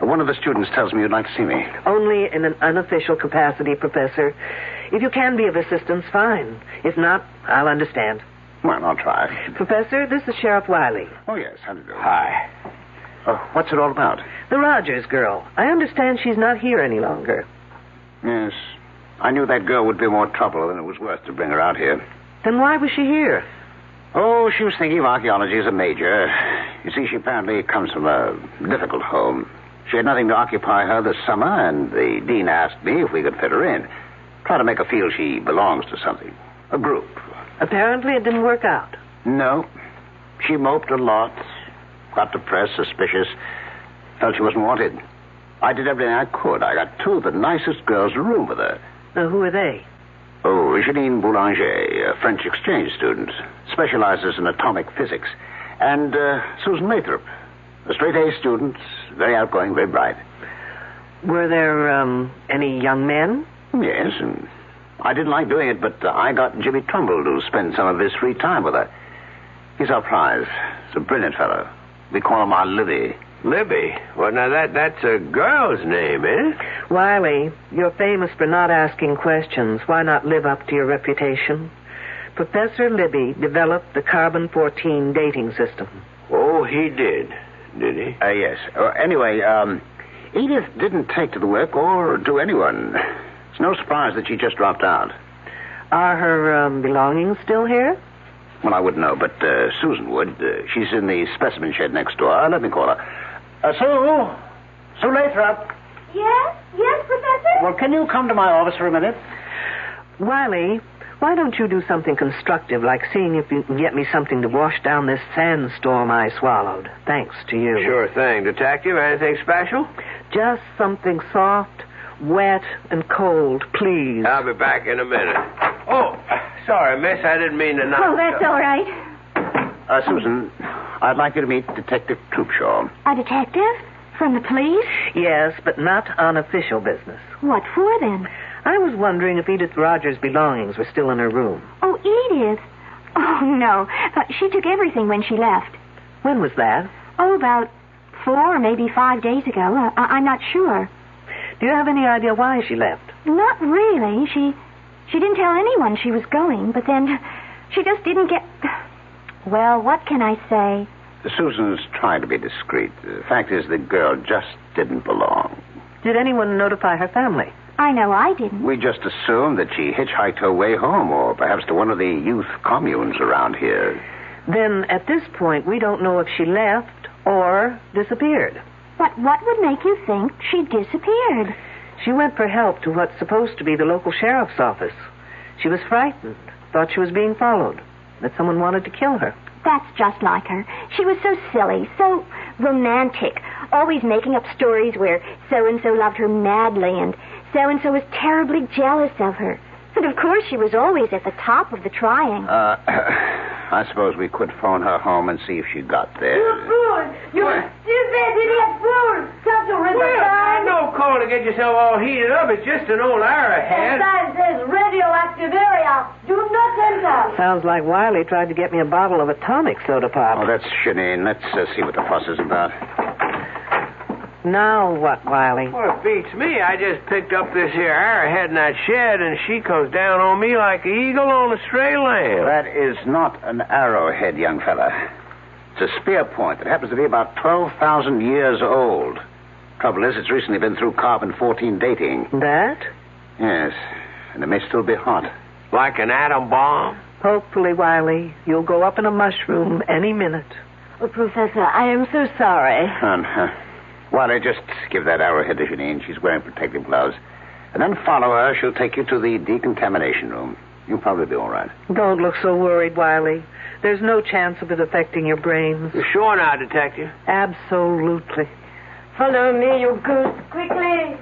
One of the students tells me you'd like to see me. Only in an unofficial capacity, Professor. If you can be of assistance, fine. If not, I'll understand. Well, I'll try. Professor, this is Sheriff Wiley. Oh, yes. How do you do? Hi. What's it all about? The Rogers girl. I understand she's not here any longer. Yes. I knew that girl would be more trouble than it was worth to bring her out here. Then why was she here? Oh, she was thinking of archaeology as a major. You see, she apparently comes from a difficult home. She had nothing to occupy her this summer, and the dean asked me if we could fit her in. Try to make her feel she belongs to something. A group. Apparently it didn't work out. No. She moped a lot. Got depressed, suspicious. Felt she wasn't wanted. I did everything I could. I got two of the nicest girls to room with her. Who are they? Oh, Janine Boulanger, a French exchange student. Specializes in atomic physics. And Susan Lathrop, a straight-A student. Very outgoing, very bright. Were there any young men? Yes, and I didn't like doing it, but I got Jimmy Trumbull to spend some of his free time with her. He's our prize. He's a brilliant fellow. We call him our Libby. Libby? Well, now that's a girl's name, eh? Wiley, you're famous for not asking questions. Why not live up to your reputation? Professor Libby developed the carbon-14 dating system. Oh, he did he? Yes. Anyway, Edith didn't take to the work or to anyone. It's no surprise that she just dropped out. Are her belongings still here? Well, I wouldn't know, but Susan would. She's in the specimen shed next door. Let me call her. Sue Lathrop. Yes, Professor? Well, can you come to my office for a minute? Wiley, why don't you do something constructive, like seeing if you can get me something to wash down this sandstorm I swallowed, thanks to you. Sure thing. Detective, anything special? Just something soft, wet, and cold, please. I'll be back in a minute. Oh, sorry, miss. I didn't mean to knock. Oh, that's all right. Susan, I'd like you to meet Detective Troopshaw. A detective? From the police? Yes, but not on official business. What for, then? I was wondering if Edith Rogers' belongings were still in her room. Oh, Edith? Oh, no. She took everything when she left. When was that? Oh, about 4 or maybe 5 days ago. I'm not sure. Do you have any idea why she left? Not really. She didn't tell anyone she was going, but then she just didn't get... Well, what can I say? Susan's trying to be discreet. The fact is, the girl just didn't belong. Did anyone notify her family? I know I didn't. We just assumed that she hitchhiked her way home, or perhaps to one of the youth communes around here. Then, at this point, we don't know if she left or disappeared. But what would make you think she disappeared? She went for help to what's supposed to be the local sheriff's office. She was frightened, thought she was being followed, that someone wanted to kill her. That's just like her. She was so silly, so romantic, always making up stories where so-and-so loved her madly and so-and-so was terribly jealous of her. And, of course, she was always at the top of the trying. I suppose we could phone her home and see if she got there. You fool! You stupid idiot fool! Stop to read the sign! No call to get yourself all heated up. It's just an old arrowhead. The sign says radioactive area. Do not enter. Sounds like Wiley tried to get me a bottle of atomic soda pop. Oh, that's Shanine. Let's see what the fuss is about. Now what, Wiley? Well, it beats me. I just picked up this here arrowhead in that shed, and she comes down on me like an eagle on a stray lamb. That is not an arrowhead, young fella. It's a spear point that happens to be about 12,000 years old. Trouble is, it's recently been through carbon-14 dating. That? Yes, and it may still be hot. Like an atom bomb? Hopefully, Wiley, you'll go up in a mushroom any minute. Oh, Professor, I am so sorry. Wiley, just give that arrowhead to Janine. She's wearing protective gloves. And then follow her. She'll take you to the decontamination room. You'll probably be all right. Don't look so worried, Wiley. There's no chance of it affecting your brains. You're sure now, Detective? Absolutely. Follow me, you goose. Quickly.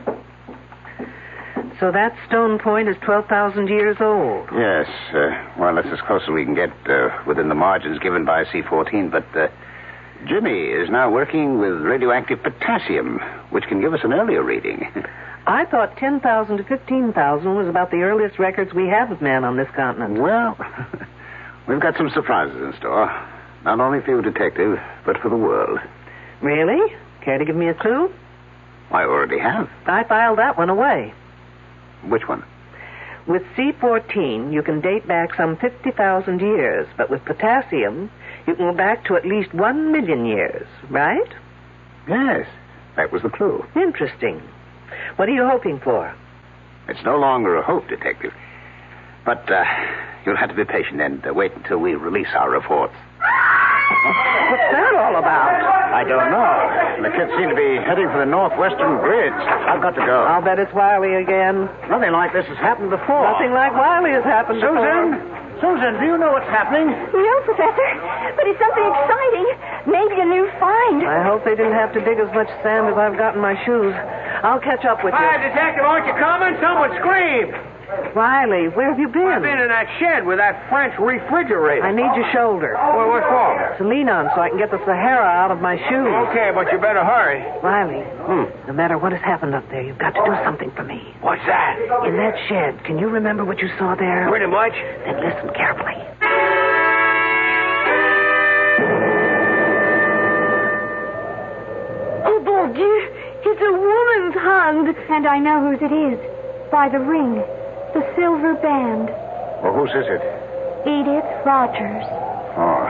So that stone point is 12,000 years old. Yes. Well, that's as close as we can get within the margins given by C14. But Jimmy is now working with radioactive potassium, which can give us an earlier reading. I thought 10,000 to 15,000 was about the earliest records we have of man on this continent. Well, we've got some surprises in store. Not only for you, Detective, but for the world. Really? Care to give me a clue? I already have. I filed that one away. Which one? With C14, you can date back some 50,000 years, but with potassium, you can go back to at least 1 million years, right? Yes, that was the clue. Interesting. What are you hoping for? It's no longer a hope, Detective. But you'll have to be patient and wait until we release our reports. What's that all about? I don't know. The kids seem to be heading for the northwestern bridge. I've got to go. I'll bet it's Wiley again. Nothing like this has happened before. Nothing like Wiley has happened before. Susan, do you know what's happening? No, Professor, but it's something exciting. Maybe a new find. I hope they didn't have to dig as much sand as I've got in my shoes. I'll catch up with you. Hi, Detective, aren't you coming? Someone screamed. Riley, where have you been? I've been in that shed with that French refrigerator. I need your shoulder. Well, what for? To lean on so I can get the Sahara out of my shoes. Okay, but you better hurry. Riley, no matter what has happened up there, you've got to do something for me. What's that? In that shed, can you remember what you saw there? Pretty much. Then listen carefully. Oh, mon Dieu, it's a woman's hand. And I know whose it is. By the ring. The silver band. Well, whose is it? Edith Rogers. Oh.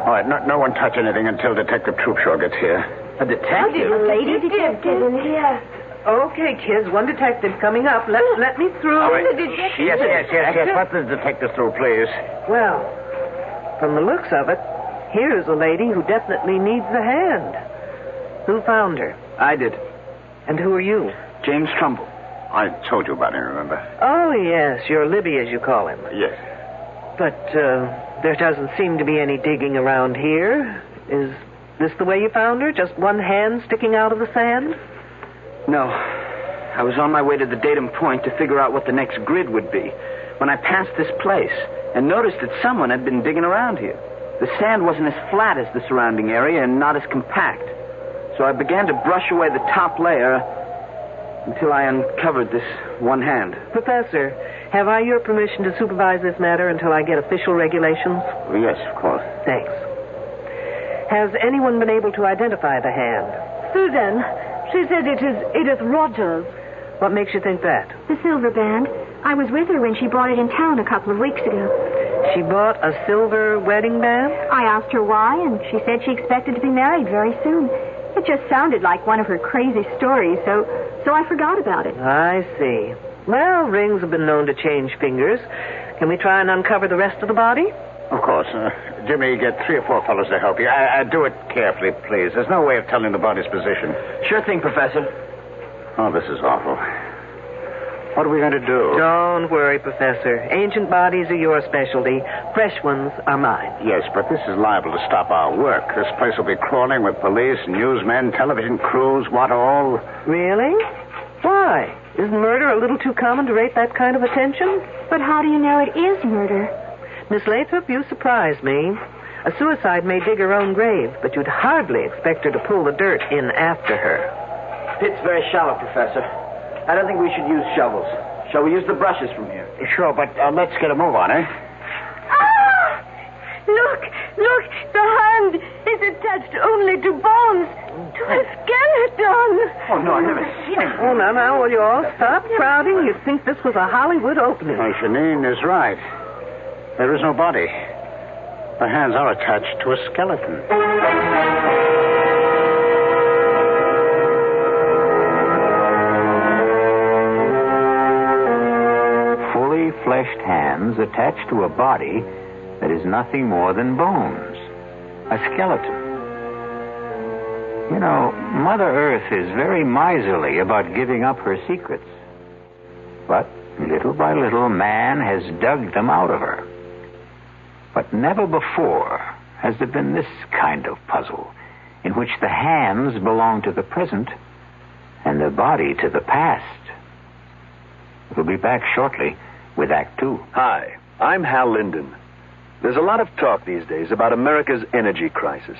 All right, no one touch anything until Detective Troopshaw gets here. A detective? A lady detective in here. Okay, kids, one detective coming up. Let me through. All right. Yes. Let the detective through, please. Well, from the looks of it, here's a lady who definitely needs a hand. Who found her? I did. And who are you? James Trumbull. I told you about him, remember? Oh, yes, you're Libby, as you call him. Yes. But there doesn't seem to be any digging around here. Is this the way you found her? Just one hand sticking out of the sand? No. I was on my way to the datum point to figure out what the next grid would be when I passed this place and noticed that someone had been digging around here. The sand wasn't as flat as the surrounding area and not as compact. So I began to brush away the top layer until I uncovered this one hand. Professor, have I your permission to supervise this matter until I get official regulations? Well, yes, of course. Thanks. Has anyone been able to identify the hand? Susan, she said it is Edith Rogers. What makes you think that? The silver band. I was with her when she brought it in town a couple of weeks ago. She bought a silver wedding band? I asked her why, and she said she expected to be married very soon. It just sounded like one of her crazy stories, so I forgot about it. I see. Well, rings have been known to change fingers. Can we try and uncover the rest of the body? Of course. Jimmy, get 3 or 4 fellows to help you. Do it carefully, please. There's no way of telling the body's position. Sure thing, Professor. Oh, this is awful. What are we going to do? Don't worry, Professor. Ancient bodies are your specialty. Fresh ones are mine. Yes, but this is liable to stop our work. This place will be crawling with police, newsmen, television crews, what all. Really? Why? Isn't murder a little too common to rate that kind of attention? But how do you know it is murder? Miss Lathrop, you surprise me. A suicide may dig her own grave, but you'd hardly expect her to pull the dirt in after her. Pit's very shallow, Professor. I don't think we should use shovels. Shall we use the brushes from here? Sure, but let's get a move on, eh? Ah! Look! The hand is attached only to bones. To a skeleton. Oh, no, I've never seen it. Oh, now, will you all stop crowding? You'd think this was a Hollywood opening. Oh, Janine is right. There is no body. The hands are attached to a skeleton. Fully fleshed hands attached to a body that is nothing more than bones. A skeleton. You know, Mother Earth is very miserly about giving up her secrets. But little by little, man has dug them out of her. But never before has there been this kind of puzzle, in which the hands belong to the present and the body to the past. We'll be back shortly with Act 2. Hi, I'm Hal Linden. There's a lot of talk these days about America's energy crisis.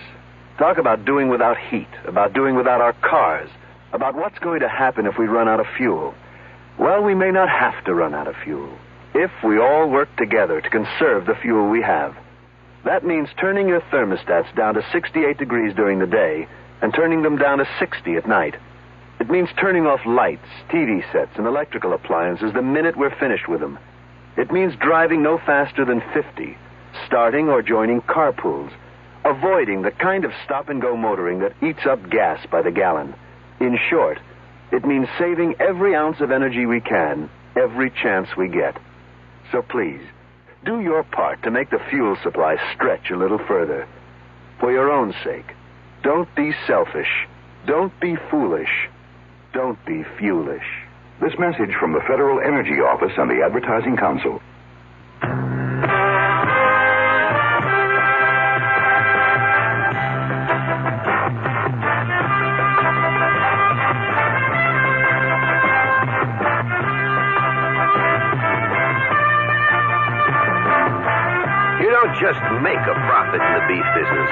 Talk about doing without heat, about doing without our cars, about what's going to happen if we run out of fuel. Well, we may not have to run out of fuel if we all work together to conserve the fuel we have. That means turning your thermostats down to 68 degrees during the day and turning them down to 60 at night. It means turning off lights, TV sets, and electrical appliances the minute we're finished with them. It means driving no faster than 50, starting or joining carpools, avoiding the kind of stop-and-go motoring that eats up gas by the gallon. In short, it means saving every ounce of energy we can, every chance we get. So please, do your part to make the fuel supply stretch a little further. For your own sake, don't be selfish. Don't be foolish. Don't be fuelish. This message from the Federal Energy Office and the Advertising Council. You don't just make a profit in the beef business.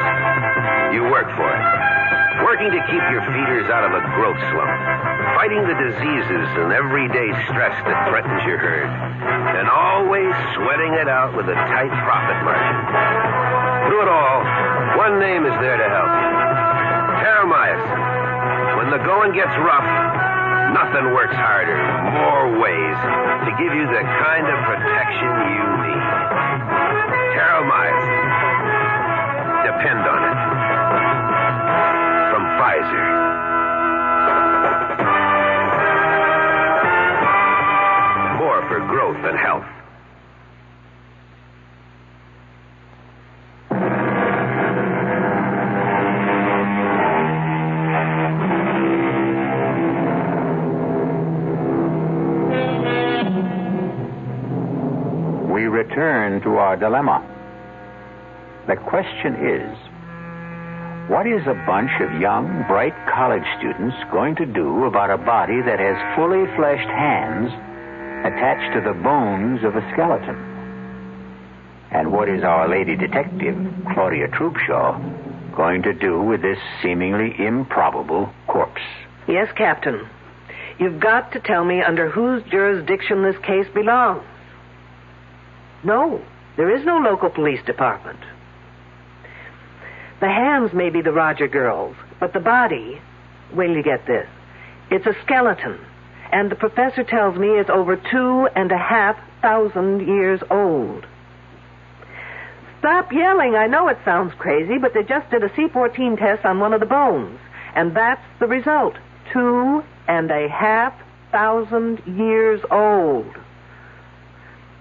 You work for it. Working to keep your feeders out of a growth slump. Fighting the diseases and everyday stress that threatens your herd. And always sweating it out with a tight profit margin. Through it all, one name is there to help you. Terramycin. When the going gets rough, nothing works harder, more ways, to give you the kind of protection you need. Terramycin. Depend on it. From Pfizer. More for growth and health. We return to our dilemma. The question is, what is a bunch of young, bright college students going to do about a body that has fully fleshed hands attached to the bones of a skeleton? And what is our lady detective, Claudia Troopshaw, going to do with this seemingly improbable corpse? Yes, Captain. You've got to tell me under whose jurisdiction this case belongs. No, there is no local police department. The hands may be the Roger girls, but the body, wait till you get this, it's a skeleton, and the professor tells me it's over 2,500 years old. Stop yelling. I know it sounds crazy, but they just did a C14 test on one of the bones, and that's the result. 2,500 years old.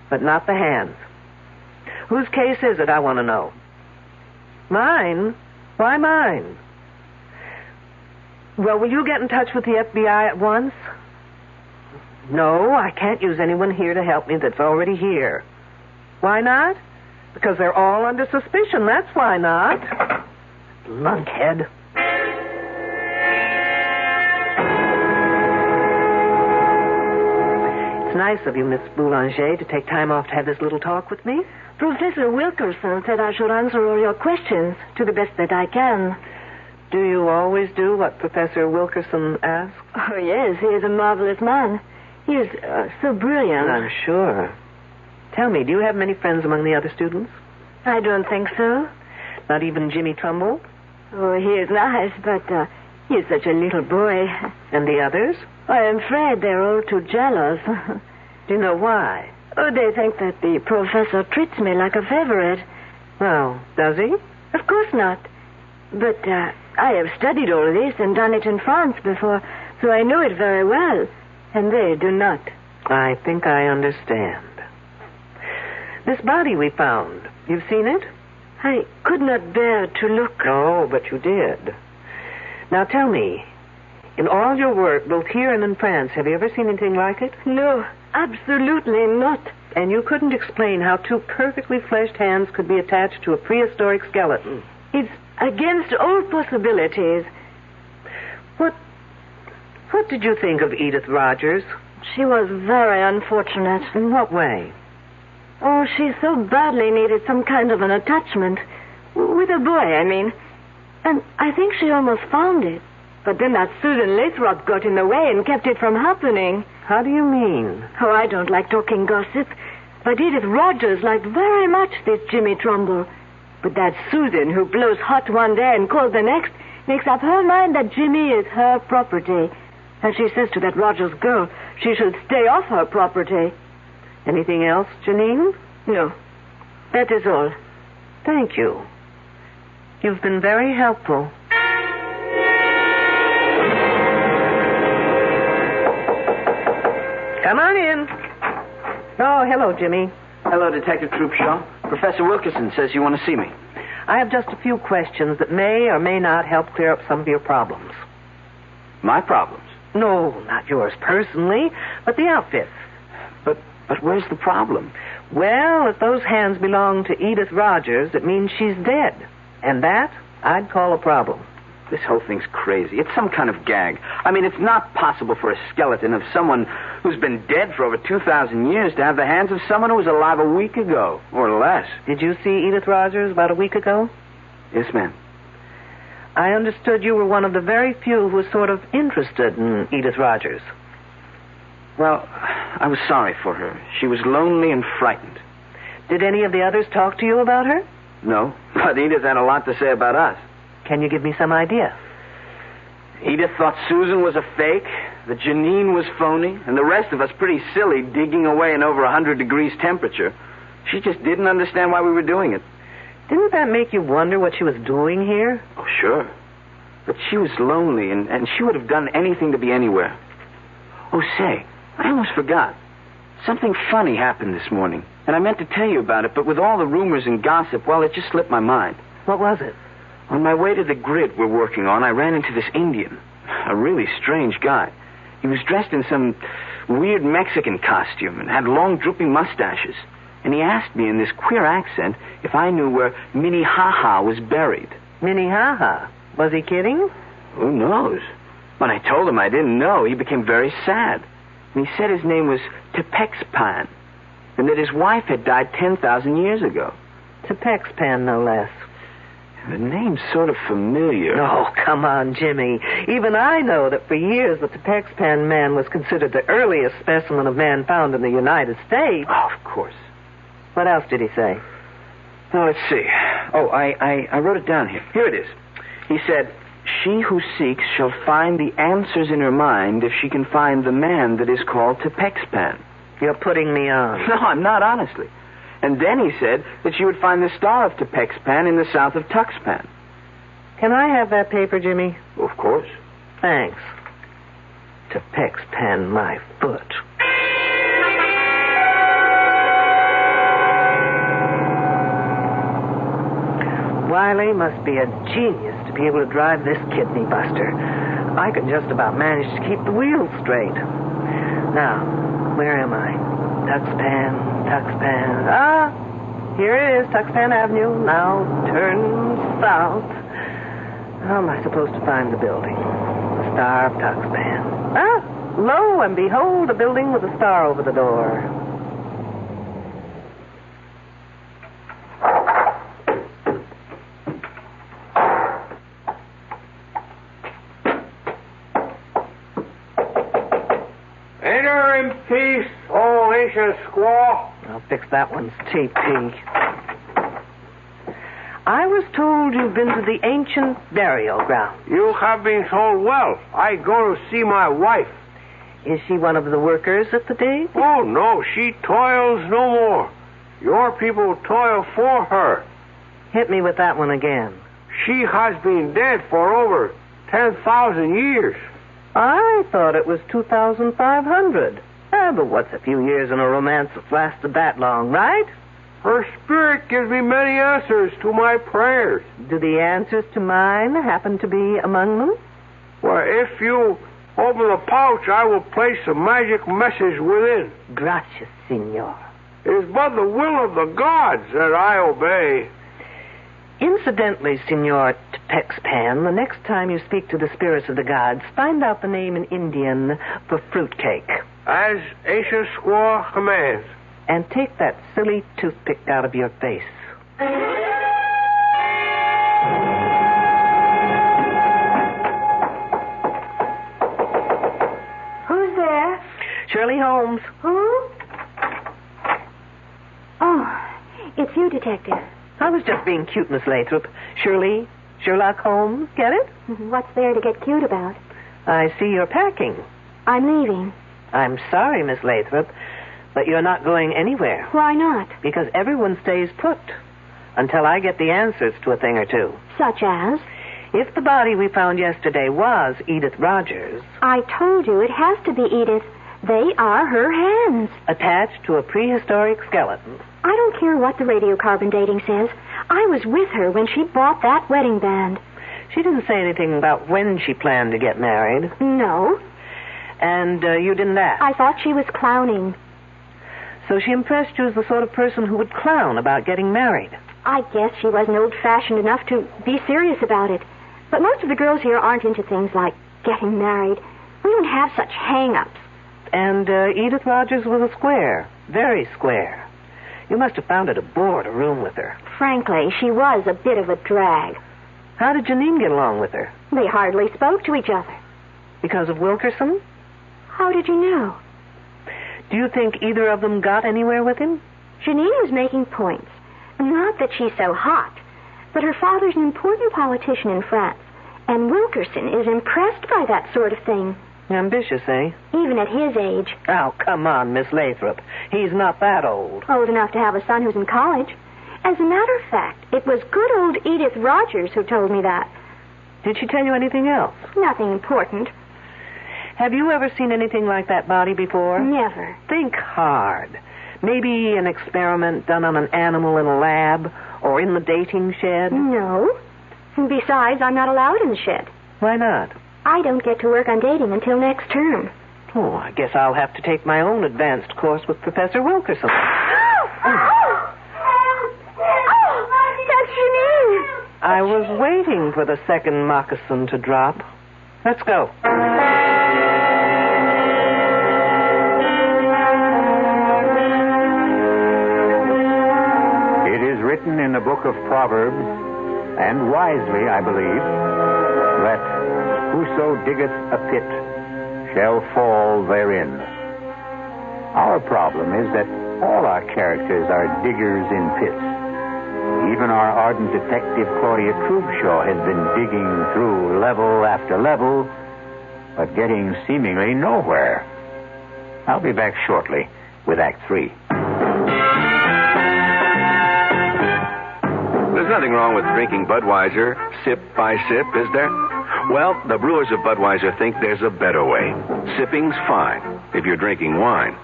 But not the hands. Whose case is it, I want to know? Mine? Why mine? Well, will you get in touch with the FBI at once? No, I can't use anyone here to help me that's already here. Why not? Because they're all under suspicion. That's why not. Lunkhead. It's nice of you, Miss Boulanger, to take time off to have this little talk with me. Professor Wilkerson said I should answer all your questions to the best that I can. Do you always do what Professor Wilkerson asks? Oh, yes, he is a marvelous man. He is so brilliant. I'm sure. Tell me, do you have many friends among the other students? I don't think so. Not even Jimmy Trumbull? Oh, he is nice, but he is such a little boy. And the others? I am afraid they're all too jealous. Do you know why? Oh, they think that the professor treats me like a favorite. Well, does he? Of course not. But I have studied all this and done it in France before, so I know it very well. And they do not. I think I understand. This body we found, you've seen it? I could not bear to look. No, but you did. Now tell me, in all your work, both here and in France, have you ever seen anything like it? No, absolutely not. And you couldn't explain how two perfectly fleshed hands could be attached to a prehistoric skeleton? It's against all possibilities. What did you think of Edith Rogers? She was very unfortunate. In what way? Oh, she so badly needed some kind of an attachment. With a boy, I mean. And I think she almost found it. But then that Susan Lathrop got in the way and kept it from happening. How do you mean? Oh, I don't like talking gossip. But Edith Rogers liked very much this Jimmy Trumbull. But that Susan, who blows hot one day and cold the next, makes up her mind that Jimmy is her property. And she says to that Rogers girl she should stay off her property. Anything else, Janine? No. That is all. Thank you. You've been very helpful. Come on in. Oh, hello, Jimmy. Hello, Detective Troopshaw. Professor Wilkerson says you want to see me. I have just a few questions that may or may not help clear up some of your problems. My problems? No, not yours personally, but the outfit. But where's the problem? Well, if those hands belong to Edith Rogers, it means she's dead. And that, I'd call a problem. This whole thing's crazy. It's some kind of gag. I mean, it's not possible for a skeleton of someone who's been dead for over 2,000 years to have the hands of someone who was alive a week ago, or less. Did you see Edith Rogers about a week ago? Yes, ma'am. I understood you were one of the very few who was sort of interested in Edith Rogers. Well, I was sorry for her. She was lonely and frightened. Did any of the others talk to you about her? No, but Edith had a lot to say about us. Can you give me some idea? Edith thought Susan was a fake, that Janine was phony, and the rest of us pretty silly digging away in over 100 degrees temperature. She just didn't understand why we were doing it. Didn't that make you wonder what she was doing here? Oh, sure. But she was lonely, and she would have done anything to be anywhere. Oh, say, I almost forgot. Something funny happened this morning, and I meant to tell you about it, but with all the rumors and gossip, well, it just slipped my mind. What was it? On my way to the grid we're working on, I ran into this Indian. A really strange guy. He was dressed in some weird Mexican costume and had long drooping mustaches. And he asked me in this queer accent if I knew where Minnehaha was buried. Minnehaha? Was he kidding? Who knows? When I told him I didn't know, he became very sad. And he said his name was Tepexpan, and that his wife had died 10,000 years ago. Tepexpan, no less. The name's sort of familiar. Oh, come on, Jimmy. Even I know that for years the Tepexpan man was considered the earliest specimen of man found in the United States. Oh, of course. What else did he say? Oh, let's see. Oh, I wrote it down here. Here it is. He said, "She who seeks shall find the answers in her mind if she can find the man that is called Tepexpan." You're putting me on. No, I'm not, honestly. And then he said that she would find the star of Tepexpan in the south of Tuxpan. Can I have that paper, Jimmy? Of course. Thanks. Tepexpan, my foot. Riley must be a genius to be able to drive this kidney buster. I can just about manage to keep the wheels straight. Now, where am I? Tuxpan. Ah, here it is, Tuxpan Avenue. Now turn south. How am I supposed to find the building? The Star of Tuxpan. Ah, lo and behold, a building with a star over the door. Enter in peace, old ancient squaw. I'll fix that one's TP. I was told you've been to the ancient burial ground. You have been told well. I go to see my wife. Is she one of the workers at the dig? Oh, no, she toils no more. Your people toil for her. Hit me with that one again. She has been dead for over 10,000 years. I thought it was 2,500. But what's a few years in a romance that's lasted that long, right? Her spirit gives me many answers to my prayers. Do the answers to mine happen to be among them? Well, if you open the pouch, I will place a magic message within. Gracias, senor. It is but the will of the gods that I obey. Incidentally, Senor Tuxpan, the next time you speak to the spirits of the gods, find out the name in Indian for fruitcake. As ancient squaw commands. And take that silly toothpick out of your face. Who's there? Shirley Holmes. Who? Oh, it's you, Detective. I was just being cute, Miss Lathrop. Shirley, Sherlock Holmes, get it? What's there to get cute about? I see you're packing. I'm leaving. I'm sorry, Miss Lathrop, but you're not going anywhere. Why not? Because everyone stays put until I get the answers to a thing or two. Such as? If the body we found yesterday was Edith Rogers... I told you it has to be Edith. They are her hands. Attached to a prehistoric skeleton. I don't care what the radiocarbon dating says. I was with her when she bought that wedding band. She didn't say anything about when she planned to get married. No. And you didn't ask? I thought she was clowning. So she impressed you as the sort of person who would clown about getting married? I guess she wasn't old-fashioned enough to be serious about it. But most of the girls here aren't into things like getting married. We don't have such hang-ups. And Edith Rogers was a square. Very square. You must have found it a bore to room with her. Frankly, she was a bit of a drag. How did Janine get along with her? They hardly spoke to each other. Because of Wilkerson? How did you know? Do you think either of them got anywhere with him? Janine was making points. Not that she's so hot, but her father's an important politician in France, and Wilkerson is impressed by that sort of thing. Ambitious, eh? Even at his age. Oh, come on, Miss Lathrop. He's not that old. Old enough to have a son who's in college. As a matter of fact, it was good old Edith Rogers who told me that. Did she tell you anything else? Nothing important. Have you ever seen anything like that body before? Never. Think hard. Maybe an experiment done on an animal in a lab or in the dating shed? No. And besides, I'm not allowed in the shed. Why not? I don't get to work on dating until next term. Oh, I guess I'll have to take my own advanced course with Professor Wilkerson. That's Janine. I was waiting for the second moccasin to drop. Let's go. It is written in the book of Proverbs, and wisely, I believe, that whoso diggeth a pit shall fall therein. Our problem is that all our characters are diggers in pits. Even our ardent detective Claudia Trubshaw has been digging through level after level, but getting seemingly nowhere. I'll be back shortly with Act 3. There's nothing wrong with drinking Budweiser sip by sip, is there? Well, the brewers of Budweiser think there's a better way. Sipping's fine if you're drinking wine.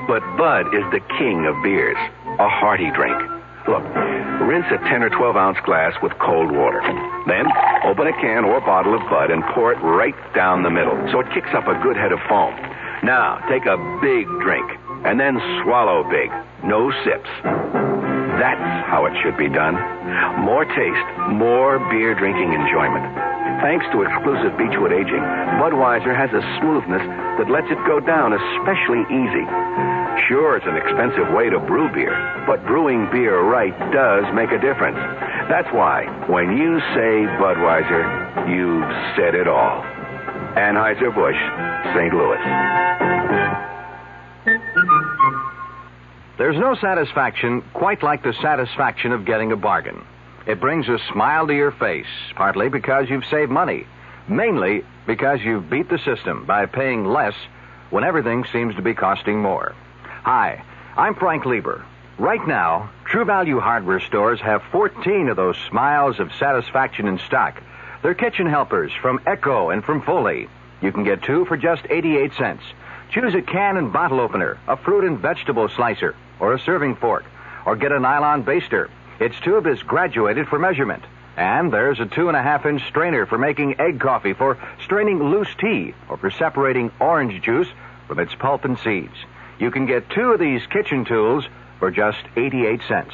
But Bud is the king of beers, a hearty drink. Look, rinse a 10 or 12-ounce glass with cold water. Then open a can or bottle of Bud and pour it right down the middle so it kicks up a good head of foam. Now, take a big drink and then swallow big. No sips. That's how it should be done. More taste, more beer drinking enjoyment. Thanks to exclusive Beechwood aging, Budweiser has a smoothness that lets it go down especially easy. Sure, it's an expensive way to brew beer, but brewing beer right does make a difference. That's why, when you say Budweiser, you've said it all. Anheuser-Busch, St. Louis. There's no satisfaction quite like the satisfaction of getting a bargain. It brings a smile to your face, partly because you've saved money, mainly because you've beat the system by paying less when everything seems to be costing more. Hi, I'm Frank Lieber. Right now, True Value hardware stores have 14 of those smiles of satisfaction in stock. They're kitchen helpers from Echo and from Foley. You can get 2 for just 88 cents. Choose a can and bottle opener, a fruit and vegetable slicer, or a serving fork, or get a nylon baster. Its tube is graduated for measurement. And there's a 2.5-inch strainer for making egg coffee, for straining loose tea, or for separating orange juice from its pulp and seeds. You can get 2 of these kitchen tools for just 88 cents.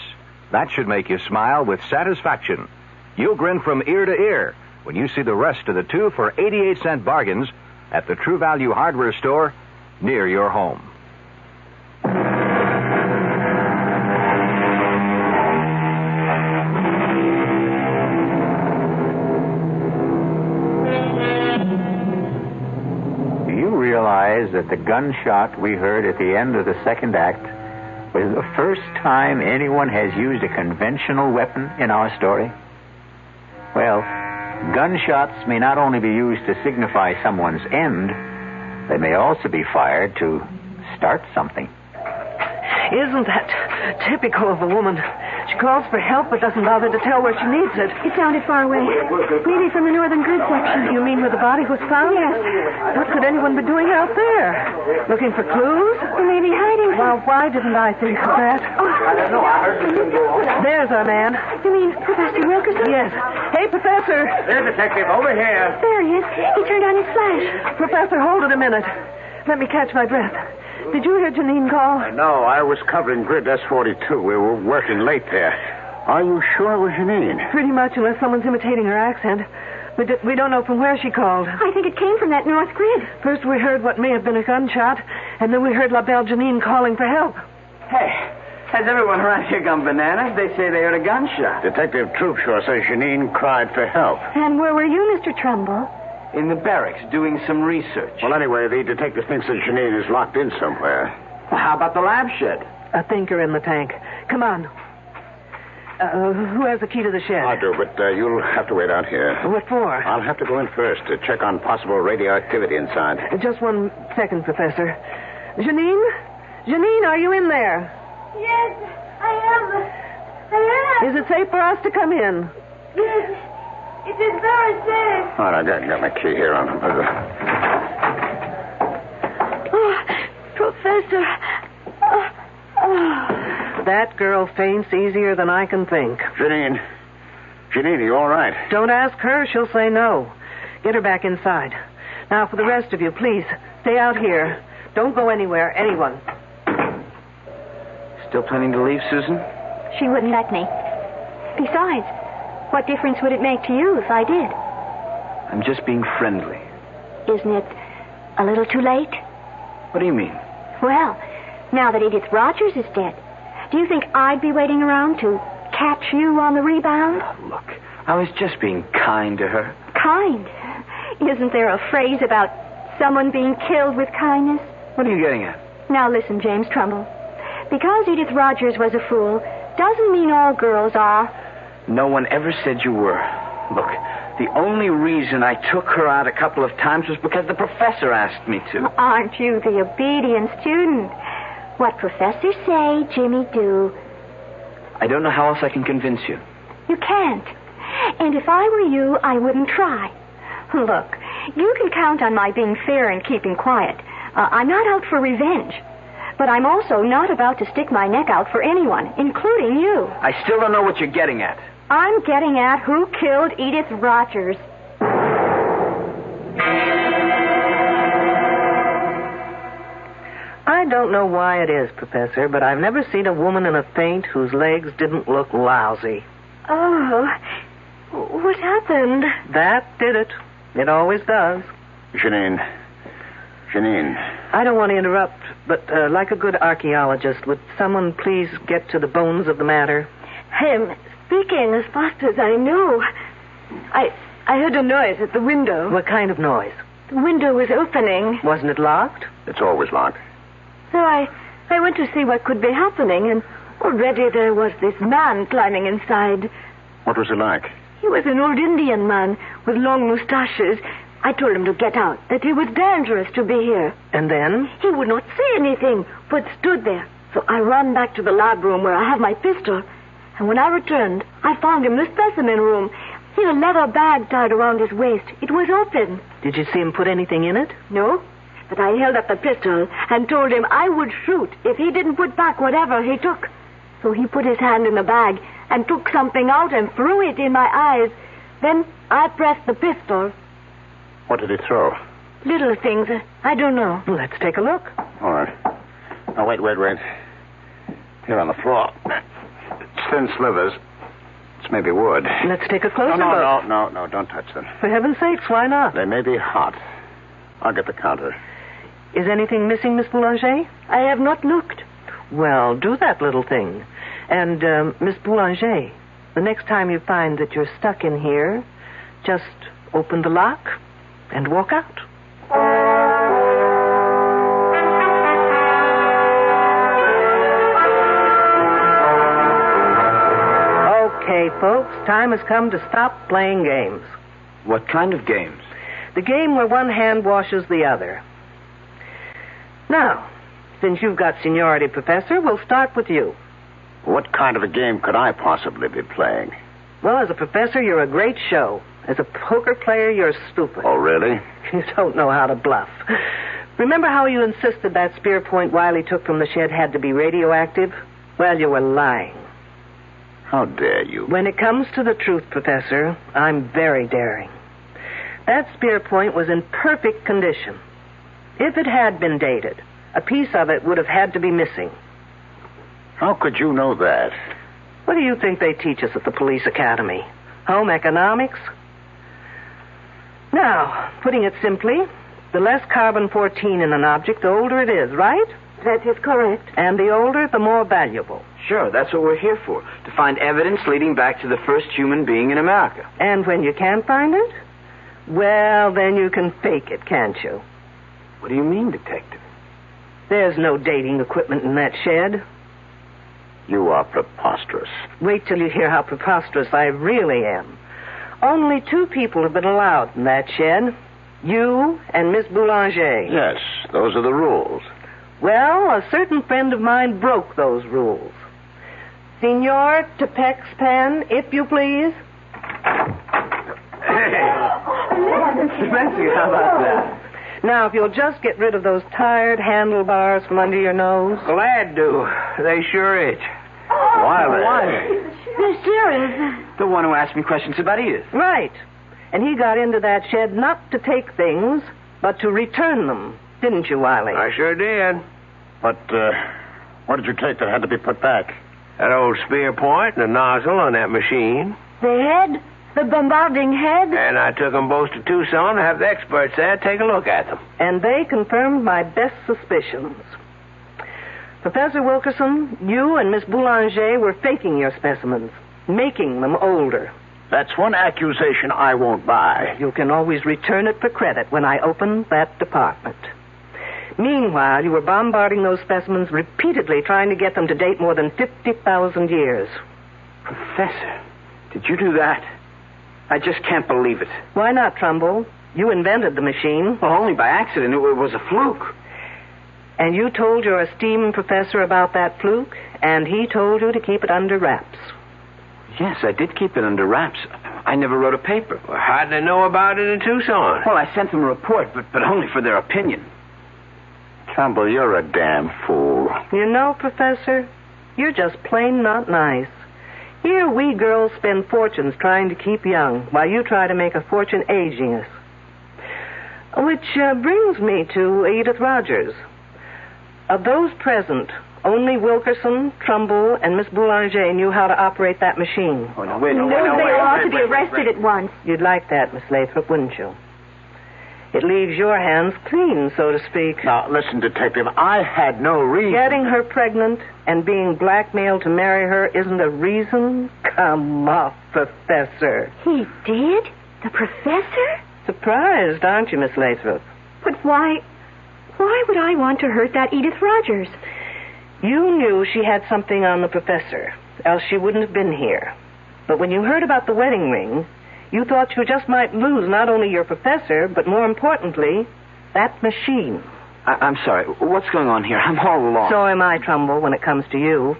That should make you smile with satisfaction. You'll grin from ear to ear when you see the rest of the 2 for 88-cent bargains at the True Value hardware store near your home. Do you realize that the gunshot we heard at the end of the second act was the first time anyone has used a conventional weapon in our story? Well, gunshots may not only be used to signify someone's end, they may also be fired to start something. Isn't that typical of a woman? She calls for help but doesn't bother to tell where she needs it. It sounded far away. Maybe from the northern grid section. You mean where the body was found? Yes. What could anyone be doing out there? Looking for clues? Or maybe hiding. Well, why didn't I think of that? I don't know. I heard. There's our man. You mean Professor Wilkerson? Yes. Hey, Professor. There, Detective. Over here. There he is. He turned on his flash. Professor, hold it a minute. Let me catch my breath. Did you hear Janine call? No, I was covering grid S42. We were working late there. Are you sure it was Janine? Pretty much, unless someone's imitating her accent. We don't know from where she called. I think it came from that north grid. First we heard what may have been a gunshot, and then we heard La Belle Janine calling for help. Hey, has everyone around here gone bananas? They say they heard a gunshot. Detective Troopshaw says Janine cried for help. And where were you, Mr. Trumbull? In the barracks, doing some research. Well, anyway, the detective thinks that Janine is locked in somewhere. Well, how about the lab shed? A thinker in the tank. Come on. Who has the key to the shed? I do, but you'll have to wait out here. What for? I'll have to go in first to check on possible radioactivity inside. Just 1 second, Professor. Janine? Janine, are you in there? Yes, I am. Is it safe for us to come in? Yes. It is very safe. All right, I got my key here on the puzzle. Oh, Professor. That girl faints easier than I can think. Janine, are you all right? Don't ask her. She'll say no. Get her back inside. Now, for the rest of you, please, stay out here. Don't go anywhere, anyone. Still planning to leave, Susan? She wouldn't let me. Besides, what difference would it make to you if I did? I'm just being friendly. Isn't it a little too late? What do you mean? Well, now that Edith Rogers is dead, do you think I'd be waiting around to catch you on the rebound? Oh, look, I was just being kind to her. Kind? Isn't there a phrase about someone being killed with kindness? What are you getting at? Now listen, James Trumbull. Because Edith Rogers was a fool doesn't mean all girls are. No one ever said you were. Look, the only reason I took her out a couple of times was because the professor asked me to. Aren't you the obedient student? What professors say, Jimmy do. I don't know how else I can convince you. You can't. And if I were you, I wouldn't try. Look, you can count on my being fair and keeping quiet. I'm not out for revenge. But I'm also not about to stick my neck out for anyone, including you. I still don't know what you're getting at. I'm getting at who killed Edith Rogers. I don't know why it is, Professor, but I've never seen a woman in a faint whose legs didn't look lousy. Oh, what happened? That did it. It always does. Janine. I don't want to interrupt, but like a good archaeologist, would someone please get to the bones of the matter? I'm speaking as fast as I know. I heard a noise at the window. What kind of noise? The window was opening. Wasn't it locked? It's always locked. So I went to see what could be happening, and already there was this man climbing inside. What was he like? He was an old Indian man with long mustaches. I told him to get out, that it was dangerous to be here. And then? He would not say anything, but stood there. So I ran back to the lab room where I have my pistol. And when I returned, I found him in the specimen room. He had a leather bag tied around his waist. It was open. Did you see him put anything in it? No, but I held up the pistol and told him I would shoot if he didn't put back whatever he took. So he put his hand in the bag and took something out and threw it in my eyes. Then I pressed the pistol. What did he throw? Little things. I don't know. Let's take a look. All right. Now, wait. Here on the floor. It's thin slivers. It's maybe wood. Let's take a closer look. No, don't touch them. For heaven's sakes, why not? They may be hot. I'll get the counter. Is anything missing, Miss Boulanger? I have not looked. Well, do that little thing. And, Miss Boulanger, the next time you find that you're stuck in here, just open the lock and walk out. Okay, folks, time has come to stop playing games. What kind of games? The game where one hand washes the other. Now, since you've got seniority, Professor, we'll start with you. What kind of a game could I possibly be playing? Well, as a professor, you're a great show. As a poker player, you're stupid. Oh, really? You don't know how to bluff. Remember how you insisted that spear point Wiley took from the shed had to be radioactive? Well, you were lying. How dare you? When it comes to the truth, Professor, I'm very daring. That spear point was in perfect condition. If it had been dated, a piece of it would have had to be missing. How could you know that? What do you think they teach us at the police academy? Home economics? Now, putting it simply, the less carbon-14 in an object, the older it is, right? That is correct. And the older, the more valuable. Sure, that's what we're here for, to find evidence leading back to the first human being in America. And when you can't find it? Well, then you can fake it, can't you? What do you mean, Detective? There's no dating equipment in that shed. You are preposterous. Wait till you hear how preposterous I really am. Only 2 people have been allowed in that shed. You and Miss Boulanger. Yes, those are the rules. Well, a certain friend of mine broke those rules. Senor Tepex Pen, if you please. Fancy, how about that? Now, if you'll just get rid of those tired handlebars from under your nose. Glad to. They sure itch. Wiley. They're serious. The one who asked me questions about Edith. Right. And he got into that shed not to take things, but to return them. Didn't you, Wiley? I sure did. But, what did you take that had to be put back? That old spear point and the nozzle on that machine. The head? The bombarding head? And I took them both to Tucson to have the experts there take a look at them. And they confirmed my best suspicions. Professor Wilkerson, you and Miss Boulanger were faking your specimens, making them older. That's one accusation I won't buy. You can always return it for credit when I open that department. Meanwhile, you were bombarding those specimens repeatedly, trying to get them to date more than 50,000 years. Professor, did you do that? I just can't believe it. Why not, Trumbull? You invented the machine. Well, only by accident. It was a fluke. And you told your esteemed professor about that fluke, and he told you to keep it under wraps. Yes, I did keep it under wraps. I never wrote a paper. Well, how'd they know about it in Tucson? Well, I sent them a report, but only for their opinion. Trumbull, you're a damn fool. you? You know, Professor, you're just plain not nice. Here we girls spend fortunes trying to keep young, while you try to make a fortune aging us. Which brings me to Edith Rogers. Of those present, only Wilkerson, Trumbull, and Miss Boulanger knew how to operate that machine. Oh, no, wait. They ought to be arrested at once. You'd like that, Miss Lathrop, wouldn't you? It leaves your hands clean, so to speak. Now, listen, Detective, I had no reason. Getting her pregnant and being blackmailed to marry her isn't a reason? Come off, Professor. He did? The professor? Surprised, aren't you, Miss Lathrop? But why would I want to hurt that Edith Rogers? You knew she had something on the professor, else she wouldn't have been here. But when you heard about the wedding ring, you thought you just might lose not only your professor, but more importantly, that machine. I'm sorry. What's going on here? I'm all lost. So am I, Trumbull, when it comes to you.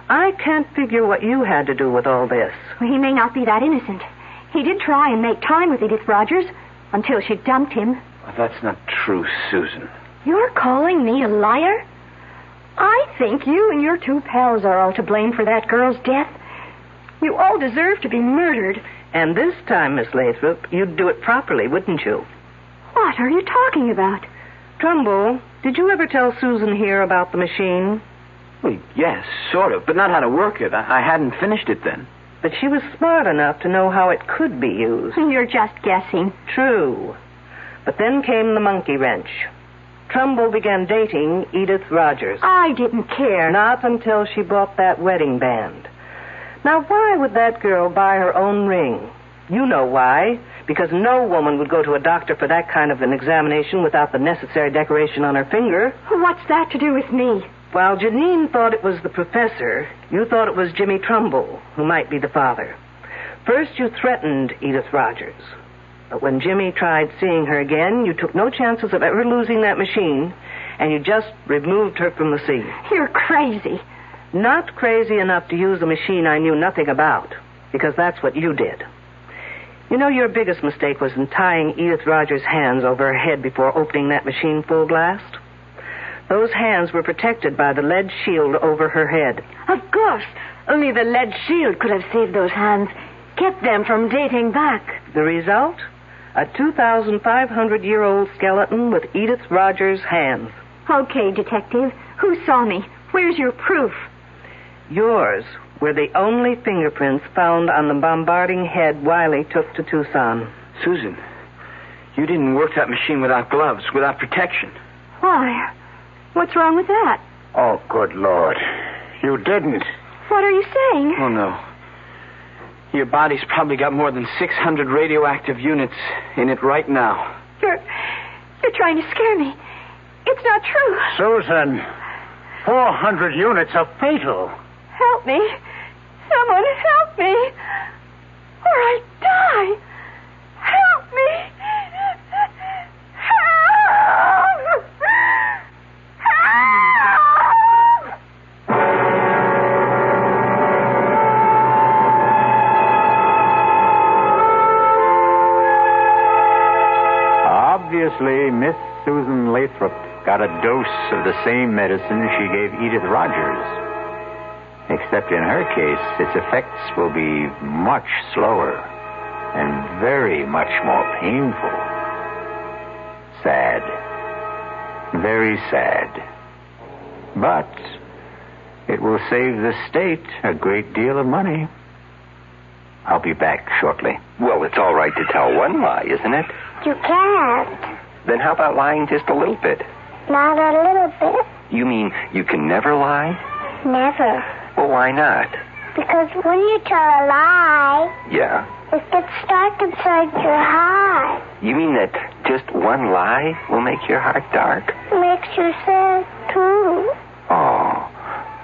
I can't figure what you had to do with all this. Well, he may not be that innocent. He did try and make time with Edith Rogers until she dumped him. Well, that's not true, Susan. You're calling me a liar? I think you and your two pals are all to blame for that girl's death. You all deserve to be murdered. And this time, Miss Lathrop, you'd do it properly, wouldn't you? What are you talking about? Trumbull, did you ever tell Susan here about the machine? Well, yes, sort of, but not how to work it. I hadn't finished it then. But she was smart enough to know how it could be used. You're just guessing. True. But then came the monkey wrench. Trumbull began dating Edith Rogers. I didn't care. Not until she bought that wedding band. Now, why would that girl buy her own ring? You know why. Because no woman would go to a doctor for that kind of an examination without the necessary decoration on her finger. What's that to do with me? While Janine thought it was the professor, you thought it was Jimmy Trumbull, who might be the father. First, you threatened Edith Rogers. But when Jimmy tried seeing her again, you took no chances of ever losing that machine, and you just removed her from the scene. You're crazy. Not crazy enough to use a machine I knew nothing about, because that's what you did. You know, your biggest mistake was in tying Edith Rogers' hands over her head before opening that machine full blast. Those hands were protected by the lead shield over her head. Of course. Only the lead shield could have saved those hands, kept them from dating back. The result? A 2,500-year-old skeleton with Edith Rogers' hands. Okay, Detective. Who saw me? Where's your proof? Yours were the only fingerprints found on the bombarding head Wiley took to Tucson. Susan, you didn't work that machine without gloves, without protection. Why? What's wrong with that? Oh, good Lord. You didn't. What are you saying? Oh, no. Your body's probably got more than 600 radioactive units in it right now. You're trying to scare me. It's not true. Susan, 400 units are fatal. Help me. Someone help me. Or I die. Help me. Help. Help. Obviously, Miss Susan Lathrop got a dose of the same medicine she gave Edith Rogers. Except in her case, its effects will be much slower and very much more painful. Sad. Very sad. But it will save the state a great deal of money. I'll be back shortly. Well, it's all right to tell one lie, isn't it? You can't. Then how about lying just a little bit? Not a little bit. You mean you can never lie? Never. Well, why not? Because when you tell a lie, Yeah? it gets dark inside your heart. You mean that just one lie will make your heart dark? It makes you sad, too. Oh,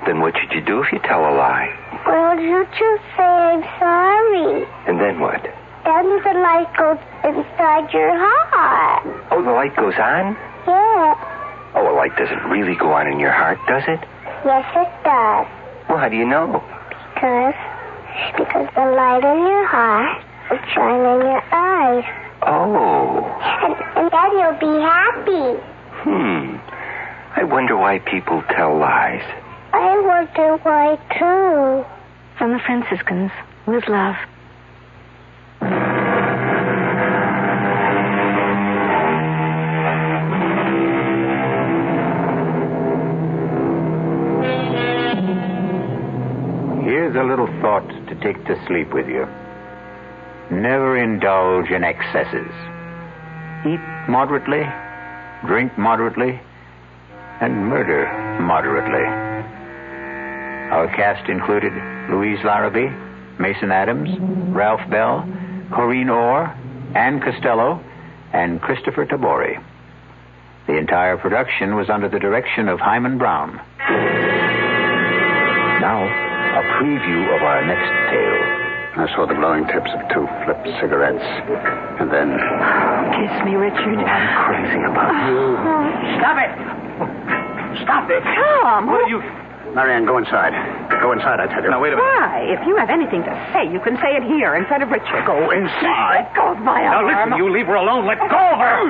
then what should you do if you tell a lie? Well, you just say I'm sorry. And then what? Then the light goes inside your heart. Oh, the light goes on? Yeah. Oh, a light doesn't really go on in your heart, does it? Yes, it does. Well, how do you know? Because the light in your heart will shine in your eyes. Oh. And then you'll be happy. I wonder why people tell lies. I wonder why, too. From the Franciscans, with love. Here's a little thought to take to sleep with you. Never indulge in excesses. Eat moderately, drink moderately, and murder moderately. Our cast included Louise Larrabee, Mason Adams, Ralph Bell, Corinne Orr, Ann Costello, and Christopher Tabori. The entire production was under the direction of Hyman Brown. Now, a preview of our next tale. I saw the glowing tips of 2 flipped cigarettes. And then... Kiss me, Richard. I'm crazy about you. Stop it! Stop it! Tom! What are you... Marianne, go inside. Go inside, I tell you. Now, wait a minute. Why? If you have anything to say, you can say it here in front of Richard. Go inside. Let go of my Now, arm. listen, you leave her alone. Let go of her!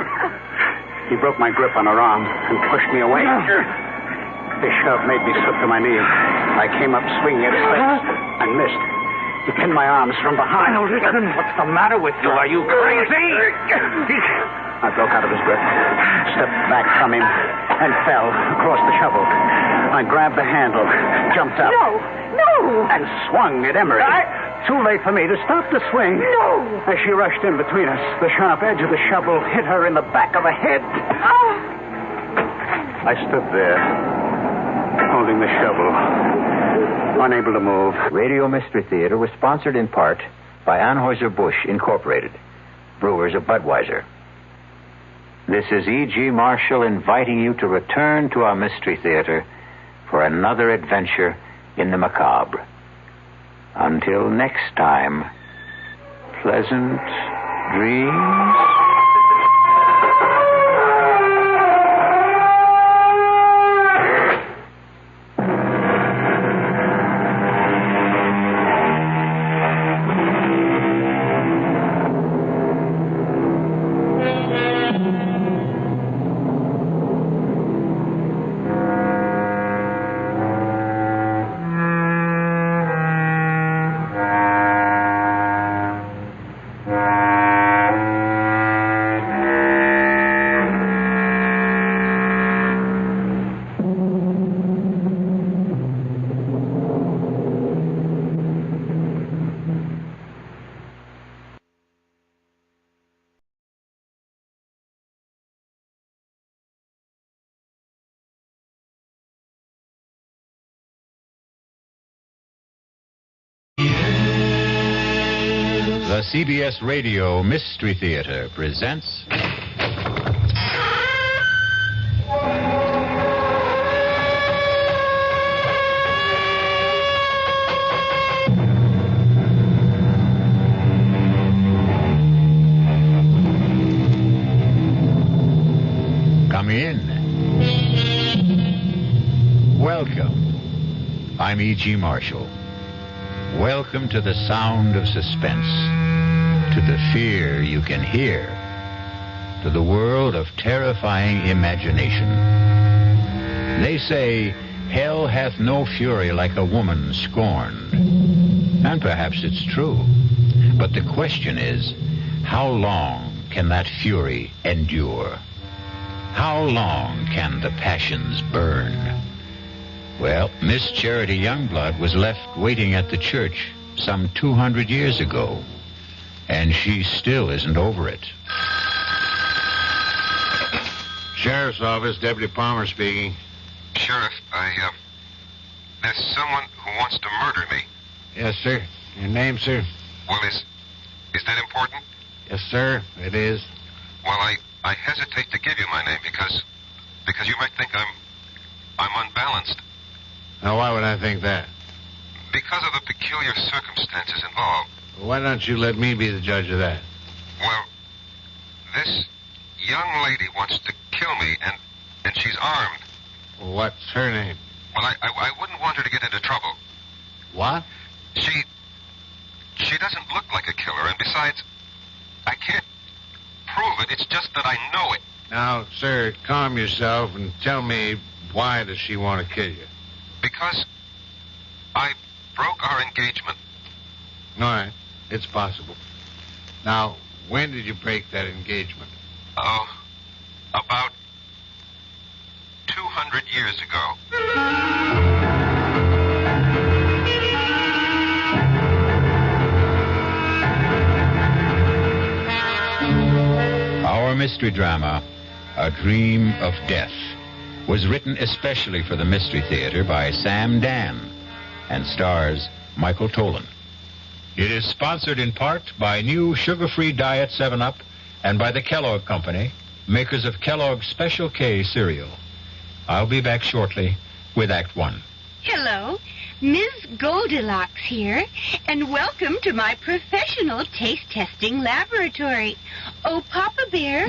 He broke my grip on her arm and pushed me away. His shove made me slip to my knees. I came up swinging at his face and missed. He pinned my arms from behind. Now, listen, what's the matter with you? Are you crazy? I broke out of his grip, stepped back from him, and fell across the shovel. I grabbed the handle, jumped up. No! And swung at Emery. Too late for me to stop the swing. No! As she rushed in between us, the sharp edge of the shovel hit her in the back of the head. Oh. I stood there, holding the shovel, unable to move. Radio Mystery Theater was sponsored in part by Anheuser-Busch Incorporated, brewers of Budweiser. This is E.G. Marshall inviting you to return to our Mystery Theater for another adventure in the macabre. Until next time, pleasant dreams. The CBS Radio Mystery Theater presents... Come in. Welcome. I'm E.G. Marshall. Welcome to the sound of suspense, to the fear you can hear, to the world of terrifying imagination. They say, hell hath no fury like a woman scorned. And perhaps it's true. But the question is, how long can that fury endure? How long can the passions burn? Well, Miss Charity Youngblood was left waiting at the church some 200 years ago, and she still isn't over it. Sheriff's Office, Deputy Palmer speaking. Sheriff, there's someone who wants to murder me. Yes, sir. Your name, sir? Well, is that important? Yes, sir, it is. Well, I hesitate to give you my name because you might think I'm unbalanced. Now, why would I think that? Because of the peculiar circumstances involved. Why don't you let me be the judge of that? Well, this young lady wants to kill me, and she's armed. What's her name? Well, I wouldn't want her to get into trouble. What? She doesn't look like a killer, and besides, I can't prove it. It's just that I know it. Now, sir, calm yourself and tell me Why does she want to kill you? Because I broke our engagement. All right. It's possible. Now, when did you break that engagement? Oh, about 200 years ago. Our mystery drama, A Dream of Death, was written especially for the Mystery Theater by Sam Dan and stars Michael Tolan. It is sponsored in part by new sugar-free Diet 7-Up and by the Kellogg Company, makers of Kellogg's Special K cereal. I'll be back shortly with Act One. Hello, Ms. Goldilocks here, and welcome to my professional taste testing laboratory. Oh, Papa Bear,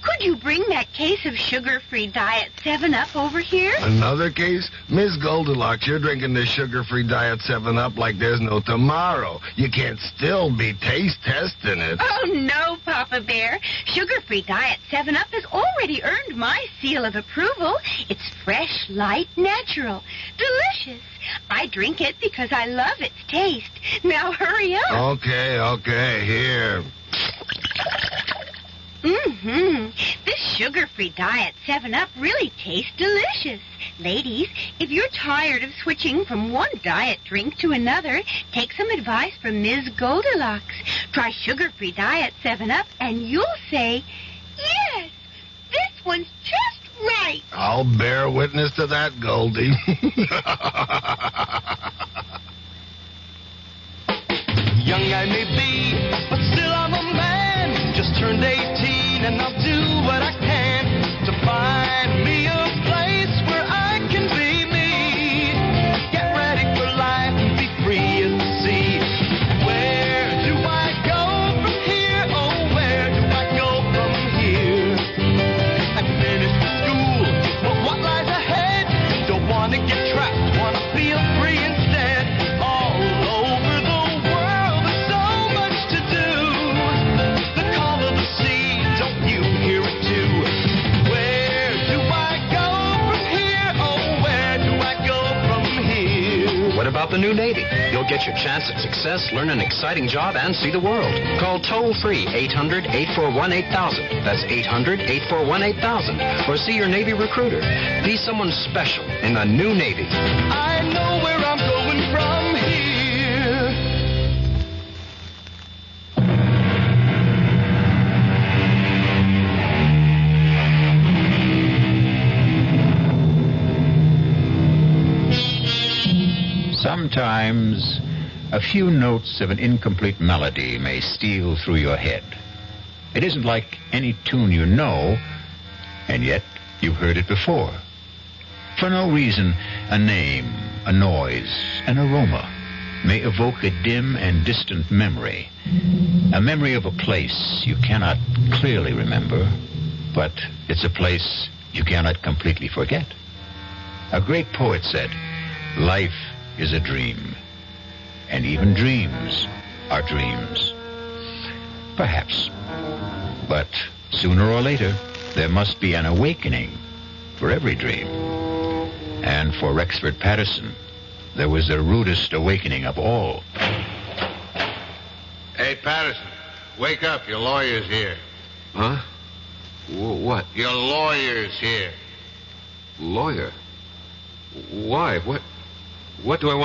could you bring that case of sugar-free Diet 7-Up over here? Another case? Miss Goldilocks, you're drinking this sugar-free Diet 7-Up like there's no tomorrow. You can't still be taste testing it. Oh, no, Papa Bear. Sugar-free Diet 7-Up has already earned my seal of approval. It's fresh, light, natural, delicious. I drink it because I love its taste. Now hurry up. Okay, here. This sugar-free Diet 7-Up really tastes delicious. Ladies, if you're tired of switching from one diet drink to another, take some advice from Ms. Goldilocks. Try sugar-free Diet 7-Up and you'll say, yes, this one's just right. I'll bear witness to that, Goldie. Young I may be, but still I'm a man. Just turned 18 and I'll do what I can to find me a place where I can be me. Get ready for life and be free as the sea. Where do I go from here? Oh, where do I go from here? I finished school, but what lies ahead? Don't want to get trapped, want to feel free instead. All over the world, there's so much to do. The call of the sea, don't you hear it too? Where do I go from here? Oh, where do I go from here? What about the new Navy? You'll get your chance at success, learn an exciting job, and see the world. Call toll-free 800-841-8000. That's 800-841-8000. Or see your Navy recruiter. Be someone special in the new Navy. I know where I'm going from here. Sometimes a few notes of an incomplete melody may steal through your head. It isn't like any tune you know, and yet you've heard it before. For no reason, a name, a noise, an aroma may evoke a dim and distant memory. A memory of a place you cannot clearly remember, but it's a place you cannot completely forget. A great poet said, "Life is a dream, and even dreams are dreams." Perhaps. But sooner or later, there must be an awakening for every dream. And for Rexford Patterson, there was the rudest awakening of all. Hey, Patterson, wake up. Your lawyer's here. Huh? What? Your lawyer's here. Lawyer? Why? What do I want?